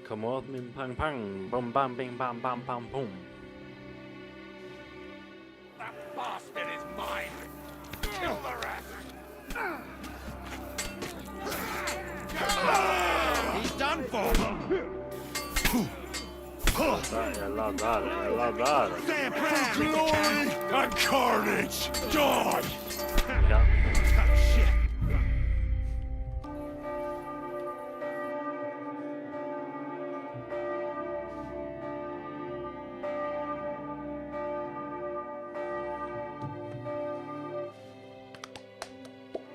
komma åt min pang-pang, bom-bam, bing-bam, bam-bam-boom. That bastard is mine! Kill the rest! He's done for! Jag laddar. Glory and carnage! Die! Ja. Shit!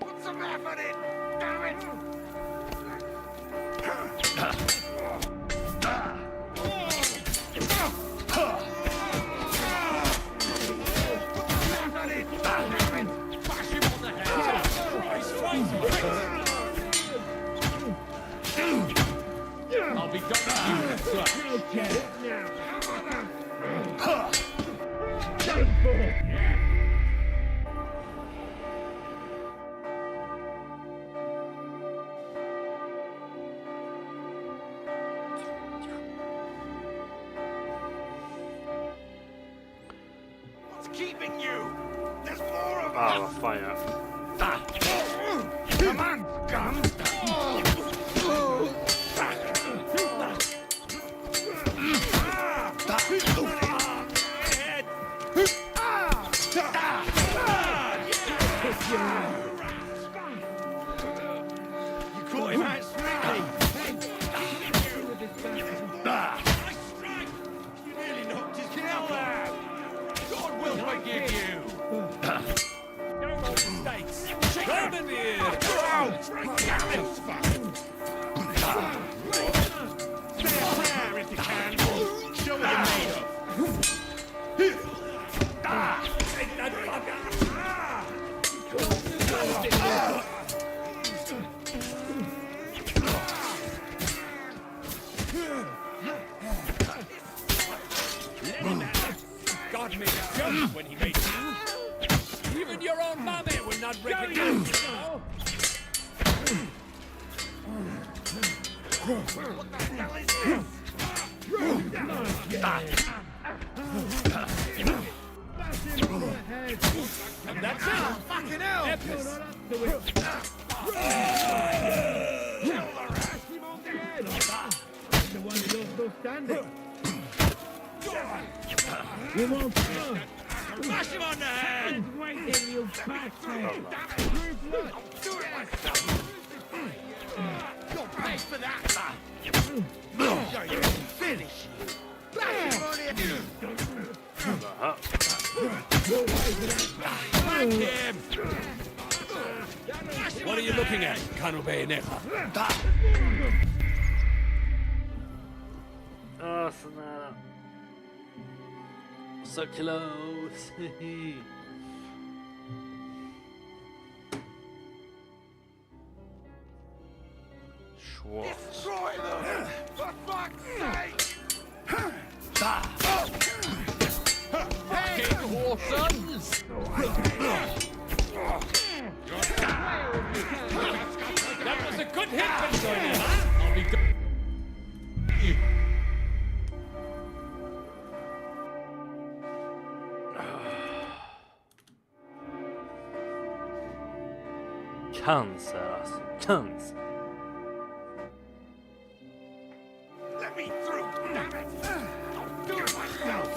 Put some effort in! Damn it! I'll be done with you in a flash. What's keeping you? There's more of us. Vad fan jag... Come on, scum! You caught him out sneaky! Nice strike! You nearly knocked his tail out! God will forgive you! No more mistakes! Grab him here! Say a prayer if you can! Show what you're made of! Take that fucker! God made a joke when he made you. Even your own mommy will not recognize you. What the hell is this? And that's it. Fucking hell! Kill the rest. The one who lost no standing. You won't smash him on the head! Wait in, you bastard! You'll pay for that, lad! You're finished! Back him on here! Back him! What are you looking at, Cano Bayoneja? Oh, snälla. So close. Schwartz. Destroy them! For fuck's sake! Fucking whoresons! That was a good hit, Bayoneja! I'll be good. Cancer alltså. Cancer. Let me through, damn it! I'll do it myself!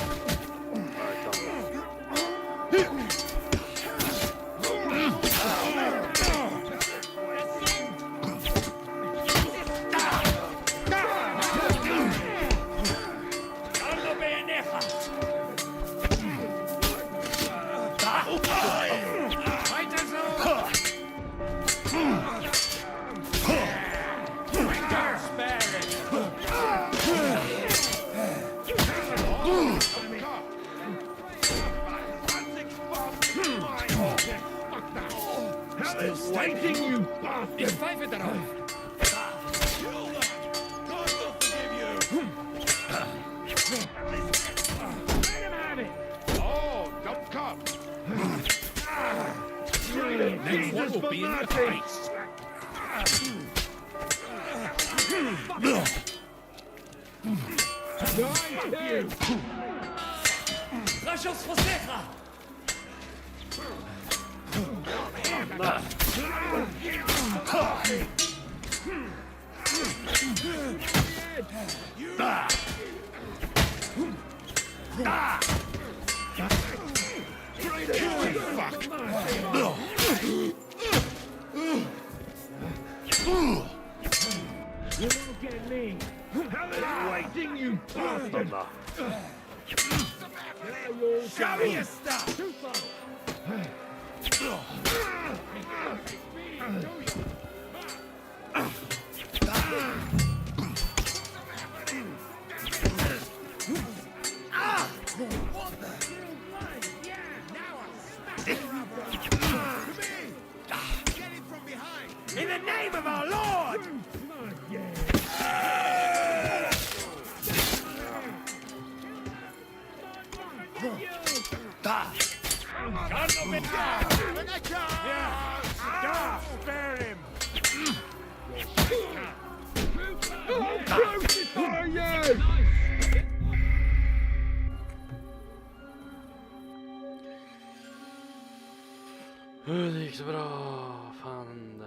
Waiting, you bastard! Ich pfeife darauf! Oh, don't come! Next one will be in the face! Rachos Forceja! You won't get me! Waiting, you bastard! Show me your stuff! In the name of our Lord! Spare him! Crucify you! Det gick så bra. Fan.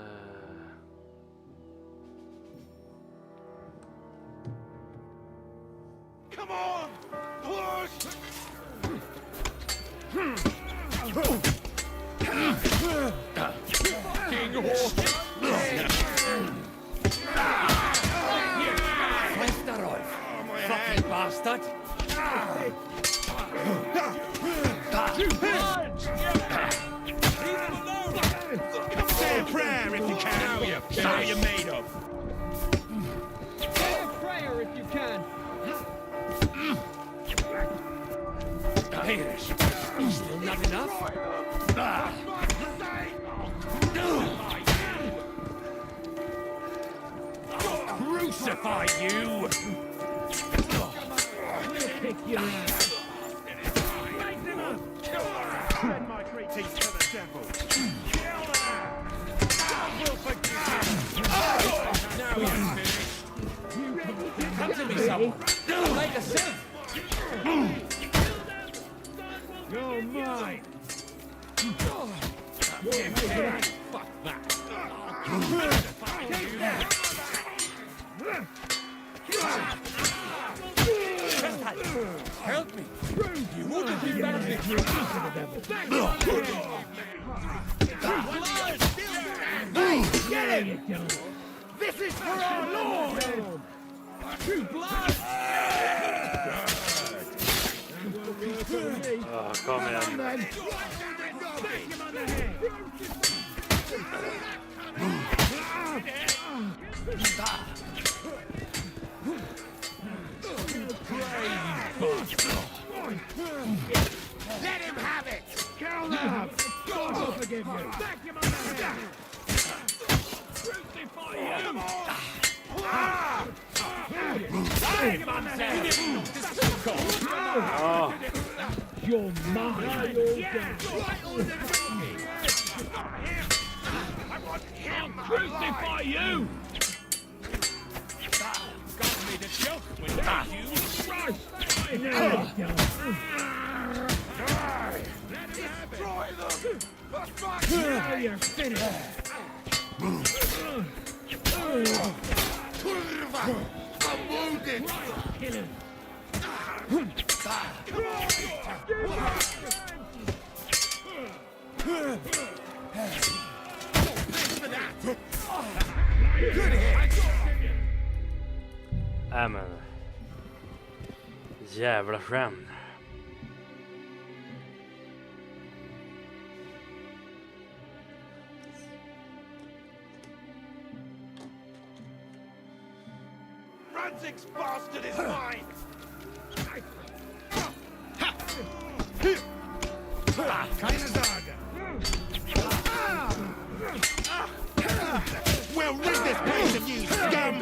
Come on! Push! King horse! Pfeif darauf! Fucking bastard! Say a prayer if you can! Say what you're made of! Say a prayer if you can! There's still not enough? Crucify you! We'll kick your ass! Send my great teeth to the devil! God will forgive you! Now you're finished! Come to me, someone! Like a sieve! You're mine! Fuck that! Hell You wouldn't be back if you Hey, get him! This is for our Lord! True blood! Oh, come on. Let him have it! Kill them! God will forgive you! Back him on the head! Crucify him! Back him on the head! Oh. You're mine! Right on the I want him! Crucify you! Got me to choke with that, you! Christ! Destroy them! Now you're finished! I'm wounded! Kill him! Good hit! Men. Jävla skämt. Ranzig's bastard is mine! Keine Sorge! We'll rid this place of you, scum!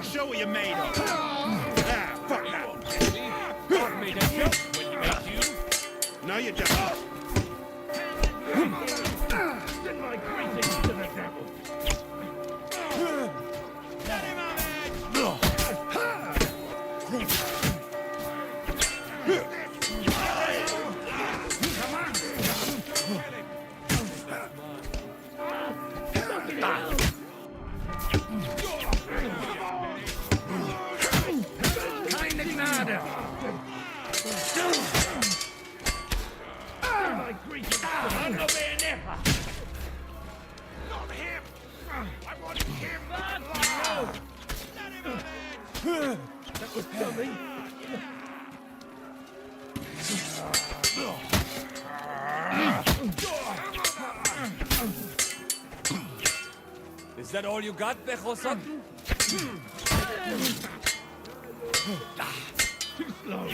Show what you're made of! Fuck that! Got me to choke when you make you! No, you don't. Send my greetings to the devil! Let him have it! Keine Gnade! Send my greetings to the devil! Not him! I want him alive! Let him have it! That was coming! Is that all you got, Bechosan? Too slow!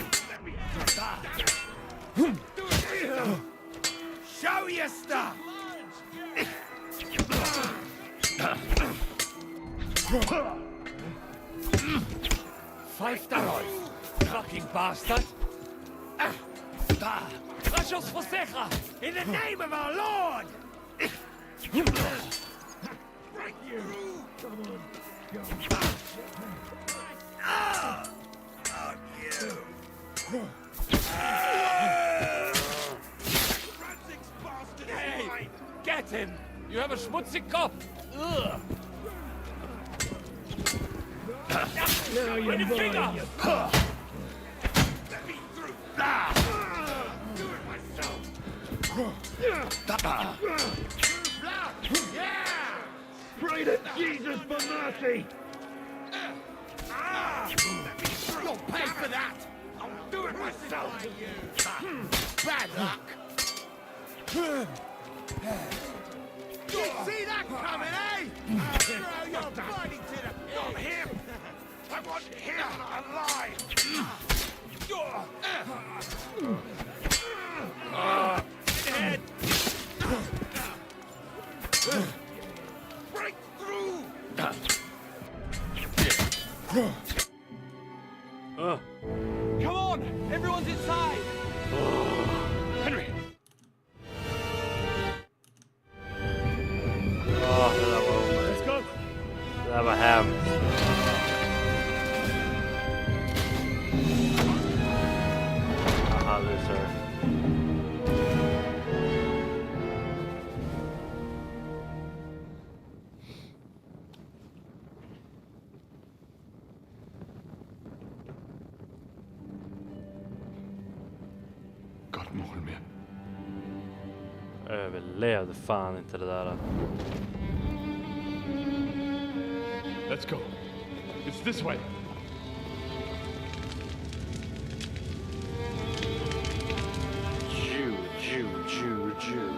Show your stuff! Pfeift er euch! Fucking bastard! Rachos Fosecha! In the name of our Lord! Right you! Come on! Go! Fuck you! Ranzig's bastard is mine! Get him! You have a schmutzig Kopf! Ugh. Now you're mine, you Let me through! Do it myself! Yeah! Pray to Jesus for mercy! You'll pay for that! I'll do it myself! Bad luck! You see that coming, eh? Throw your body to the... Not him! I want him alive! Head! Break through! Come on! Everyone's inside! Henry! Åh, det där var omöjligt. Let's go! Det där var hemskt. Aha, loser. Mormia. Överlevde fan inte det där. Let's go. It's this way. Jew.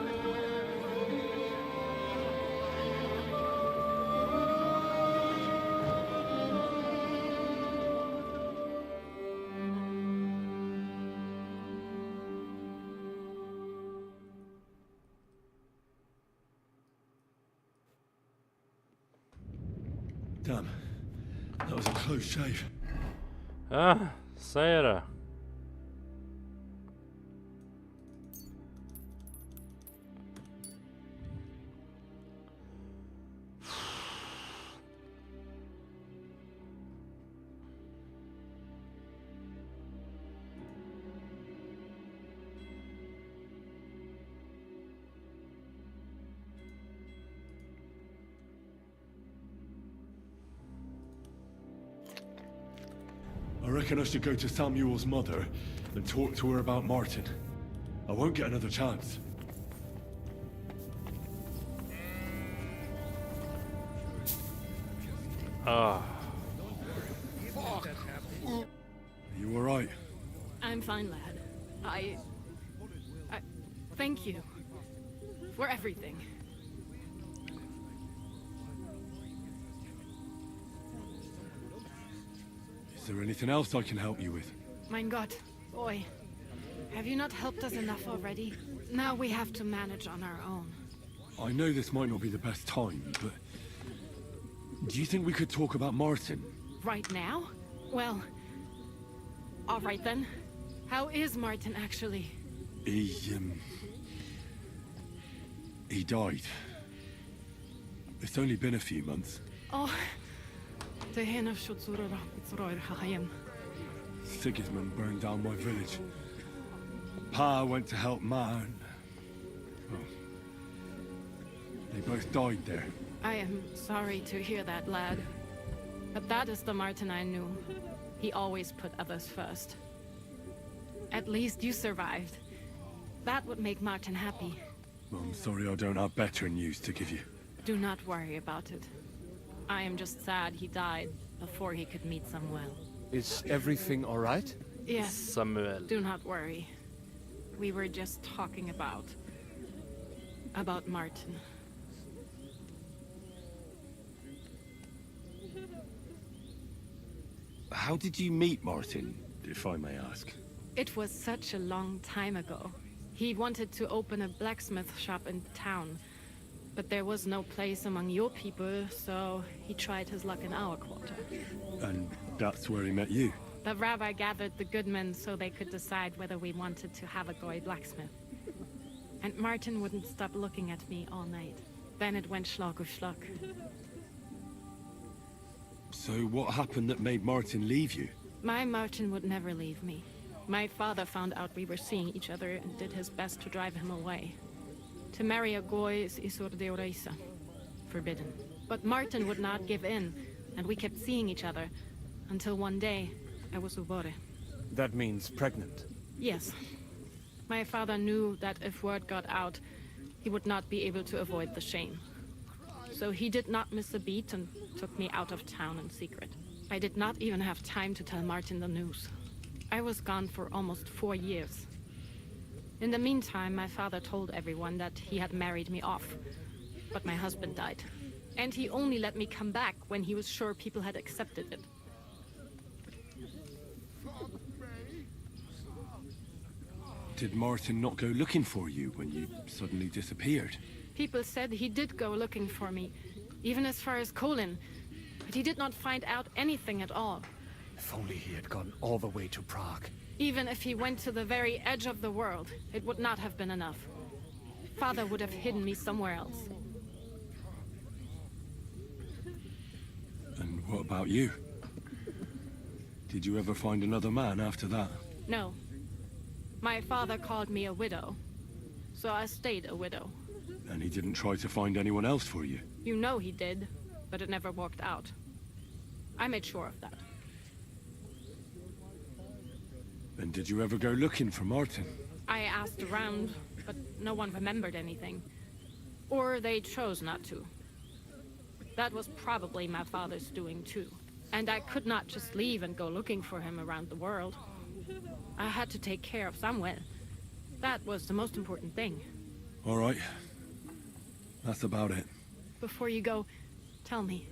Damn. That was a close shave. Ja, säger det. I reckon I should go to Samuel's mother and talk to her about Martin. I won't get another chance. Ah. Are you alright? I'm fine, lad. I thank you for everything. Is there anything else I can help you with? Mein Gott, boy. Have you not helped us enough already? Now we have to manage on our own. I know this might not be the best time, but... do you think we could talk about Martin? Right now? Well... all right then. How is Martin actually? He died. It's only been a few months. Oh... Sigismund burned down my village. Pa went to help Ma and... well, they both died there. I am sorry to hear that, lad. But that is the Martin I knew. He always put others first. At least you survived. That would make Martin happy. I'm sorry I don't have better news to give you. Do not worry about it. I am just sad he died before he could meet Samuel. Is everything all right? Yes. Samuel. Do not worry. We were just talking about Martin. How did you meet Martin, if I may ask? It was such a long time ago. He wanted to open a blacksmith shop in town, but there was no place among your people, so he tried his luck in our quarter. And that's where he met you? The rabbi gathered the good men so they could decide whether we wanted to have a goy blacksmith. And Martin wouldn't stop looking at me all night. Then it went schlag auf schlag. So what happened that made Martin leave you? My Martin would never leave me. My father found out we were seeing each other and did his best to drive him away. To marry a goy is isur deoreisa, forbidden. But Martin would not give in, and we kept seeing each other, until one day, I was ubore. That means pregnant. Yes. My father knew that if word got out, he would not be able to avoid the shame. So he did not miss a beat and took me out of town in secret. I did not even have time to tell Martin the news. I was gone for almost 4 years. In the meantime, my father told everyone that he had married me off. But my husband died. And he only let me come back when he was sure people had accepted it. Did Martin not go looking for you when you suddenly disappeared? People said he did go looking for me, even as far as Colin. But he did not find out anything at all. If only he had gone all the way to Prague. Even if he went to the very edge of the world, it would not have been enough. Father would have hidden me somewhere else. And what about you? Did you ever find another man after that? No. My father called me a widow, so I stayed a widow. And he didn't try to find anyone else for you? You know he did, but it never worked out. I made sure of that. And did you ever go looking for Martin? I asked around, but no one remembered anything. Or they chose not to. That was probably my father's doing too. And I could not just leave and go looking for him around the world. I had to take care of someone. That was the most important thing. All right. That's about it. Before you go, tell me,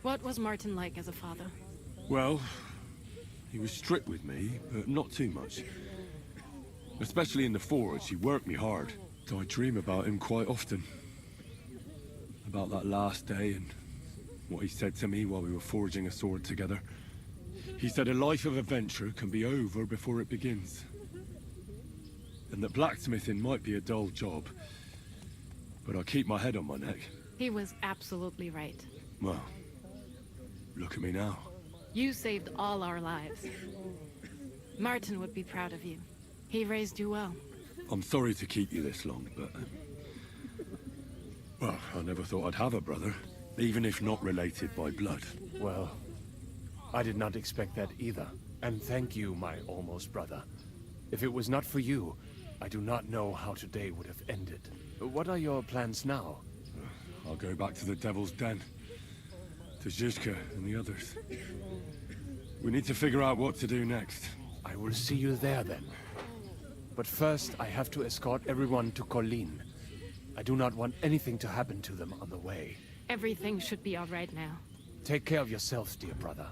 what was Martin like as a father? Well, he was strict with me, but not too much. Especially in the forge, he worked me hard. So I dream about him quite often. About that last day and what he said to me while we were forging a sword together. He said a life of adventure can be over before it begins. And that blacksmithing might be a dull job, but I'll keep my head on my neck. He was absolutely right. Well, look at me now. You saved all our lives. Martin would be proud of you. He raised you well. I'm sorry to keep you this long, but... well, I never thought I'd have a brother, even if not related by blood. Well, I did not expect that either. And thank you, my almost brother. If it was not for you, I do not know how today would have ended. What are your plans now? I'll go back to the Devil's Den. To Zizka and the others. We need to figure out what to do next. I will see you there then. But first, I have to escort everyone to Colleen. I do not want anything to happen to them on the way. Everything should be all right now. Take care of yourselves, dear brother.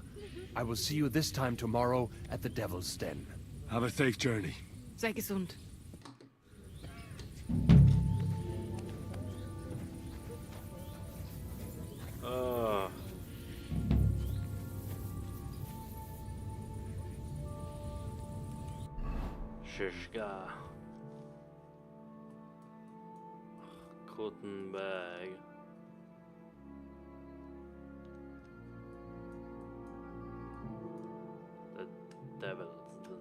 I will see you this time tomorrow at the Devil's Den. Have a safe journey. Sei gesund. Shishka. Cotton bag. The Devil's Den.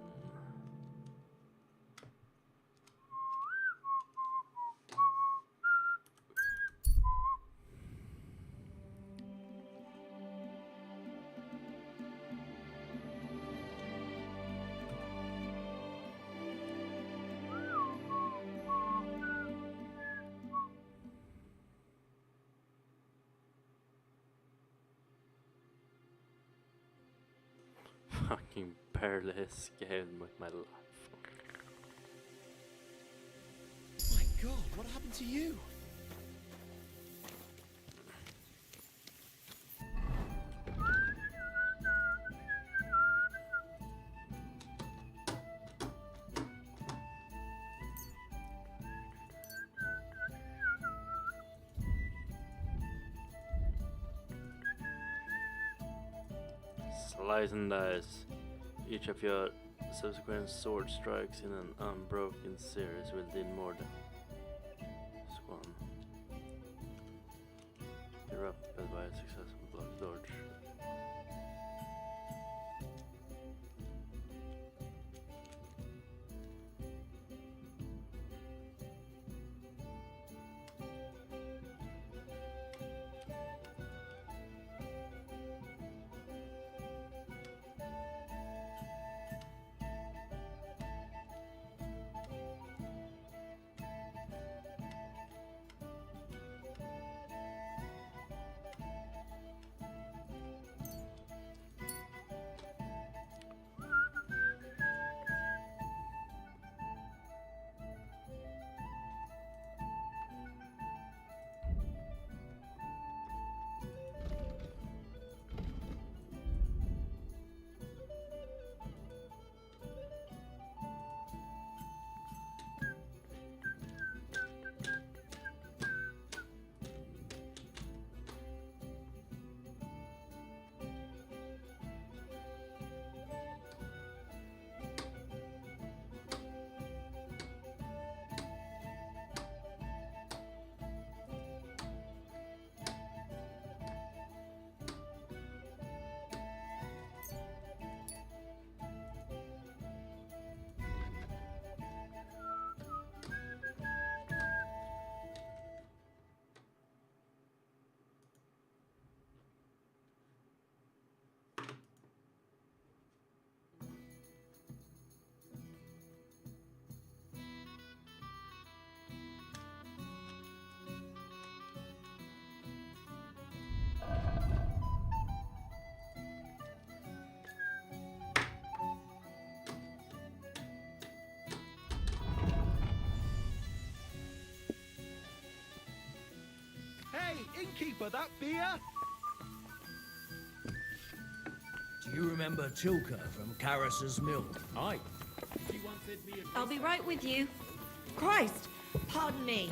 Fucking barely escaped with my life. My God, what happened to you? Slice and dice. Each of your subsequent sword strikes in an unbroken series will deal more damage. Swan. Erupted by a successful block dodge. keep of that beer? Do you remember Tilka from Karas's mill? Aye. I'll be right with you. Christ! Pardon me.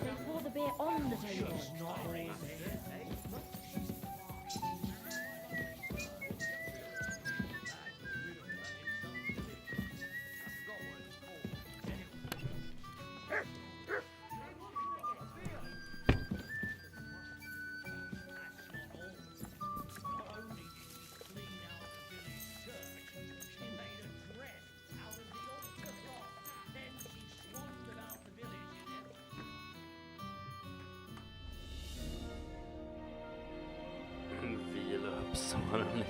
They pour the beer on the table. Vila upp svaren.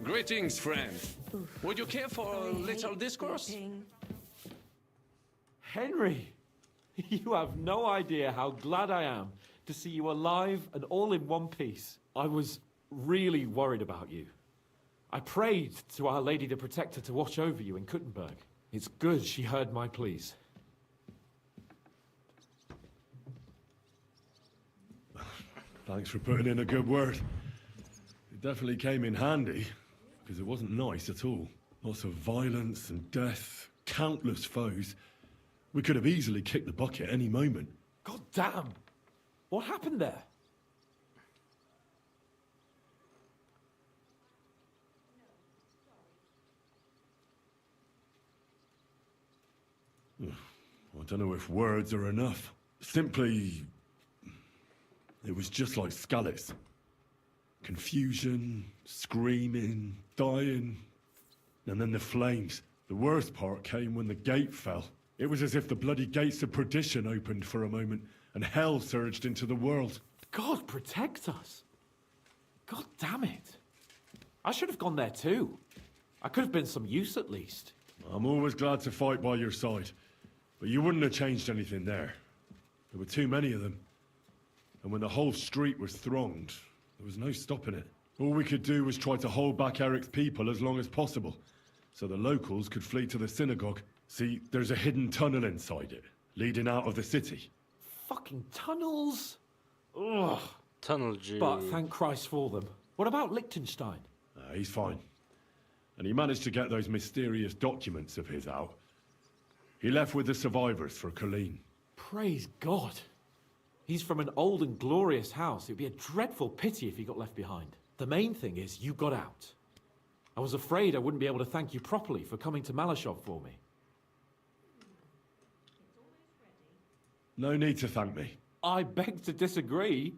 Greetings, friend. Would you care for a little discourse? Henry, you have no idea how glad I am to see you alive and all in one piece. I was really worried about you. I prayed to Our Lady the Protector to watch over you in Kuttenberg. It's good she heard my pleas. Thanks for putting in a good word. It definitely came in handy, because it wasn't nice at all. Lots of violence and death, countless foes. We could have easily kicked the bucket any moment. God damn! What happened there? I don't know if words are enough. Simply, it was just like Skalitz. Confusion, screaming, dying, and then the flames. The worst part came when the gate fell. It was as if the bloody gates of perdition opened for a moment, and hell surged into the world. God protect us! God damn it! I should have gone there too. I could have been some use at least. I'm always glad to fight by your side, but you wouldn't have changed anything there. There were too many of them. And when the whole street was thronged, there was no stopping it. All we could do was try to hold back Eric's people as long as possible, so the locals could flee to the synagogue. See, there's a hidden tunnel inside it, leading out of the city. Fucking tunnels! Ugh. Tunnel G. But thank Christ for them. What about Liechtenstein? He's fine. And he managed to get those mysterious documents of his out. He left with the survivors for Colleen. Praise God. He's from an old and glorious house. It would be a dreadful pity if he got left behind. The main thing is you got out. I was afraid I wouldn't be able to thank you properly for coming to Malashov for me. No need to thank me. I beg to disagree,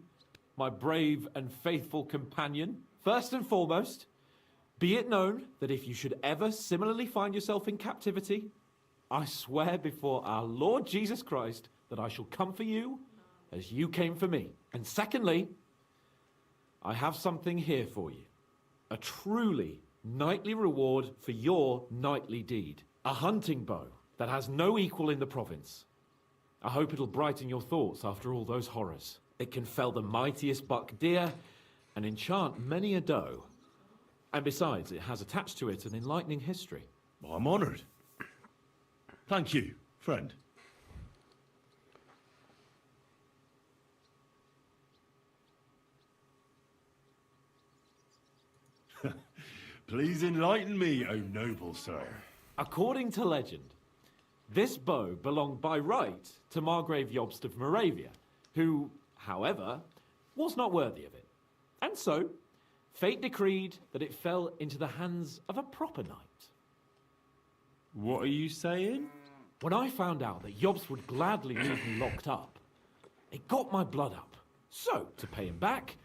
my brave and faithful companion. First and foremost, be it known that if you should ever similarly find yourself in captivity, I swear before our Lord Jesus Christ that I shall come for you as you came for me. And secondly, I have something here for you. A truly knightly reward for your knightly deed. A hunting bow that has no equal in the province. I hope it'll brighten your thoughts after all those horrors. It can fell the mightiest buck deer and enchant many a doe. And besides, it has attached to it an enlightening history. I'm honored. Thank you, friend. Please enlighten me, O noble sir. According to legend, this bow belonged by right to Margrave Jobst of Moravia, who, however, was not worthy of it. And so, fate decreed that it fell into the hands of a proper knight. What are you saying? When I found out that Jobst would gladly leave me locked up, it got my blood up. So, to pay him back,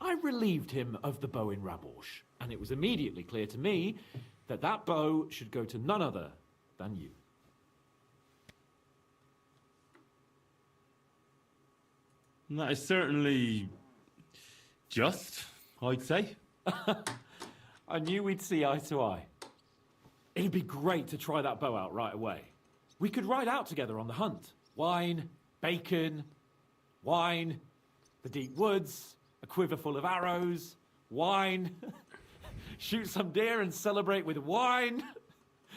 I relieved him of the bow in Raborsch, and it was immediately clear to me that that bow should go to none other than you. That is certainly just, I'd say. I knew we'd see eye to eye. It'd be great to try that bow out right away. We could ride out together on the hunt. Wine, bacon, wine, the deep woods, a quiver full of arrows, wine, shoot some deer and celebrate with wine,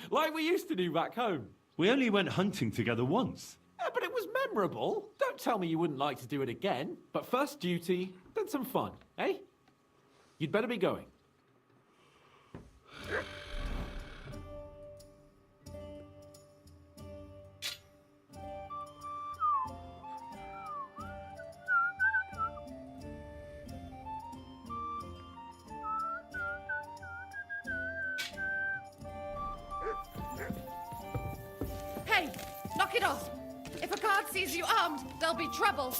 like we used to do back home. We only went hunting together once. Yeah, but it was memorable. Don't tell me you wouldn't like to do it again. But first duty, then some fun, eh? You'd better be going. Hey, knock it off. If a guard sees you armed, there'll be trouble.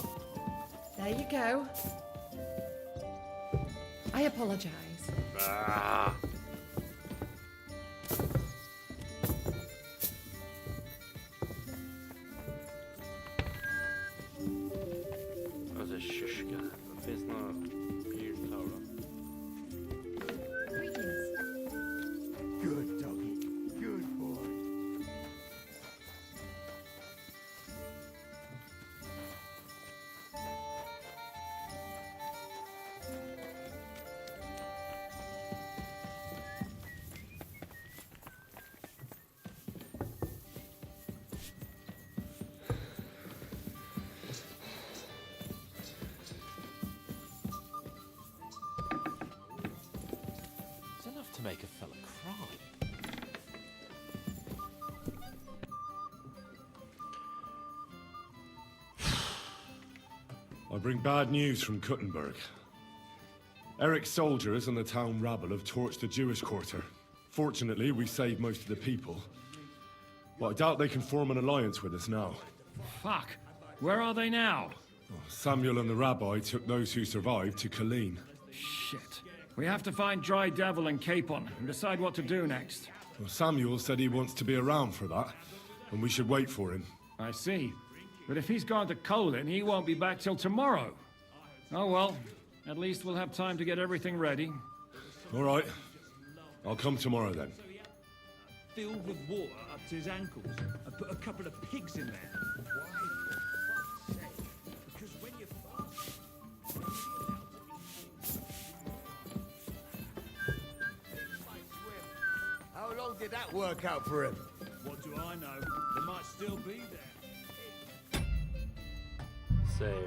There you go. I apologize. Ah. Alltså kyrka. Det finns några fyrtavlor. Good doggy. Good boy. It's enough to make a fella cry. I bring bad news from Kuttenberg. Eric's soldiers and the town rabble have torched the Jewish quarter. Fortunately, we saved most of the people. But I doubt they can form an alliance with us now. Fuck. Where are they now? Samuel and the rabbi took those who survived to Colleen. Shit. We have to find Dry Devil and Capon and decide what to do next. Well, Samuel said he wants to be around for that, and we should wait for him. I see. But if he's gone to Colin, he won't be back till tomorrow. Oh well. At least we'll have time to get everything ready. All right. I'll come tomorrow then. Filled with water up to his ankles and put a couple of pigs in there. Why? For fuck's sake. Because when you fast... How long did that work out for him? What do I know? They might still be there. Save.